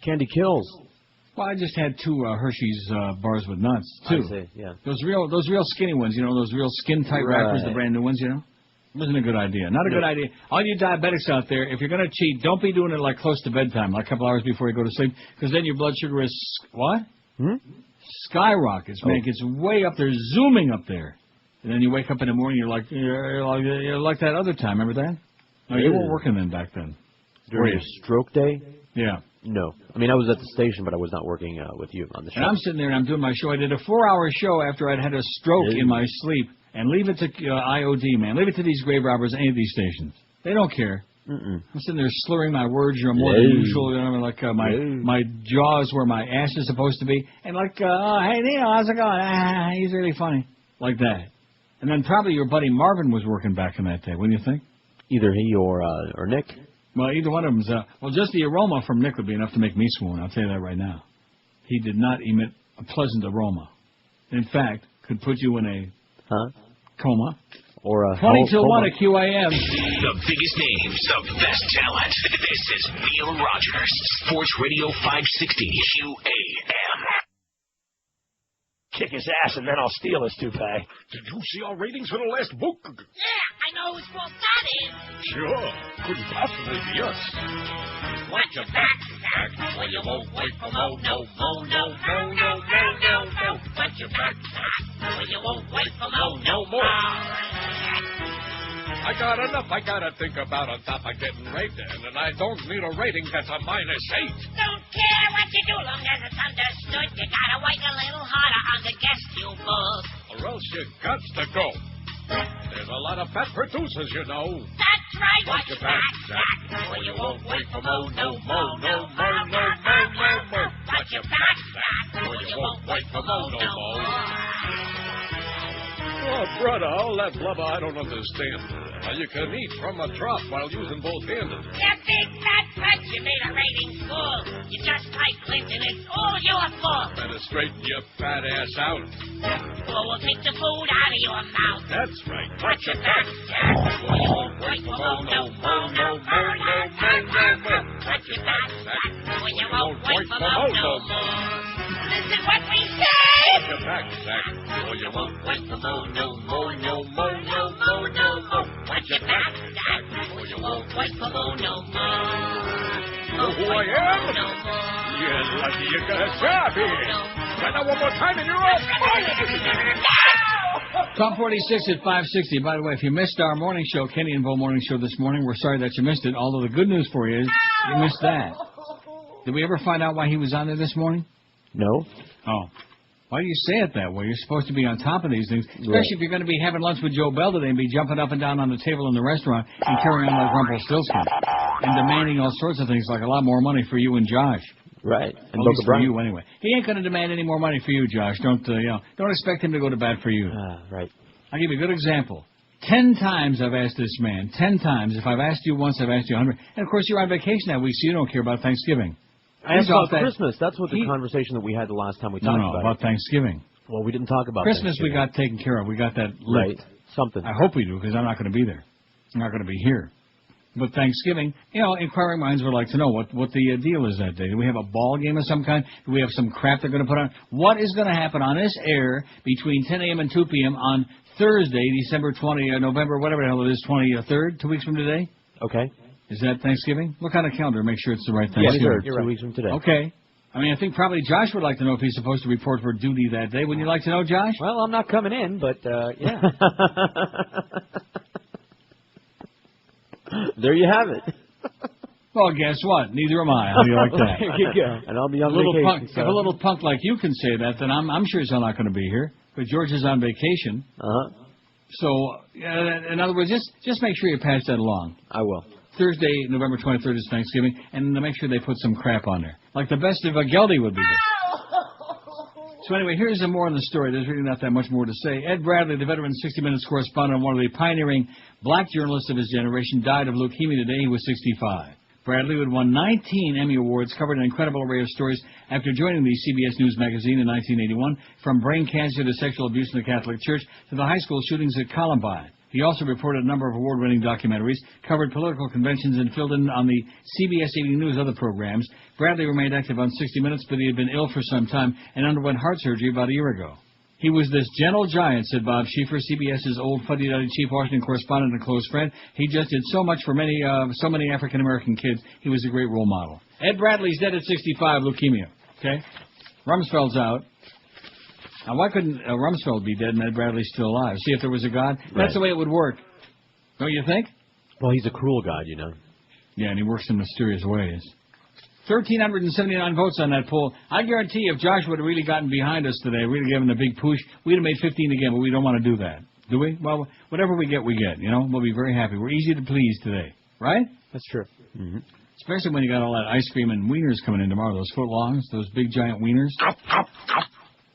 Candy kills. Well, I just had 2 Hershey's bars with nuts, too. I see, yeah. Those real skinny ones, those real skin-tight wrappers, the brand new ones, It wasn't a good idea. Not a good idea. All you diabetics out there, if you're going to cheat, don't be doing it like close to bedtime, like a couple hours before you go to sleep, because then your blood sugar is, what? Skyrockets, man. It gets way up there, zooming up there. And then you wake up in the morning, you're like that other time. Remember that? No, you weren't working then back then. During your stroke day? Yeah. No. I mean, I was at the station, but I was not working with you on the show. And I'm sitting there and I'm doing my show. I did a 4-hour show after I'd had a stroke in my sleep. And leave it to IOD, man. Leave it to these grave robbers, any of these stations. They don't care. I'm sitting there slurring my words more than usual. Like my jaw is where my ass is supposed to be. And like, hey, Neil, how's it going? He's really funny. Like that. And then probably your buddy Marvin was working back in that day, wouldn't you think? Either he or Nick. Well, either one of them's... well, just the aroma from Nick would be enough to make me swoon. I'll tell you that right now. He did not emit a pleasant aroma. In fact, could put you in a coma. Or a 20 till 1 at QAM. The biggest names, the best talent. This is Neil Rogers, Sports Radio 560 QAM. Kick his ass and then I'll steal his toupee. Did you see our ratings for the last book? Yeah, I know whose fault that is. Sure. Couldn't possibly be us. Watch your back, Zach, or you won't wait for no. Watch your back, Zach, or you won't wait for no more. I got enough I gotta think about on top of getting raped, and I don't need a rating that's a -8. Don't care what you do, long as it's understood. You gotta work a little harder on the guest you book. Or else you got to go. There's a lot of fat producers, you know. That's right. Watch your back, Zach, or you won't wait for no more. Watch your back, Zach, or you won't wait for no more. Oh, brother, all that blubber I don't understand. How you can eat from a trough while using both hands. You big fat butt, you made a ratings fool. You're just like Clinton, it's all your fault. Better straighten your fat ass out. Or we'll take the food out of your mouth. That's right. Watch your back, Zach, or you won't wait for no more. Watch your back, Zach, or you won't wait for no more. Listen what we say. Watch your back, Zach, or you won't wait for no more. Watch your back, Zach, or you won't wait for no more. You know who I am? You're lucky you got a job here. Try that one more time and you're all fired. Top 46 at 560. By the way, if you missed our morning show, Kenny and Bo morning show this morning, we're sorry that you missed it. Although the good news for you is you missed that. Did we ever find out why he was on there this morning? No. Oh. Why do you say it that way? You're supposed to be on top of these things, especially if you're going to be having lunch with Joe Bell today and be jumping up and down on the table in the restaurant and carrying on like Rumpelstiltskin and demanding all sorts of things like a lot more money for you and Josh. Right. And at least for you anyway. He ain't going to demand any more money for you, Josh. Don't expect him to go to bat for you. Right. I'll give you a good example. 10 times I've asked this man. 10 times. If I've asked you once, I've asked you 100. And of course, you're on vacation that week, so you don't care about Thanksgiving. I asked about Christmas. That's what the conversation that we had the last time we talked about Thanksgiving. Well, we didn't talk about Christmas. We got taken care of. We got that right. Something. I hope we do, because I'm not going to be there. I'm not going to be here. But Thanksgiving, inquiring minds would like to know what the deal is that day. Do we have a ball game of some kind? Do we have some crap they're going to put on? What is going to happen on this air between 10 a.m. and 2 p.m. on Thursday, December 20, November, whatever the hell it is, 23rd, 2 weeks from today? Okay. Is that Thanksgiving? Look on the calendar. Make sure it's the right Thanksgiving. Yes, 2 weeks from today. Okay. I mean, I think probably Josh would like to know if he's supposed to report for duty that day. Wouldn't you like to know, Josh? Well, I'm not coming in, but, yeah. There you have it. Well, guess what? Neither am I. How do you like that? There you go. And I'll be on vacation. If a little punk like you can say that, then I'm sure he's not going to be here. But George is on vacation. So, in other words, just make sure you pass that along. I will. Thursday, November 23rd is Thanksgiving, and make sure they put some crap on there. Like the best of Geldy would be there. So anyway, here's more on the story. There's really not that much more to say. Ed Bradley, the veteran 60 Minutes correspondent and one of the pioneering black journalists of his generation, died of leukemia today. He was 65. Bradley, who had won 19 Emmy Awards, covered an incredible array of stories after joining the CBS News magazine in 1981, from brain cancer to sexual abuse in the Catholic Church to the high school shootings at Columbine. He also reported a number of award-winning documentaries, covered political conventions, and filled in on the CBS Evening News other programs. Bradley remained active on 60 Minutes, but he had been ill for some time and underwent heart surgery about a year ago. He was this gentle giant, said Bob Schieffer, CBS's old fuddy-duddy chief Washington correspondent and close friend. He just did so much for so many African-American kids. He was a great role model. Ed Bradley's dead at 65, leukemia. Okay? Rumsfeld's out. Now, why couldn't Rumsfeld be dead and Ed Bradley still alive? See, if there was a God, that's the way it would work. Don't you think? Well, he's a cruel God, you know. Yeah, and he works in mysterious ways. 1,379 votes on that poll. I guarantee if Josh would have really gotten behind us today, really given a big push, we'd have made 15 again, but we don't want to do that. Do we? Well, whatever we get, we get. We'll be very happy. We're easy to please today. Right? That's true. Mm-hmm. Especially when you got all that ice cream and wieners coming in tomorrow. Those footlongs, those big giant wieners.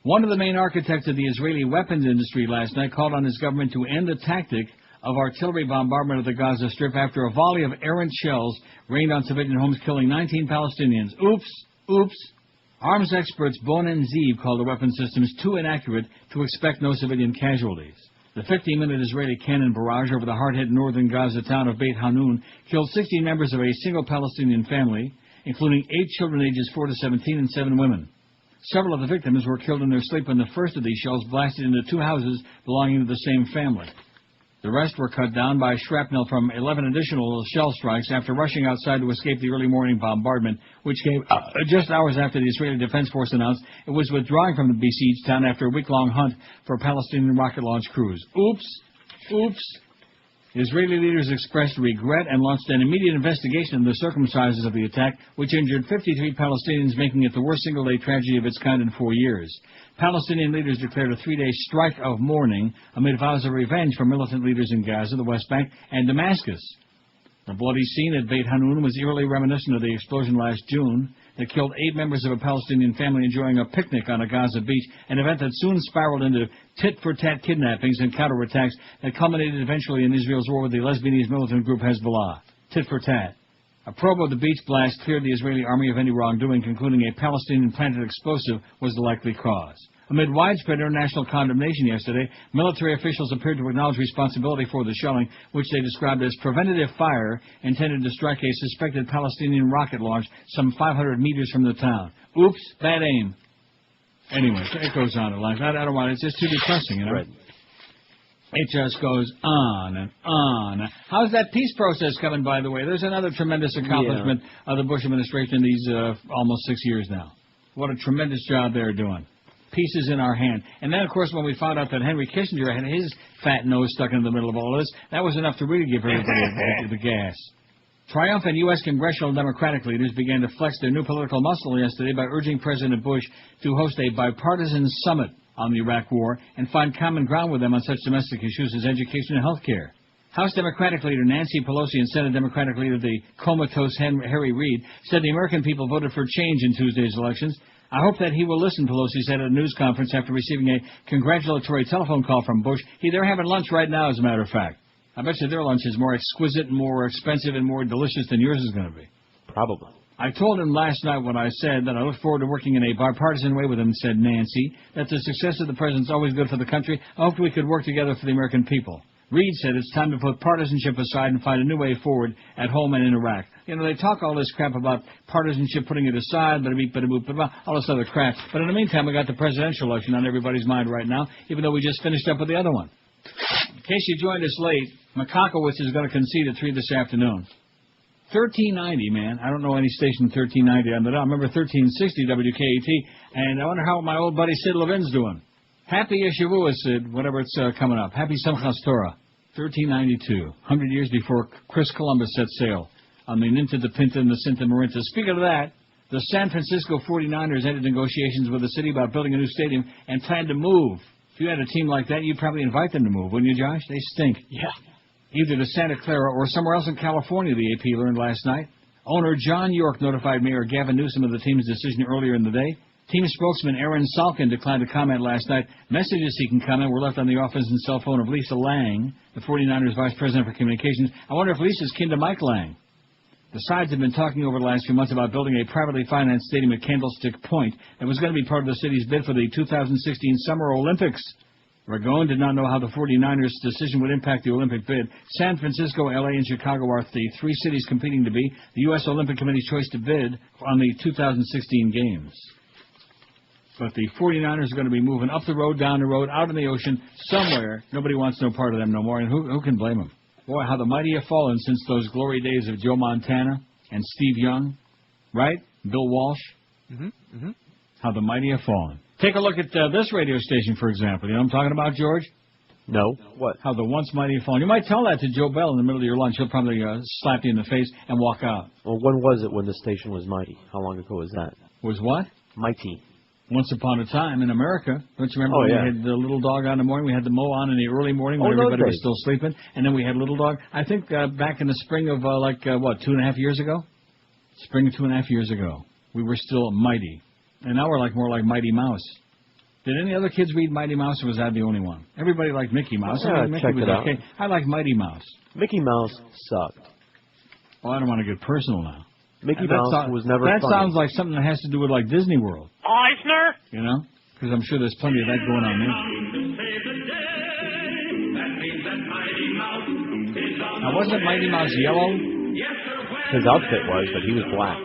One of the main architects of the Israeli weapons industry last night called on his government to end the tactic of artillery bombardment of the Gaza Strip after a volley of errant shells rained on civilian homes, killing 19 Palestinians. Oops. Arms experts Bon and Ziv called the weapon systems too inaccurate to expect no civilian casualties. The 15-minute Israeli cannon barrage over the hard-hit northern Gaza town of Beit Hanun killed 16 members of a single Palestinian family, including 8 children ages 4 to 17 and 7 women. Several of the victims were killed in their sleep when the first of these shells blasted into 2 houses belonging to the same family. The rest were cut down by shrapnel from 11 additional shell strikes after rushing outside to escape the early morning bombardment, which came just hours after the Israeli Defense Force announced it was withdrawing from the besieged town after a week-long hunt for Palestinian rocket launch crews. Oops. Israeli leaders expressed regret and launched an immediate investigation into the circumstances of the attack, which injured 53 Palestinians, making it the worst single-day tragedy of its kind in 4 years. Palestinian leaders declared a 3-day strike of mourning amid vows of revenge from militant leaders in Gaza, the West Bank, and Damascus. The bloody scene at Beit Hanun was eerily reminiscent of the explosion last June that killed 8 members of a Palestinian family enjoying a picnic on a Gaza beach, an event that soon spiraled into tit-for-tat kidnappings and counterattacks that culminated eventually in Israel's war with the Lebanese militant group Hezbollah. Tit-for-tat. A probe of the beach blast cleared the Israeli army of any wrongdoing, concluding a Palestinian-planted explosive was the likely cause. Amid widespread international condemnation yesterday, military officials appeared to acknowledge responsibility for the shelling, which they described as preventative fire intended to strike a suspected Palestinian rocket launch some 500 meters from the town. Oops, bad aim. Anyway, it goes on. I don't want it. It's just too depressing, you know? Right. It just goes on and on. How's that peace process coming, by the way? There's another tremendous accomplishment of the Bush administration in these almost 6 years now. What a tremendous job they're doing. Peace is in our hand. And then, of course, when we found out that Henry Kissinger had his fat nose stuck in the middle of all this, that was enough to really give everybody the gas. Triumphant U.S. congressional Democratic leaders began to flex their new political muscle yesterday by urging President Bush to host a bipartisan summit on the Iraq War and find common ground with them on such domestic issues as education and health care. House Democratic leader Nancy Pelosi and Senate Democratic leader the comatose Harry Reid said the American people voted for change in Tuesday's elections. I hope that he will listen, Pelosi said at a news conference after receiving a congratulatory telephone call from Bush. They're having lunch right now, as a matter of fact. I bet you their lunch is more exquisite and more expensive and more delicious than yours is going to be. Probably. I told him last night when I said that I look forward to working in a bipartisan way with him, said Nancy, that the success of the president's always good for the country. I hoped we could work together for the American people. Reid said it's time to put partisanship aside and find a new way forward at home and in Iraq. You know, they talk all this crap about partisanship, putting it aside, all this other crap. But in the meantime, we got the presidential election on everybody's mind right now, even though we just finished up with the other one. In case you joined us late, Makakowicz is going to concede at 3 this afternoon. 1390, man. I don't know any station 1390 on the dial. I remember 1360 WKAT, and I wonder how my old buddy Sid Levin's doing. Happy Yeshavua, Sid, whatever it's coming up. Happy Simchas Torah. 1392, 100 years before Chris Columbus set sail on the Ninta, the Pinta, and the Sinta Marinta. Speaking of that, the San Francisco 49ers ended negotiations with the city about building a new stadium and planned to move. If you had a team like that, you'd probably invite them to move, wouldn't you, Josh? They stink. Yeah. Either to Santa Clara or somewhere else in California, the AP learned last night. Owner John York notified Mayor Gavin Newsom of the team's decision earlier in the day. Team spokesman Aaron Salkin declined to comment last night. Messages seeking comment were left on the office and cell phone of Lisa Lang, the 49ers Vice President for Communications. I wonder if Lisa's kin to Mike Lang. The sides have been talking over the last few months about building a privately financed stadium at Candlestick Point that was going to be part of the city's bid for the 2016 Summer Olympics. Ragone did not know how the 49ers' decision would impact the Olympic bid. San Francisco, L.A., and Chicago are the 3 cities competing to be the U.S. Olympic Committee's choice to bid on the 2016 Games. But the 49ers are going to be moving up the road, down the road, out in the ocean, somewhere. Nobody wants no part of them no more, and who can blame them? Boy, how the mighty have fallen since those glory days of Joe Montana and Steve Young, right? Bill Walsh. How the mighty have fallen. Take a look at this radio station, for example. You know what I'm talking about, George? No. What? How the once mighty have fallen. You might tell that to Joe Bell in the middle of your lunch. He'll probably slap you in the face and walk out. Well, when was it when the station was mighty? How long ago was that? Was what? Mighty. Once upon a time in America. Don't you remember when we had the Little Dog on in the morning? We had the Mo on in the early morning when everybody was still sleeping. And then we had Little Dog. I think back in the spring of, 2.5 years ago? Spring of 2.5 years ago. We were still mighty. And now we're more like Mighty Mouse. Did any other kids read Mighty Mouse, or was I the only one? Everybody liked Mickey Mouse. Yeah, Mickey check was it out. okay. I like Mighty Mouse. Mickey Mouse sucked. Well, I don't want to get personal now. Mickey That Mouse was never That funny. sounds like something that has to do with like Disney World, Eisner? you know? Because I'm sure there's plenty of that going on there. Now, wasn't Mighty Mouse yellow? His outfit was, but he was black.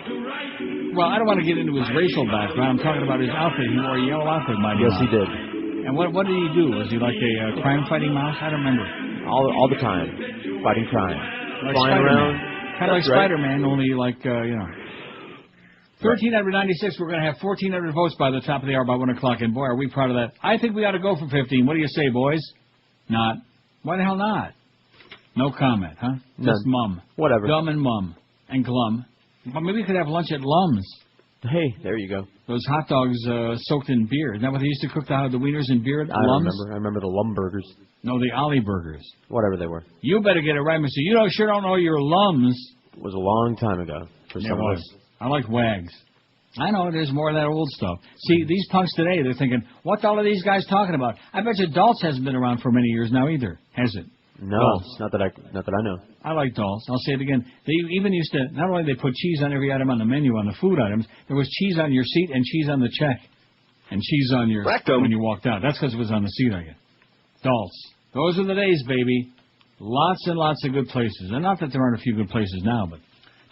Well, I don't want to get into his racial background. I'm talking about his outfit. He wore a yellow outfit, Mighty Yes, Mouse. he did. And what did he do? Was he like a crime-fighting mouse? I don't remember. All the time. Fighting crime. Like Flying Spider-Man. around. Kind of like That's right. Spider-Man, only like, 1,396. We're going to have 1,400 votes by the top of the hour by 1 o'clock. And, boy, are we proud of that. I think we ought to go for 15. What do you say, boys? Not. Why the hell not? No comment, huh? Just mum. Whatever. Dumb and mum. And glum. Well, maybe we could have lunch at Lum's. Hey, there you go. Those hot dogs soaked in beer. Isn't that what they used to cook the wieners in beer at Lum's? I remember the Lumburgers. No, the Ollie Burgers. Whatever they were. You better get it right, mister. You sure don't know your Lums. It was a long time ago for Yeah, some it of was. us. I like Wags. I know, there's more of that old stuff. See, these punks today, they're thinking, what the hell are these guys talking about? I bet you Daltz hasn't been around for many years now either, has it? No, Daltz. not that I know. I like Daltz. I'll say it again. They even used to, not only they put cheese on every item on the menu, on the food items, there was cheese on your seat and cheese on the check. And cheese on your, when you walked out. That's because it was on the seat, I guess. Daltz. Those are the days, baby. Lots and lots of good places. And not that there aren't a few good places now, but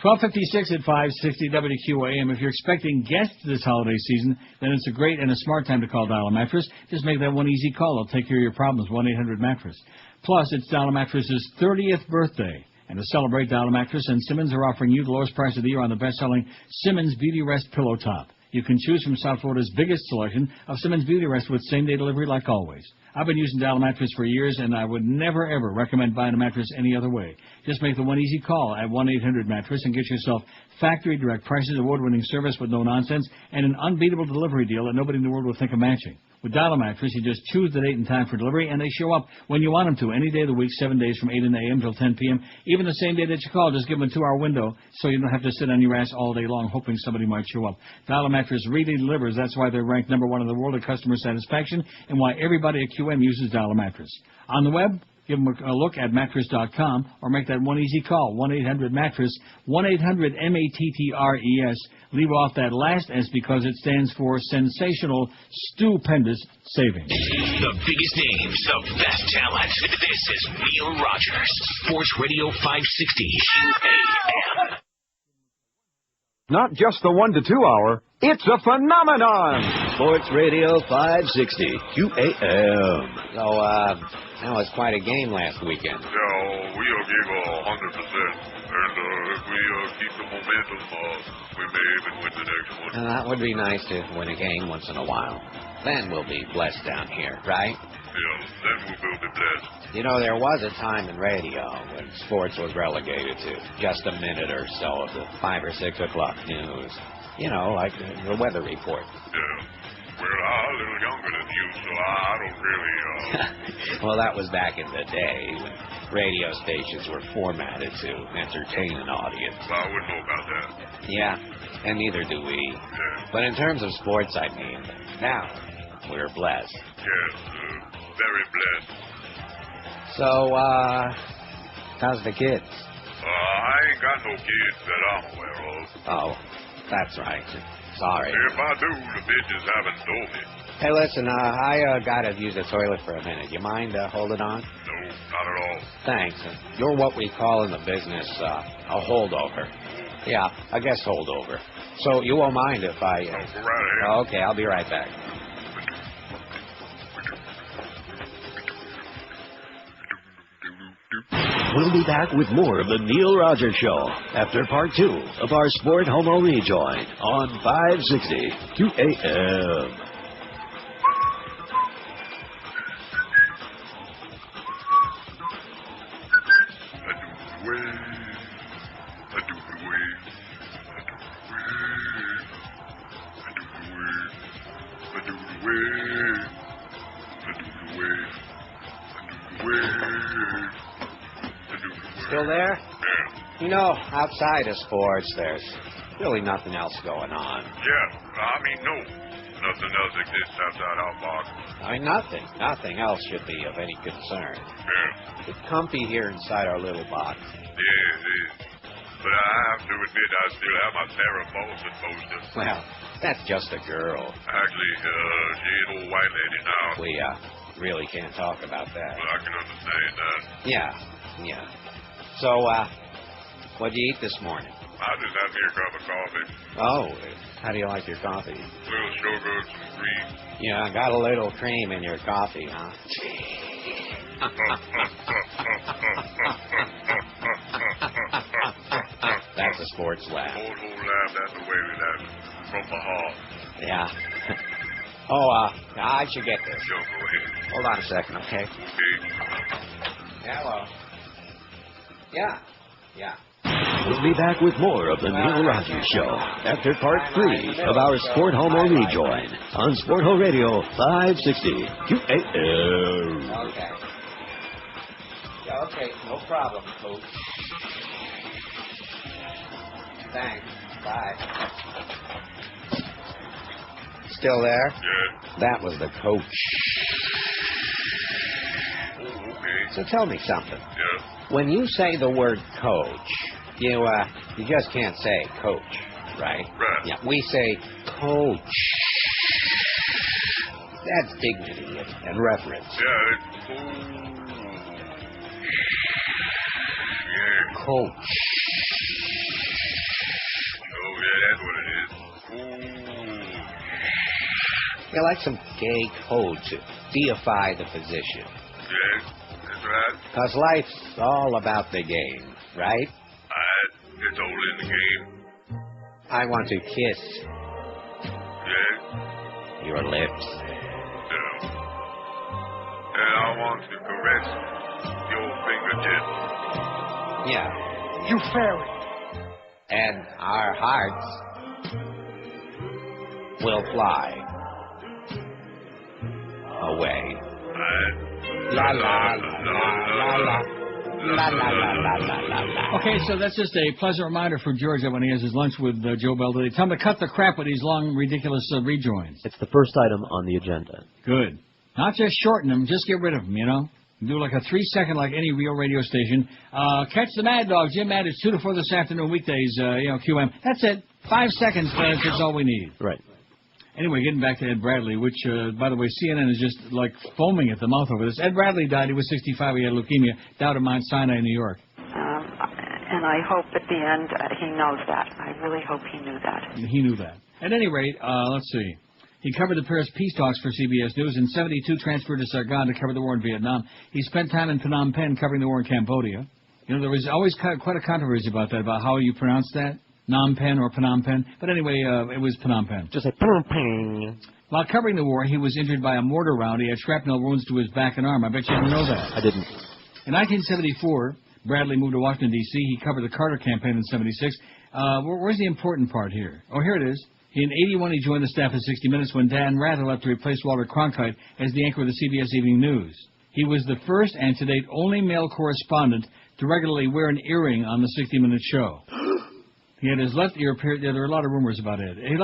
12:56 at 560 WQAM. If you're expecting guests this holiday season, then it's a great and a smart time to call Dial a Mattress. Just make that one easy call. They'll take care of your problems. 1-800-MATTRESS. Plus, it's Dial a Mattress's 30th birthday. And to celebrate, Dial a Mattress and Simmons are offering you the lowest price of the year on the best-selling Simmons Beauty Rest Pillow Top. You can choose from South Florida's biggest selection of Simmons Beauty Rest with same-day delivery like always. I've been using Dial a Mattress for years, and I would never, ever recommend buying a mattress any other way. Just make the one easy call at 1-800-MATTRESS and get yourself factory direct prices, award-winning service with no nonsense, and an unbeatable delivery deal that nobody in the world will think of matching. With Dial a Mattress, you just choose the date and time for delivery, and they show up when you want them to, any day of the week, 7 days from 8 in the a.m. till 10 p.m. Even the same day that you call, just give them a 2-hour window so you don't have to sit on your ass all day long hoping somebody might show up. Dial a Mattress really delivers. That's why they're ranked #1 in the world at customer satisfaction and why everybody at QM uses Dial a Mattress. On the web, give them a look at mattress.com or make that one easy call, 1-800-MATTRESS, 1-800-MATTRES. Leave off that last S because it stands for sensational, stupendous savings. The biggest names, the best talent. This is Neil Rogers, Sports Radio 560 QAM. Not just the 1 to 2 hour, it's a phenomenon. Sports Radio 560 QAM. So, that was quite a game last weekend. Yeah, we gave 100%. And if we keep the momentum, we may even win the next one. That would be nice to win a game once in a while. Then we'll be blessed down here, right? Yeah, then we will be blessed. You know, there was a time in radio when sports was relegated to just a minute or so of the 5 or 6 o'clock news. You know, like the weather report. Yeah. Well, I'm a little younger than you, so I don't really, Well, that was back in the day when radio stations were formatted to entertain an audience. I wouldn't know about that. Yeah, and neither do we. Yeah. But in terms of sports, I mean, now we're blessed. Yes, very blessed. So, how's the kids? I ain't got no kids that I'm aware of. Oh, that's right. Sorry. If I do, the bitches haven't told me. Hey, listen, I gotta use the toilet for a minute. You mind holding on? No, not at all. Thanks. You're what we call in the business a holdover. Yeah, I guess holdover. So you won't mind if I... Go right ahead. Okay, I'll be right back. We'll be back with more of the Neil Rogers Show after part 2 of our Sport Homo Rejoin on 560 QAM. Still there? You know, outside of sports, there's really nothing else going on. Yeah, I mean, no. Nothing else exists outside our box. I mean, nothing else should be of any concern. Yeah. It's comfy here inside our little box. Yeah, it is. But I have to admit, I still have my Sarah Paulson poster. Well, that's just a girl. Actually, she an old white lady now. We really can't talk about that. Well, I can understand that. Yeah. So, what'd you eat this morning? I just had me a cup of coffee. Oh, how do you like your coffee? A little sugar, some cream. Yeah, got a little cream in your coffee, huh? That's a sports laugh. Old laugh, that's the way we laugh. From the heart. Yeah. Oh, I should get this. Sure, go ahead. Hold on a second, okay? Okay. Hello. Yeah. We'll be back with more of the Neil Rogers Show after Part 3 of our Sport Homo Rejoin on Sport Ho Radio 560 QAM. Okay. Yeah, okay, no problem, Coach. Thanks. Bye. Still there? Yeah. That was the coach. Okay. So tell me something. Yeah. When you say the word coach, you just can't say coach, right? Right. Yeah, we say coach. That's dignity and reverence. Yeah, yeah. Coach. Oh, yeah, that's what it is. You're like some gay code to deify the position. Yes, that's right. Because life's all about the game, right? It's all in the game. I want to kiss Yes. your lips. No. And I want to caress your fingertips. Yeah. You fairy. And our hearts will fly away. La la la la la. La, la, la, la, la, la, la. Okay, so that's just a pleasant reminder for George that when he has his lunch with Joe Bell today, tell him to cut the crap with these long, ridiculous rejoins. It's the first item on the agenda. Good. Not just shorten them, just get rid of them, you know? Do like a 3-second like any real radio station. Catch the Mad Dog, Jim Mad, it's 2 to 4 this afternoon, weekdays, QM. That's it. 5 seconds, that's all we need. Right. Anyway, getting back to Ed Bradley, which, by the way, CNN is just, like, foaming at the mouth over this. Ed Bradley died. He was 65. He had leukemia. Died at Mount Sinai, New York. And I hope at the end he knows that. I really hope he knew that. He knew that. At any rate, let's see. He covered the Paris peace talks for CBS News. In 72, transferred to Saigon to cover the war in Vietnam. He spent time in Phnom Penh covering the war in Cambodia. You know, there was always quite a controversy about that, about how you pronounce that. Phnom Penh or Phnom Penh. But anyway, it was Phnom Penh. Just like Phnom Penh. While covering the war, he was injured by a mortar round. He had shrapnel wounds to his back and arm. I bet you didn't know that. I didn't. In 1974, Bradley moved to Washington, D.C. He covered the Carter campaign in 76. Where's the important part here? Oh, here it is. In 81, he joined the staff of 60 Minutes when Dan Rather left to replace Walter Cronkite as the anchor of the CBS Evening News. He was the first and to date only male correspondent to regularly wear an earring on the 60 Minute show. He had his left ear pierced. There are a lot of rumors about Ed. He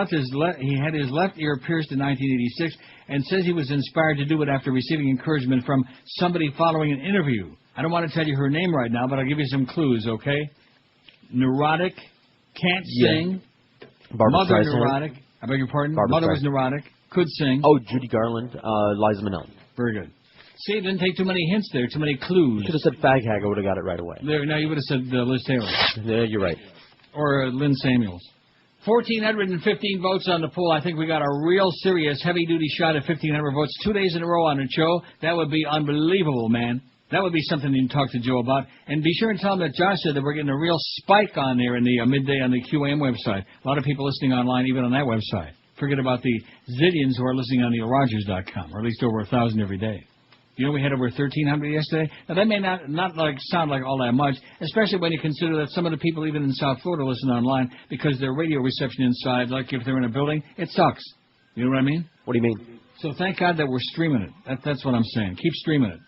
had his left ear pierced in 1986 and says he was inspired to do it after receiving encouragement from somebody following an interview. I don't want to tell you her name right now, but I'll give you some clues, okay? Neurotic, can't sing. Barbra Mother Streisand. neurotic. I beg your pardon? Barbra Mother was Streisand. neurotic. Could sing. Oh, Judy Garland, Liza Minnelli. Very good. See, it didn't take too many hints there, too many clues. You should have said Fag Hag. I would have got it right away. There, now you would have said Liz Taylor. Yeah, you're right. Or Lynn Samuels. 1,415 votes on the poll. I think we got a real serious heavy-duty shot at 1,500 votes 2 days in a row on the show. That would be unbelievable, man. That would be something you can talk to Joe about. And be sure and tell him that Josh said that we're getting a real spike on there in the midday on the QAM website. A lot of people listening online, even on that website. Forget about the zillions who are listening on NeilRogers.com, or at least over 1,000 every day. You know, we had over 1,300 yesterday. Now, that may not sound like all that much, especially when you consider that some of the people even in South Florida listen online because their radio reception inside, like if they're in a building, it sucks. You know what I mean? What do you mean? So thank God that we're streaming it. That's what I'm saying. Keep streaming it.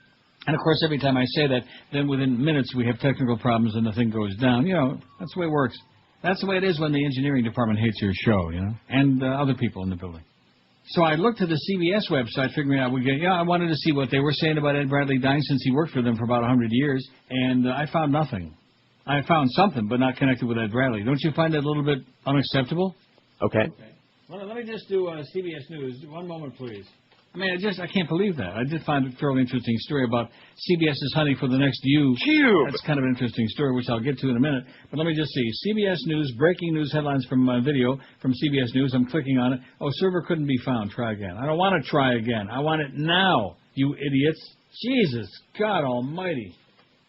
And, of course, every time I say that, then within minutes we have technical problems and the thing goes down. You know, that's the way it works. That's the way it is when the engineering department hates your show, you know, and other people in the building. So I looked at the CBS website, figuring out I wanted to see what they were saying about Ed Bradley dying since he worked for them for about 100 years, and I found nothing. I found something, but not connected with Ed Bradley. Don't you find that a little bit unacceptable? Okay. Well, let me just do CBS News. One moment, please. I mean, I can't believe that. I did find a fairly interesting story about CBS is hunting for the next you. Cube. That's kind of an interesting story, which I'll get to in a minute. But let me just see. CBS News, breaking news headlines from video from CBS News. I'm clicking on it. Oh, server couldn't be found. Try again. I don't want to try again. I want it now, you idiots. Jesus, God almighty.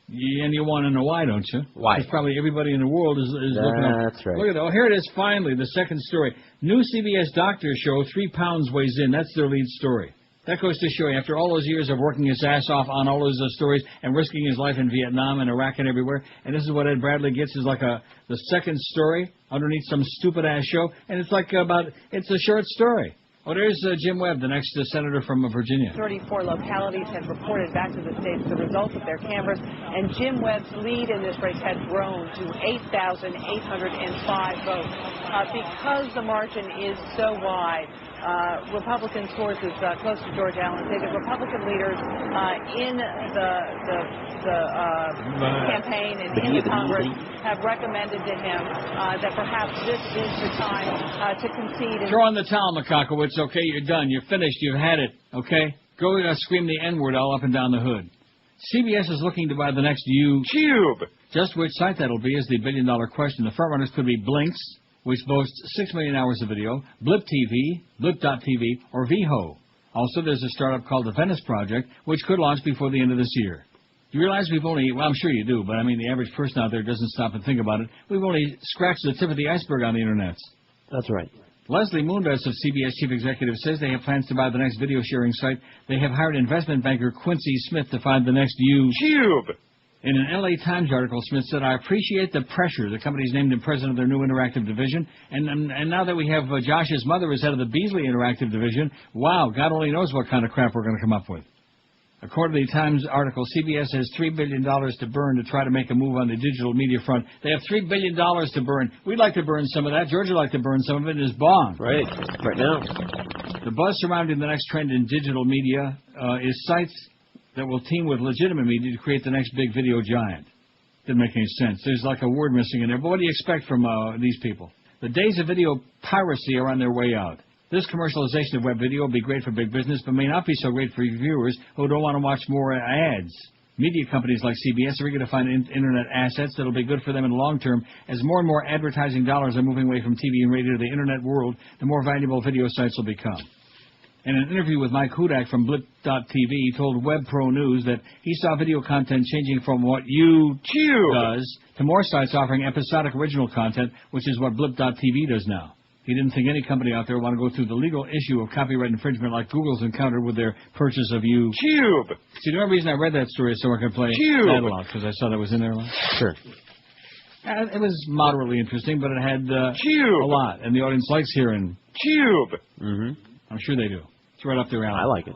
And you want to know why, don't you? Why? Because probably everybody in the world is looking up. That's right. Look at it. Oh, here it is, finally, the second story. New CBS doctor show 3 pounds weighs in. That's their lead story. That goes to show you, after all those years of working his ass off on all those stories and risking his life in Vietnam and Iraq and everywhere, and this is what Ed Bradley gets, is like the second story underneath some stupid-ass show, and it's like it's a short story. Oh, there's Jim Webb, the next senator from Virginia. 34 localities have reported back to the states the results of their canvass, and Jim Webb's lead in this race has grown to 8,805 votes. Because the margin is so wide, Republican sources close to George Allen say that Republican leaders in the campaign and in the Congress have recommended to him that perhaps this is the time to concede. Throw in the towel, Makakowicz. Okay, you're done. You're finished. You've had it. Okay? Go scream the N-word all up and down the hood. CBS is looking to buy the next Cube. Just which site that'll be is the billion-dollar question. The frontrunners could be Blinks, which boasts 6 million hours of video, Blip TV, Blip.tv, or VHO. Also, there's a startup called the Venice Project, which could launch before the end of this year. You realize we've only, well, I'm sure you do, but I mean the average person out there doesn't stop and think about it. We've only scratched the tip of the iceberg on the Internet. That's right. Leslie Moonves of CBS Chief Executive says they have plans to buy the next video sharing site. They have hired investment banker Quincy Smith to find the next Cube. In an L.A. Times article, Smith said, I appreciate the pressure. The company's named him president of their new interactive division. And now that we have Josh's mother as head of the Beasley interactive division, wow, God only knows what kind of crap we're going to come up with. According to the Times article, CBS has $3 billion to burn to try to make a move on the digital media front. They have $3 billion to burn. We'd like to burn some of that. George would like to burn some of it in his bong. Right now. The buzz surrounding the next trend in digital media is sites that will team with legitimate media to create the next big video giant. Didn't make any sense. There's like a word missing in there. But what do you expect from these people? The days of video piracy are on their way out. This commercialization of web video will be great for big business, but may not be so great for viewers who don't want to watch more ads. Media companies like CBS are eager to find Internet assets that will be good for them in the long term. As more and more advertising dollars are moving away from TV and radio to the Internet world, the more valuable video sites will become. In an interview with Mike Hudak from Blip.tv, he told WebPro News that he saw video content changing from what YouTube does to more sites offering episodic original content, which is what Blip.tv does now. He didn't think any company out there would want to go through the legal issue of copyright infringement like Google's encountered with their purchase of YouTube. See, the only reason I read that story is so I could play that a lot, because I saw that was in there a lot. Sure. It was moderately interesting, but it had a lot, and the audience likes hearing Mm-hmm. I'm sure they do. It's right up their alley. I like it.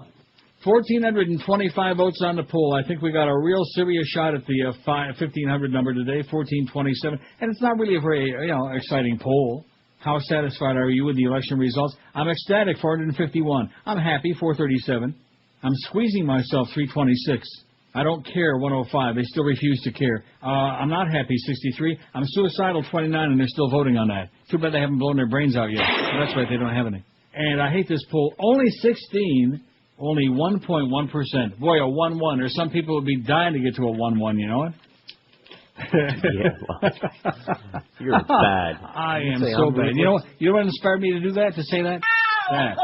1,425 votes on the poll. I think we got a real serious shot at the 1,500 number today, 1,427. And it's not really a very exciting poll. How satisfied are you with the election results? I'm ecstatic, 451. I'm happy, 437. I'm squeezing myself, 326. I don't care, 105. They still refuse to care. I'm not happy, 63. I'm suicidal, 29, and they're still voting on that. Too bad they haven't blown their brains out yet. Well, that's right, they don't have any. And I hate this poll. Only 16, only 1.1%. Boy, a 1-1. There's some people would be dying to get to a 1-1, you know it? Yeah, well, you're bad. I am so bad. You know what inspired me to do that, to say that? That.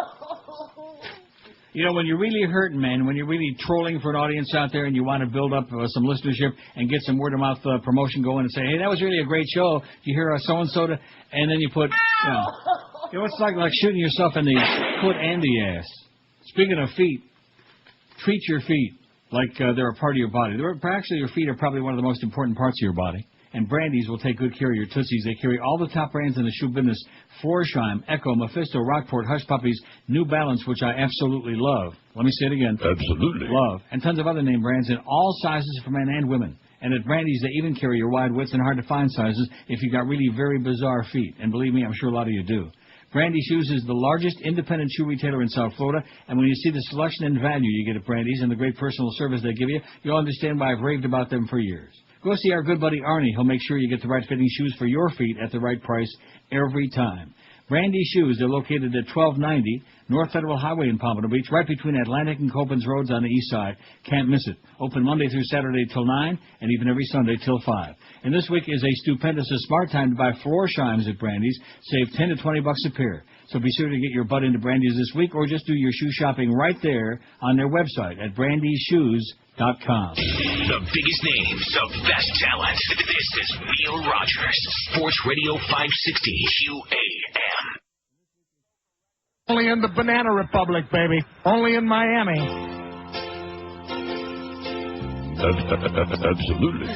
You know, when you're really hurting, man, when you're really trolling for an audience out there and you want to build up some listenership and get some word-of-mouth promotion going and say, hey, that was really a great show. Did you hear so-and-so? And then you put, you know, it's like shooting yourself in the foot and the ass. Speaking of feet, treat your feet like they're a part of your body. Actually, your feet are probably one of the most important parts of your body. And Brandy's will take good care of your Tootsies. They carry all the top brands in the shoe business. Florsheim, Echo, Mephisto, Rockport, Hush Puppies, New Balance, which I absolutely love. Let me say it again. Absolutely. Love. And tons of other name brands in all sizes for men and women. And at Brandy's, they even carry your wide widths and hard-to-find sizes if you've got really very bizarre feet. And believe me, I'm sure a lot of you do. Brandy Shoes is the largest independent shoe retailer in South Florida, and when you see the selection and value you get at Brandy's and the great personal service they give you, you'll understand why I've raved about them for years. Go see our good buddy Arnie. He'll make sure you get the right fitting shoes for your feet at the right price every time. Brandy Shoes, they're located at 1290 North Federal Highway in Pompano Beach, right between Atlantic and Copans Roads on the east side. Can't miss it. Open Monday through Saturday till 9, and even every Sunday till 5. And this week is a stupendous and smart time to buy floor chimes at Brandy's. Save $10 to $20 a pair. So be sure to get your butt into Brandy's this week, or just do your shoe shopping right there on their website at brandyshoes.com. The biggest names, the best talent. This is Neil Rogers, Sports Radio 560 QAM. Only in the Banana Republic, baby. Only in Miami. Absolutely.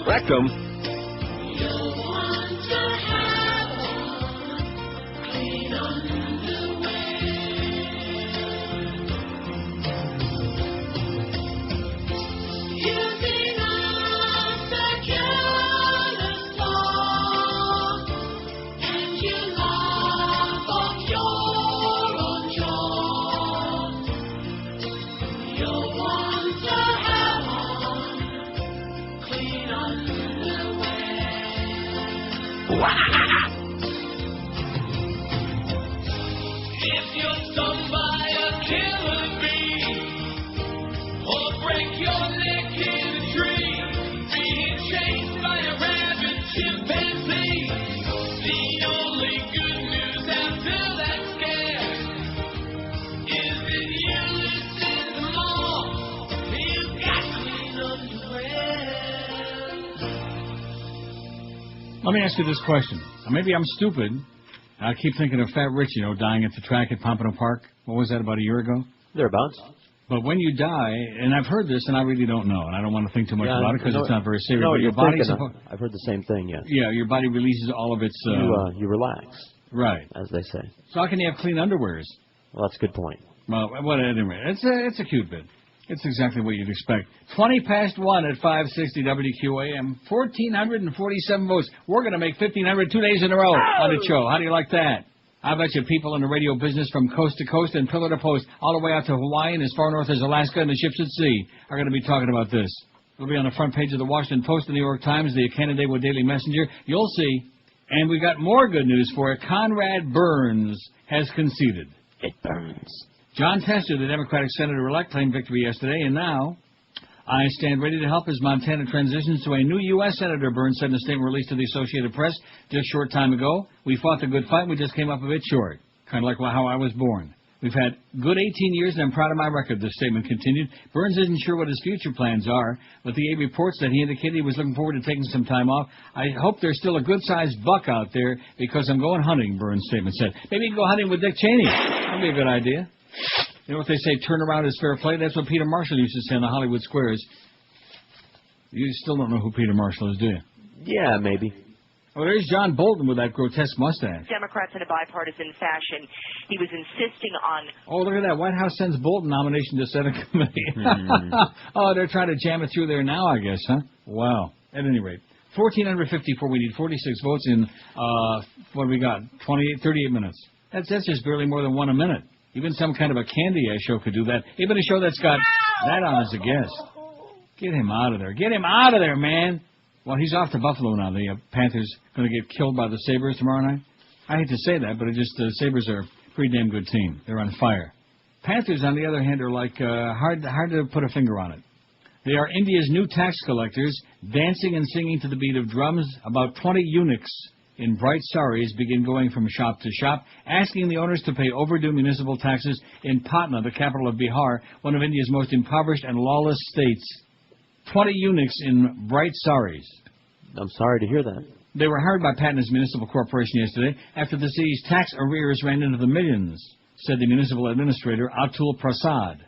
Rectum. If you're stung by a killer bee, or break your neck in a tree, being chased by a rabid chimpanzee, the only good news after that scare is that you listen to more. You've got clean underwear. Let me ask you this question. Maybe I'm stupid. I keep thinking of Fat Rich, dying at the track at Pompano Park. What was that, about a year ago? Thereabouts. But when you die, and I've heard this, and I really don't know, and I don't want to think too much about it because it's not very serious. No, but your body, I've heard the same thing, yes. Yeah, your body releases all of its... You relax. Right. As they say. So how can you have clean underwears? Well, that's a good point. Well, anyway, it's a cute bit. It's exactly what you'd expect. 20 past 1 at 560 WQAM. 1,447 votes. We're going to make 1,500 2 days in a row on the show. How do you like that? I bet you people in the radio business from coast to coast and pillar to post, all the way out to Hawaii and as far north as Alaska and the ships at sea, are going to be talking about this. It'll be on the front page of the Washington Post, the New York Times, the Canandaigua Daily Messenger. You'll see. And we got more good news for it. Conrad Burns has conceded. It burns. John Tester, the Democratic senator-elect, claimed victory yesterday, and now I stand ready to help as Montana transitions to a new U.S. Senator, Burns said in a statement released to the Associated Press just a short time ago. We fought the good fight, we just came up a bit short, kind of like how I was born. We've had good 18 years, and I'm proud of my record, the statement continued. Burns isn't sure what his future plans are, but the A reports that he indicated he was looking forward to taking some time off. I hope there's still a good-sized buck out there because I'm going hunting, Burns' statement said. Maybe you can go hunting with Dick Cheney. That'd be a good idea. You know what they say, turn around is fair play? That's what Peter Marshall used to say in the Hollywood Squares. You still don't know who Peter Marshall is, do you? Yeah, maybe. Oh, there's John Bolton with that grotesque mustache. Democrats in a bipartisan fashion. He was insisting on... Oh, look at that. White House sends Bolton nomination to Senate committee. Oh, they're trying to jam it through there now, I guess, huh? Wow. At any rate, 1,454. We need 46 votes in, what do we got? 38 minutes. That's just barely more than one a minute. Even some kind of a candy show could do that. Even a show that's got that on as a guest. Get him out of there. Get him out of there, man. Well, he's off to Buffalo now. The Panthers going to get killed by the Sabres tomorrow night. I hate to say that, but the Sabres are a pretty damn good team. They're on fire. Panthers, on the other hand, are like hard to put a finger on it. They are India's new tax collectors, dancing and singing to the beat of drums. About 20 eunuchs in bright saris begin going from shop to shop, asking the owners to pay overdue municipal taxes in Patna, the capital of Bihar, one of India's most impoverished and lawless states. 20 eunuchs in bright saris. I'm sorry to hear that. They were hired by Patna's municipal corporation yesterday after the city's tax arrears ran into the millions, said the municipal administrator, Atul Prasad.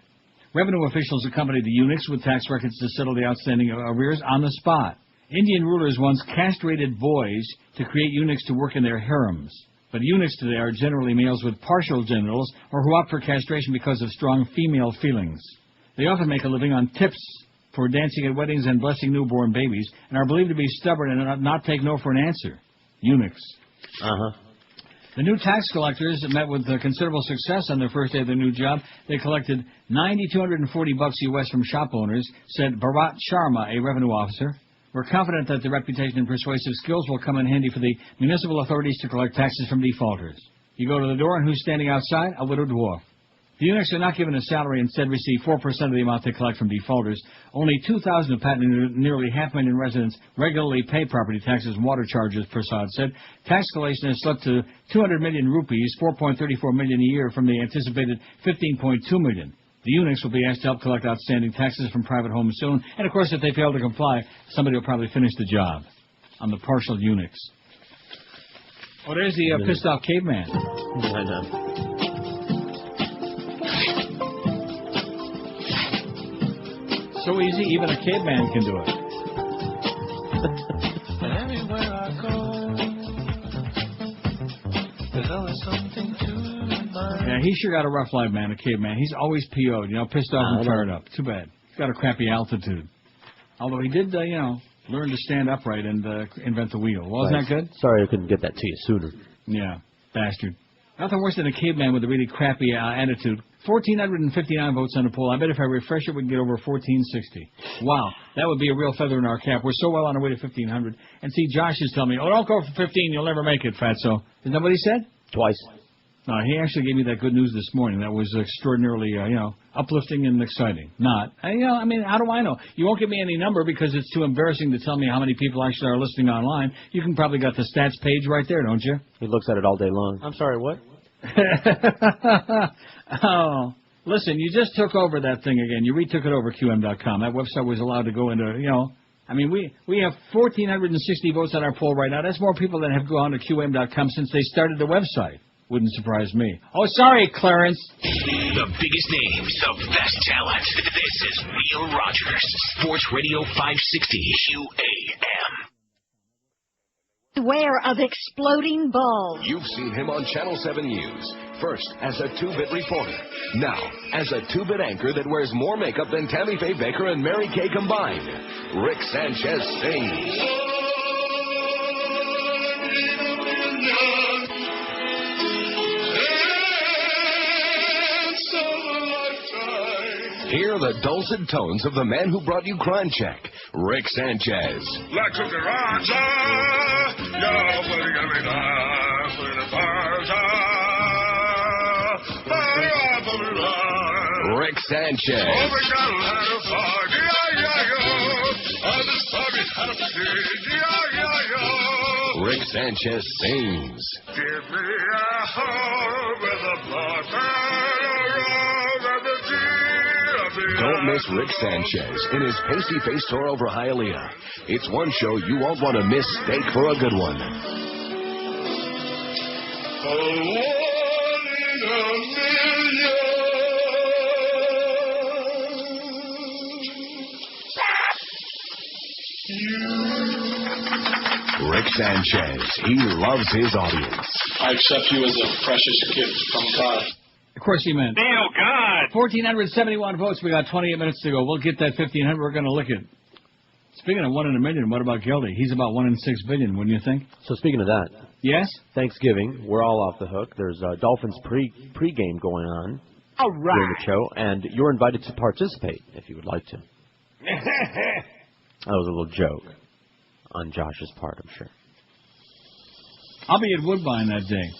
Revenue officials accompanied the eunuchs with tax records to settle the outstanding arrears on the spot. Indian rulers once castrated boys to create eunuchs to work in their harems. But eunuchs today are generally males with partial genitals or who opt for castration because of strong female feelings. They often make a living on tips for dancing at weddings and blessing newborn babies, and are believed to be stubborn and not take no for an answer. Eunuchs. The new tax collectors met with considerable success on their first day of their new job. They collected $9,240 US from shop owners, said Bharat Sharma, a revenue officer. We're confident that the reputation and persuasive skills will come in handy for the municipal authorities to collect taxes from defaulters. You go to the door, and who's standing outside? A widow dwarf. The eunuchs are not given a salary, instead receive 4% of the amount they collect from defaulters. Only 2,000 of Patna's nearly 500,000 residents regularly pay property taxes and water charges, Prasad said. Tax collection has slipped to 200 million rupees, 4.34 million a year from the anticipated 15.2 million. The eunuchs will be asked to help collect outstanding taxes from private homes soon. And, of course, if they fail to comply, somebody will probably finish the job on the partial eunuchs. Oh, there's the pissed-off caveman. I know. So easy, even a caveman can do it. Everywhere I go, there's always something to remind. Yeah, he sure got a rough life, man, a caveman. He's always PO'd, pissed off and fired up. Too bad. He's got a crappy altitude. Although he did, learn to stand upright and invent the wheel. Wasn't that good? Sorry I couldn't get that to you sooner. Yeah, bastard. Nothing worse than a caveman with a really crappy attitude. 1,459 votes on the poll. I bet if I refresh it, we can get over 1,460. Wow, that would be a real feather in our cap. We're so well on our way to 1,500. And see, Josh is telling me, don't go for 15, you'll never make it, fatso. Isn't that what he said? Twice. No, he actually gave me that good news this morning. That was extraordinarily, uplifting and exciting. Not. How do I know? You won't give me any number because it's too embarrassing to tell me how many people actually are listening online. You can probably got the stats page right there, don't you? He looks at it all day long. I'm sorry, what? Oh, listen, you just took over that thing again. You retook it over, QM.com. That website was allowed to go into, we have 1,460 votes on our poll right now. That's more people than have gone to QM.com since they started the website. Wouldn't surprise me. Oh, sorry, Clarence. The biggest names, the best talent. This is Neil Rogers, Sports Radio 560 QAM. Beware of exploding balls. You've seen him on Channel 7 News. First, as a two-bit reporter. Now, as a two-bit anchor that wears more makeup than Tammy Faye Baker and Mary Kay combined. Rick Sanchez sings. Hear the dulcet tones of the man who brought you Crime Check, Rick Sanchez. Let's go Rick Sanchez. Rick Sanchez sings. Give me a home with a Don't miss Rick Sanchez in his pasty-faced tour over Hialeah. It's one show you won't want to miss. Steak for a good one. Rick Sanchez. He loves his audience. I accept you as a precious gift from God. Of course he meant. Oh, God. 1,471 votes. We got 28 minutes to go. We'll get that 1,500. We're going to lick it. Speaking of 1 in a million, what about Gildy? He's about 1 in 6 billion, wouldn't you think? So speaking of that. Yes? Thanksgiving. We're all off the hook. There's Dolphins pre-game going on. All right. During the show. And you're invited to participate if you would like to. That was a little joke on Josh's part, I'm sure. I'll be at Woodbine that day.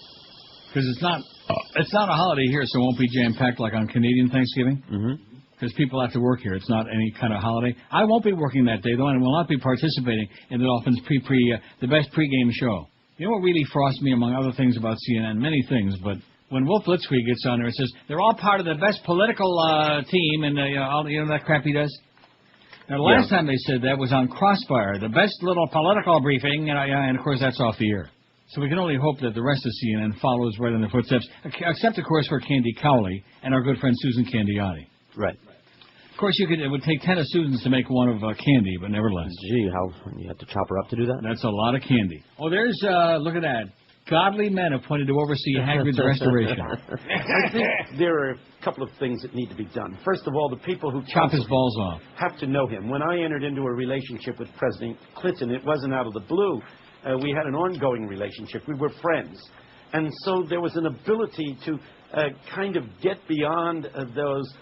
Because it's not a holiday here, so it won't be jam-packed like on Canadian Thanksgiving. Because people have to work here. It's not any kind of holiday. I won't be working that day, though, and will not be participating in the Dolphins the best pregame show. You know what really frosts me, among other things about CNN? Many things, but when Wolf Blitzkrieg gets on there, it says they're all part of the best political team, and all, you know that crap he does? Now, the last time they said that was on Crossfire, the best little political briefing, and of course that's off the air. So we can only hope that the rest of CNN follows right in their footsteps, except, of course, for Candy Cowley and our good friend Susan Candiotti. Right. Of course, it would take 10 of Susan's to make one of Candy, but nevertheless. Gee, you have to chop her up to do that? That's a lot of candy. Oh, there's, look at that. Godly men appointed to oversee Hagrid's restoration. I think there are a couple of things that need to be done. First of all, the people who chop his balls off have to know him. When I entered into a relationship with President Clinton, it wasn't out of the blue. We had an ongoing relationship. We were friends. And so there was an ability to kind of get beyond those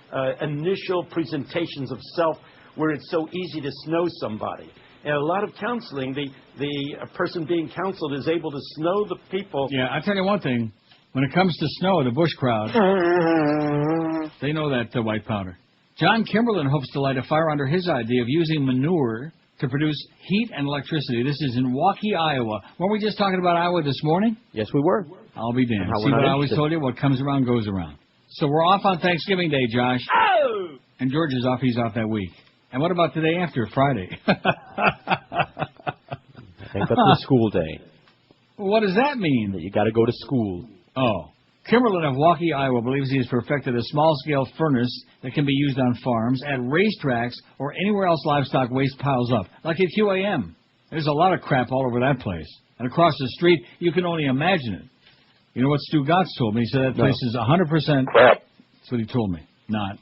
initial presentations of self where it's so easy to snow somebody. And a lot of counseling, the person being counseled is able to snow the people. Yeah, I tell you one thing. When it comes to snow, the Bush crowd, they know that white powder. John Kimberlin hopes to light a fire under his idea of using manure to produce heat and electricity. This is in Waukee, Iowa. Weren't we just talking about Iowa this morning? Yes, we were. I'll be damned. See what I always told you? What comes around goes around. So we're off on Thanksgiving Day, Josh. Oh! And George is off. He's off that week. And what about the day after, Friday? I think that's the school day. What does that mean? That you got to go to school. Oh. Kimberlin of Waukee, Iowa believes he has perfected a small-scale furnace that can be used on farms, at racetracks, or anywhere else livestock waste piles up, like at QAM. There's a lot of crap all over that place. And across the street, you can only imagine it. You know what Stu Gotts told me? He said that place is 100% crap. That's what he told me. Not.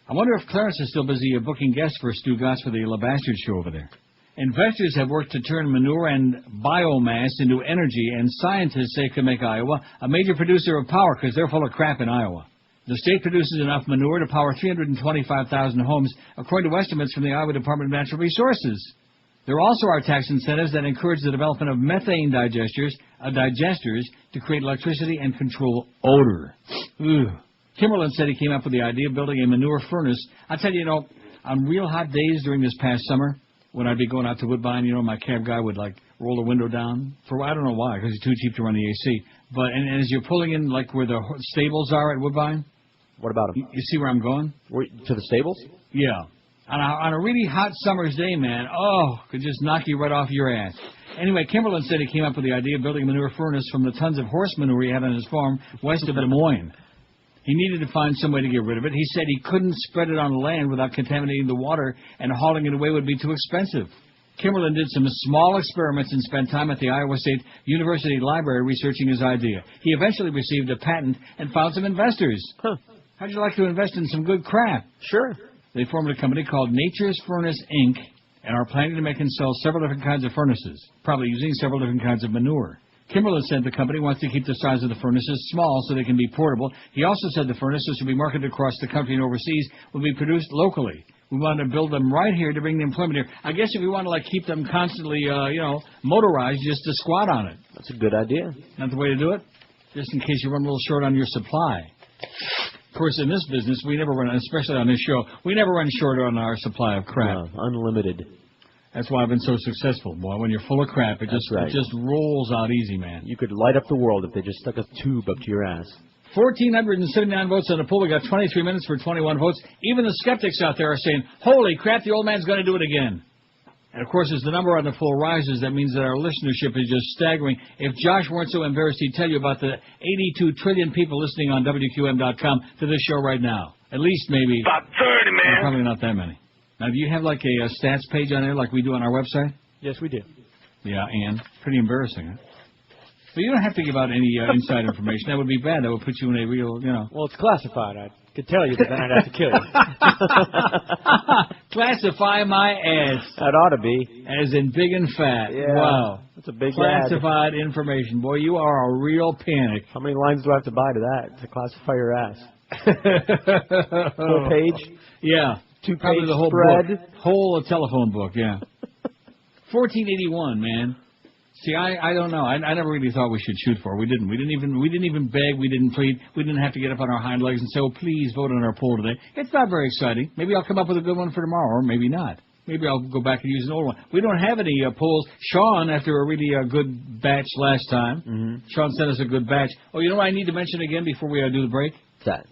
I wonder if Clarence is still busy booking guests for Stu Gotts for the La Bastard show over there. Investors have worked to turn manure and biomass into energy, and scientists say could make Iowa a major producer of power because they're full of crap in Iowa. The state produces enough manure to power 325,000 homes, according to estimates from the Iowa Department of Natural Resources. There also are tax incentives that encourage the development of methane digesters to create electricity and control odor. Ugh. Kimberlin said he came up with the idea of building a manure furnace. I tell you, on real hot days during this past summer, when I'd be going out to Woodbine, my cab guy would, roll the window down. I don't know why, because it's too cheap to run the AC. But, and as you're pulling in, where the stables are at Woodbine. What about them? You see where I'm going? To the stables? Yeah. On a really hot summer's day, man, could just knock you right off your ass. Anyway, Kimberlin said he came up with the idea of building a manure furnace from the tons of horse manure he had on his farm west of Des Moines. He needed to find some way to get rid of it. He said he couldn't spread it on land without contaminating the water, and hauling it away would be too expensive. Kimberlin did some small experiments and spent time at the Iowa State University Library researching his idea. He eventually received a patent and found some investors. Huh. How'd you like to invest in some good crap? Sure. They formed a company called Nature's Furnace, Inc., and are planning to make and sell several different kinds of furnaces, probably using several different kinds of manure. Kimberlin said the company wants to keep the size of the furnaces small so they can be portable. He also said the furnaces should be marketed across the country and overseas will be produced locally. We want to build them right here to bring the employment here. I guess if we want to keep them constantly, motorized, just to squat on it. That's a good idea. Not the way to do it? Just in case you run a little short on your supply. Of course, in this business, we never run, especially on this show, we never run short on our supply of crap. No, unlimited. That's why I've been so successful, boy. When you're full of crap, it just rolls out easy, man. You could light up the world if they just stuck a tube up to your ass. 1,479 votes on the poll. We got 23 minutes for 21 votes. Even the skeptics out there are saying, holy crap, the old man's going to do it again. And, of course, as the number on the poll rises, that means that our listenership is just staggering. If Josh weren't so embarrassed, he'd tell you about the 82 trillion people listening on WQM.com to this show right now. At least maybe. About 30, man. Probably not that many. Now, do you have a stats page on there like we do on our website? Yes, we do. Yeah, and pretty embarrassing, huh? But you don't have to give out any inside information. That would be bad. That would put you in a real, Well, it's classified. I could tell you, but then I'd have to kill you. Classify my ass. That ought to be. As in big and fat. Yeah. Wow. That's a big Classified information. Boy, you are a real panic. How many lines do I have to buy to that to classify your ass? Full page? Yeah. 2-page Probably the whole spread? book. Whole telephone book, yeah. 1481, man. See, I don't know. I never really thought we should shoot for. We didn't. We didn't even beg. We didn't plead. We didn't have to get up on our hind legs and say, "Oh, please vote on our poll today." It's not very exciting. Maybe I'll come up with a good one for tomorrow, or maybe not. Maybe I'll go back and use an old one. We don't have any polls. Sean, after a really good batch last time, Sean sent us a good batch. Oh, you know what I need to mention again before we do the break? That.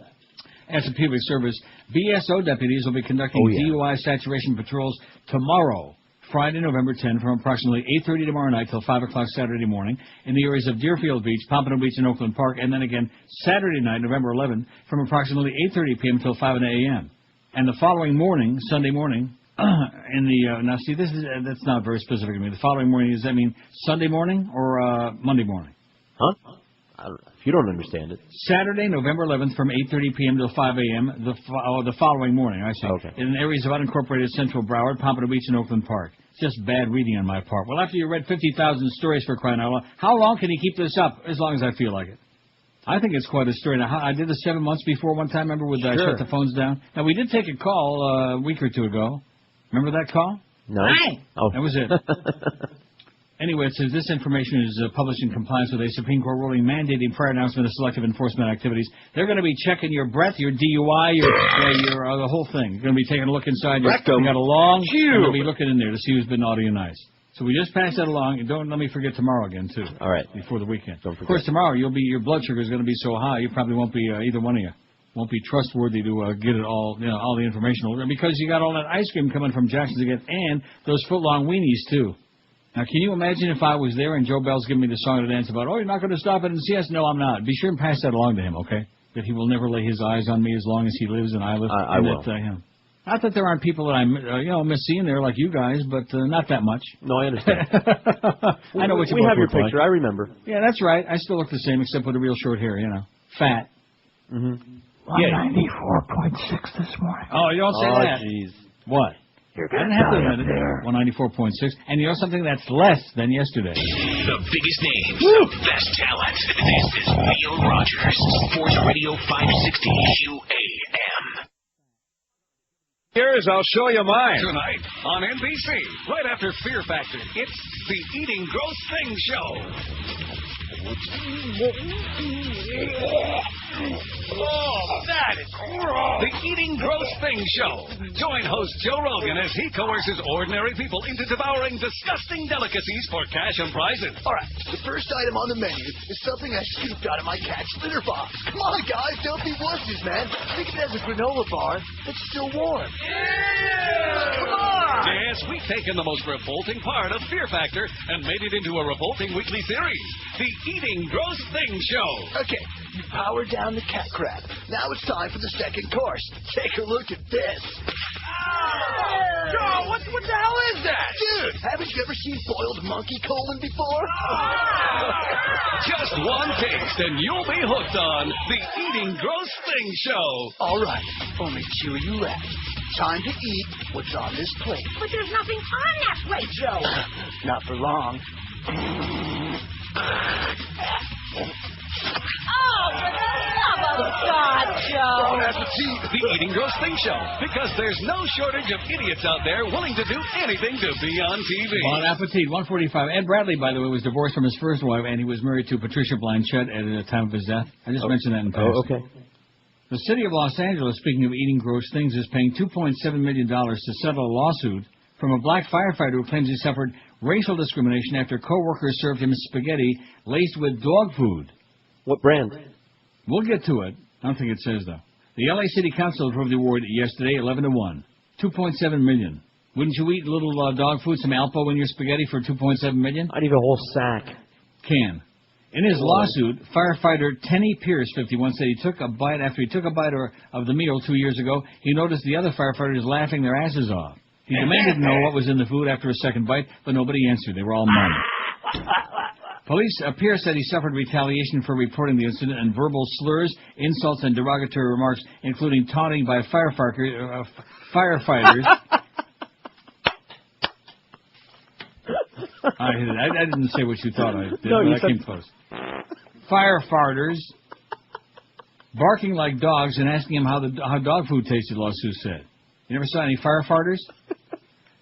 As a public service, BSO deputies will be conducting DUI saturation patrols tomorrow, Friday, November 10, from approximately 8:30 tomorrow night till 5 o'clock Saturday morning in the areas of Deerfield Beach, Pompano Beach, and Oakland Park, and then again Saturday night, November 11, from approximately 8:30 p.m. till 5 a.m. And the following morning, Sunday morning, in the now see this is that's not very specific to me. The following morning, does that mean Sunday morning or Monday morning? Huh? If you don't understand it. Saturday, November 11th, from 8:30 p.m. till 5 a.m. The following morning, I see. Okay. In areas of unincorporated Central Broward, Pompano Beach, and Oakland Park. It's just bad reading on my part. Well, after you read 50,000 stories for crying out loud, how long can you keep this up? As long as I feel like it. I think it's quite a story. Now, I did this 7 months before one time. Remember, with I shut the phones down. Now we did take a call a week or two ago. Remember that call? No. Hi. Oh, that was it. Anyway, it says this information is published in compliance with a Supreme Court ruling mandating prior announcement of selective enforcement activities. They're going to be checking your breath, your DUI, your the whole thing. They're going to be taking a look inside your. You got a long. They're going to be looking in there to see who's been naughty and nice. So we just passed that along, and don't let me forget tomorrow again too. All right. Before the weekend. Don't forget. Of course, tomorrow your blood sugar is going to be so high you probably won't be either one of you won't be trustworthy to get it all all the information because you got all that ice cream coming from Jackson's again and those foot-long weenies too. Now, can you imagine if I was there and Joe Bell's giving me the song to dance about, you're not going to stop it and see us? No, I'm not. Be sure and pass that along to him, okay? That he will never lay his eyes on me as long as he lives and I live. I will. Not that there aren't people that I miss seeing there like you guys, but not that much. No, I understand. I know what you We have your picture. picture. I remember. Yeah, that's right. I still look the same except with the real short hair, Fat. Mm-hmm. 194.6 this morning. Oh, you don't say that. Oh, jeez. What? You're I didn't have to admit it. 194.6. And you know something? That's less than yesterday. The biggest names, the best talent. This is Neil Rogers, Sports Radio 560 QAM. Here's I'll show you mine. Tonight on NBC, right after Fear Factor, it's the Eating Gross Things Show. Oh, that is gross. The Eating Gross Things Show. Join host Joe Rogan as he coerces ordinary people into devouring disgusting delicacies for cash and prizes. All right, the first item on the menu is something I scooped out of my cat's litter box. Come on, guys, don't be wusses, man. Think of it as a granola bar that's still warm. Yeah! Come on! Yes, we've taken the most revolting part of Fear Factor and made it into a revolting weekly series. The Eating Gross Things Show. Okay, you powered down the cat crap. Now it's time for the second course. Take a look at this. Joe, what the hell is that? Dude, haven't you ever seen boiled monkey colon before? Just one taste and you'll be hooked on the Eating Gross Things Show. All right, only two of you left. Time to eat what's on this plate. But there's nothing on that plate, Joe. Not for long. Oh, for the love of God, Joe. Bon appetit. The Eating Gross Things Show, because there's no shortage of idiots out there willing to do anything to be on TV. Bon appetit, 145. Ed Bradley, by the way, was divorced from his first wife, and he was married to Patricia Blanchett at the time of his death. I just mentioned that in passing. Oh, okay. The city of Los Angeles, speaking of eating gross things, is paying $2.7 million to settle a lawsuit from a black firefighter who claims he suffered racial discrimination after co-workers served him spaghetti laced with dog food. What brand? We'll get to it. I don't think it says, though. The L.A. City Council approved the award yesterday, 11-1. $2.7 million. Wouldn't you eat little dog food, some Alpo in your spaghetti for $2.7 million? I'd eat a whole sack. Can. In his lawsuit, firefighter Tenny Pierce, 51, said he took a bite of the meal 2 years ago. He noticed the other firefighters laughing their asses off. He demanded to know what was in the food after a second bite, but nobody answered. They were all mum. Police Pierce said he suffered retaliation for reporting the incident, and verbal slurs, insults, and derogatory remarks, including taunting by firefighters. I didn't say what you thought I did, No, but you I said... came close. Firefighters barking like dogs and asking him how dog food tasted, Lawsuit said. You never saw any firefighters?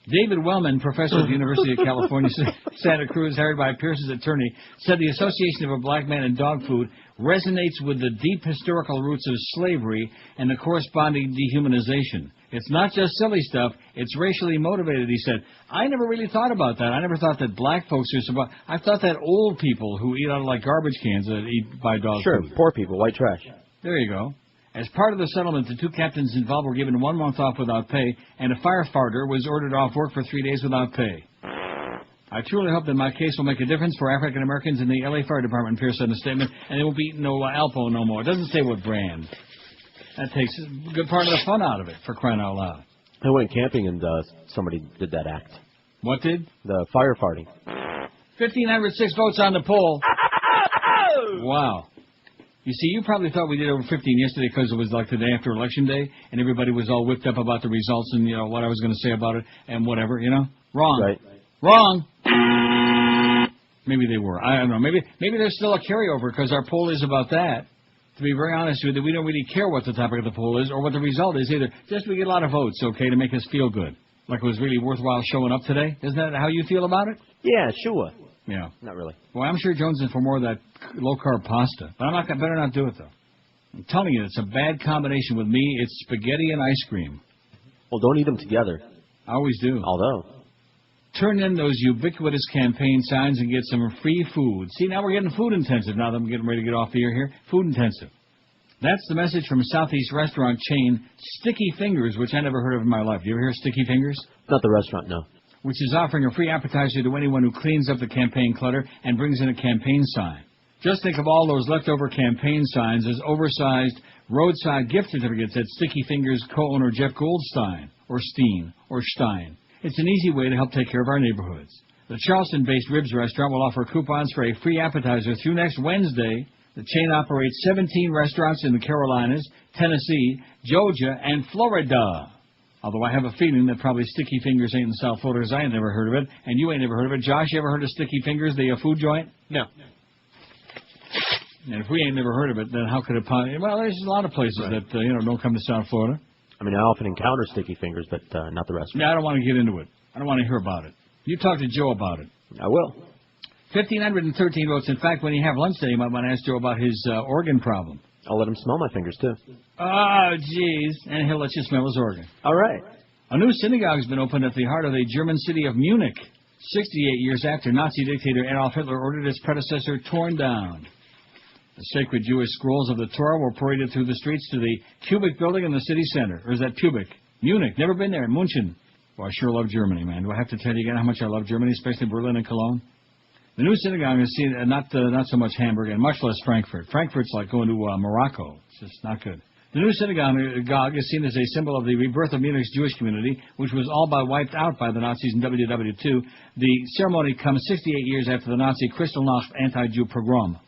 David Wellman, professor at the University of California, Santa Cruz, hired by Pierce's attorney, said the association of a black man and dog food resonates with the deep historical roots of slavery and the corresponding dehumanization. It's not just silly stuff, it's racially motivated, he said. I never really thought about that. I never thought that black folks are so... I thought that old people who eat out of like garbage cans that eat by dog Sure, food. poor people, white trash. There you go. As part of the settlement, the two captains involved were given 1 month off without pay, and a firefighter was ordered off work for 3 days without pay. I truly hope that my case will make a difference for African Americans in the L.A. Fire Department, Pierce said in a statement, and they won't be eating no Alpo no more. It doesn't say what brand. That takes a good part of the fun out of it, for crying out loud. I went camping and somebody did that act. What did? The firefighting. 1,506 votes on the poll. Wow. You see, you probably thought we did over 15 yesterday because it was like the day after Election Day, and everybody was all whipped up about the results and, you know, what I was going to say about it and whatever, you know? Wrong. Right. Wrong. Maybe they were. I don't know. Maybe there's still a carryover because our poll is about that. To be very honest with you, we don't really care what the topic of the poll is or what the result is either. Just we get a lot of votes, okay, to make us feel good. Like it was really worthwhile showing up today. Isn't that how you feel about it? Yeah, sure. Yeah. Not really. Well, I'm sure Jones is for more of that low-carb pasta. But better not do it, though. I'm telling you, it's a bad combination with me. It's spaghetti and ice cream. Well, don't eat them together. I always do. Although. Turn in those ubiquitous campaign signs and get some free food. See, now we're getting food intensive now that I'm getting ready to get off the air here. Food intensive. That's the message from Southeast restaurant chain Sticky Fingers, which I never heard of in my life. You ever hear of Sticky Fingers? Not the restaurant, no. Which is offering a free appetizer to anyone who cleans up the campaign clutter and brings in a campaign sign. Just think of all those leftover campaign signs as oversized roadside gift certificates at Sticky Fingers co-owner Jeff Goldstein, or Steen, or Stein. It's an easy way to help take care of our neighborhoods. The Charleston-based Ribs restaurant will offer coupons for a free appetizer through next Wednesday. The chain operates 17 restaurants in the Carolinas, Tennessee, Georgia, and Florida. Although I have a feeling that probably Sticky Fingers ain't in South Florida because I ain't never heard of it, and you ain't never heard of it. Josh, you ever heard of Sticky Fingers, the food joint? No. And if we ain't never heard of it, then how could it possibly... Well, there's a lot of places that, don't come to South Florida. I mean, I often encounter Sticky Fingers, but not the restaurant. Yeah, I don't want to get into it. I don't want to hear about it. You talk to Joe about it. I will. 1,513 votes. In fact, when you have lunch today, you might want to ask Joe about his organ problem. I'll let him smell my fingers, too. Oh, jeez. And he'll let you smell his organ. All right. A new synagogue has been opened at the heart of the German city of Munich, 68 years after Nazi dictator Adolf Hitler ordered its predecessor torn down. The sacred Jewish scrolls of the Torah were paraded through the streets to the Kubik building in the city center. Or is that Kubik? Munich. Never been there. München. Well, I sure love Germany, man. Do I have to tell you again how much I love Germany, especially Berlin and Cologne? The new synagogue has seen not so much Hamburg and much less Frankfurt. Frankfurt's like going to Morocco. It's just not good. The new synagogue is seen as a symbol of the rebirth of Munich's Jewish community, which was all but wiped out by the Nazis in WW2. The ceremony comes 68 years after the Nazi Kristallnacht anti-Jew pogrom.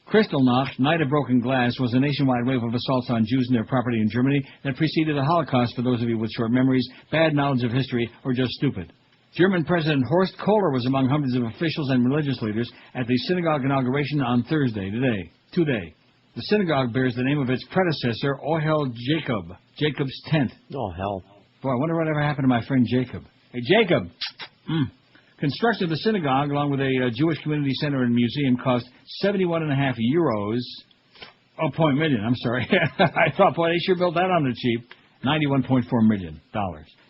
Kristallnacht, Night of Broken Glass, was a nationwide wave of assaults on Jews and their property in Germany that preceded the Holocaust for those of you with short memories, bad knowledge of history, or just stupid. German President Horst Kohler was among hundreds of officials and religious leaders at the synagogue inauguration on Thursday, today. The synagogue bears the name of its predecessor, Ohel Jacob, Jacob's tent. Oh, hell. Boy, I wonder whatever happened to my friend Jacob. Hey, Jacob! Construction of the synagogue, along with a Jewish community center and museum, cost €71.5 euros. Oh, $0.1 million, I'm sorry. I thought, boy, they sure built that on the cheap. $91.4 million.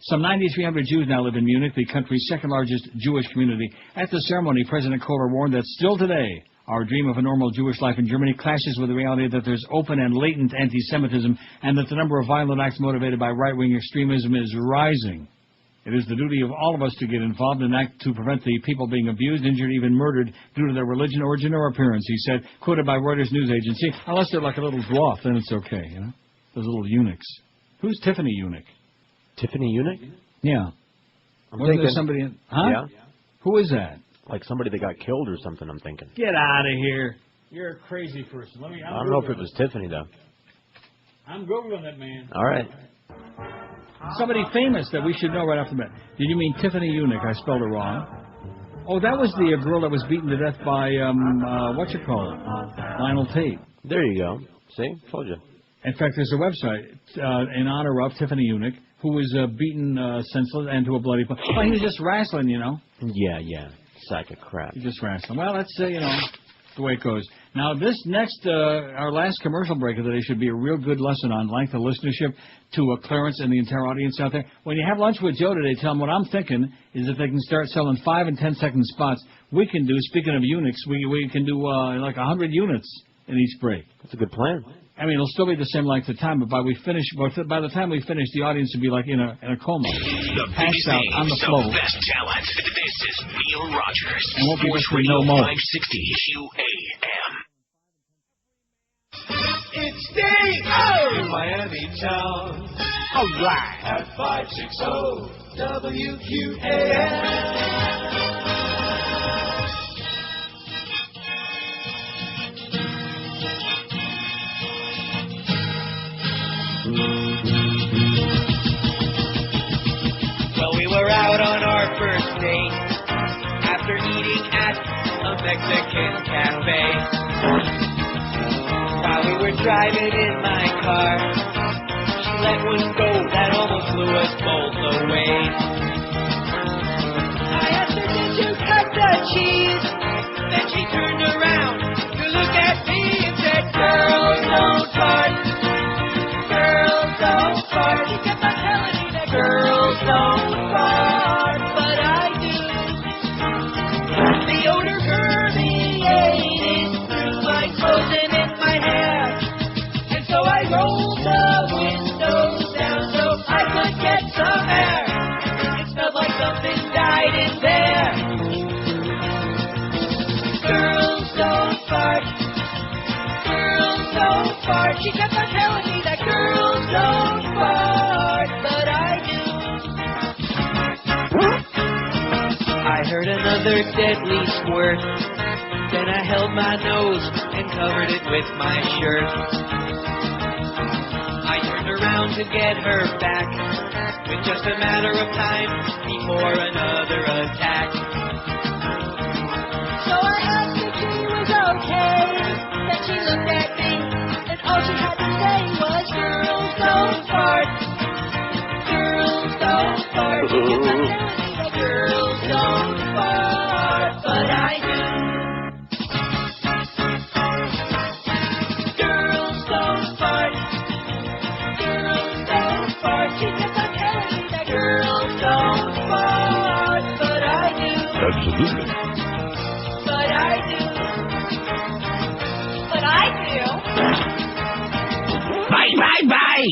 Some 9,300 Jews now live in Munich, the country's second-largest Jewish community. At the ceremony, President Kohler warned that still today, our dream of a normal Jewish life in Germany clashes with the reality that there's open and latent anti-Semitism and that the number of violent acts motivated by right-wing extremism is rising. It is the duty of all of us to get involved and act to prevent the people being abused, injured, even murdered due to their religion, origin, or appearance, he said, quoted by Reuters news agency. Unless they're like a little dwarf, then it's okay, you know? Those little eunuchs. Who's Tiffany Eunuch? Tiffany Eunuch? Yeah. Wasn't there somebody in... Huh? Yeah. Who is that? Like somebody that got killed or something, I'm thinking. Get out of here. You're a crazy person. I don't know if it was Tiffany, though. I'm Googling it, man. All right. Somebody famous that we should know right off the bat. Did you mean Tiffany Eunuch? I spelled it wrong. Oh, that was the girl that was beaten to death by, Lionel Tate. There you go. See? Told you. In fact, there's a website in honor of Tiffany Eunuch, who was beaten senseless and to a bloody pulp. Well, he was just wrestling, you know. Yeah. Sack of crap. He just wrestling. Well, that's, the way it goes. Now, this next, our last commercial break of the day should be a real good lesson on length of listenership to Clarence and the entire audience out there. When you have lunch with Joe today, tell him what I'm thinking is if they can start selling 5 and 10-second spots, we can do, speaking of eunuchs, we can do like 100 units in each break. That's a good plan. I mean, it'll still be the same length of time, but by the time we finish, the audience will be like in a coma. The passed biggest out on the names floor. of best talent. This is Neil Rogers. And won't be Sports with Radio no more. 560 QAM. It's Day-O in Miami town. All right. At 560 WQAM. Well, we were out on our first date after eating at a Mexican cafe. While we were driving in my car, she let one go that almost blew us both away. I asked her, did you cut the cheese? Then she turned around to look at me and said, girls don't fart. Girls don't fart. She kept on telling me that girls don't fart, but I do. The odor permeated through my clothes and in my hair, and so I rolled the windows down so I could get some air. It smelled like something died in there. Girls don't fart. Girls don't fart. She kept on telling me that girls don't fart, but I do. I heard another deadly squirt. Then I held my nose and covered it with my shirt. I turned around to get her back, with just a matter of time before another attack. So I asked if she was okay. Then she looked at me, and all she had to say was, girls don't fart. Girls don't fart. She kept on telling me that girls don't fart, but I do. Girls don't fart. Girls don't fart. She kept on telling me that girls don't fart, but I do. Absolutely.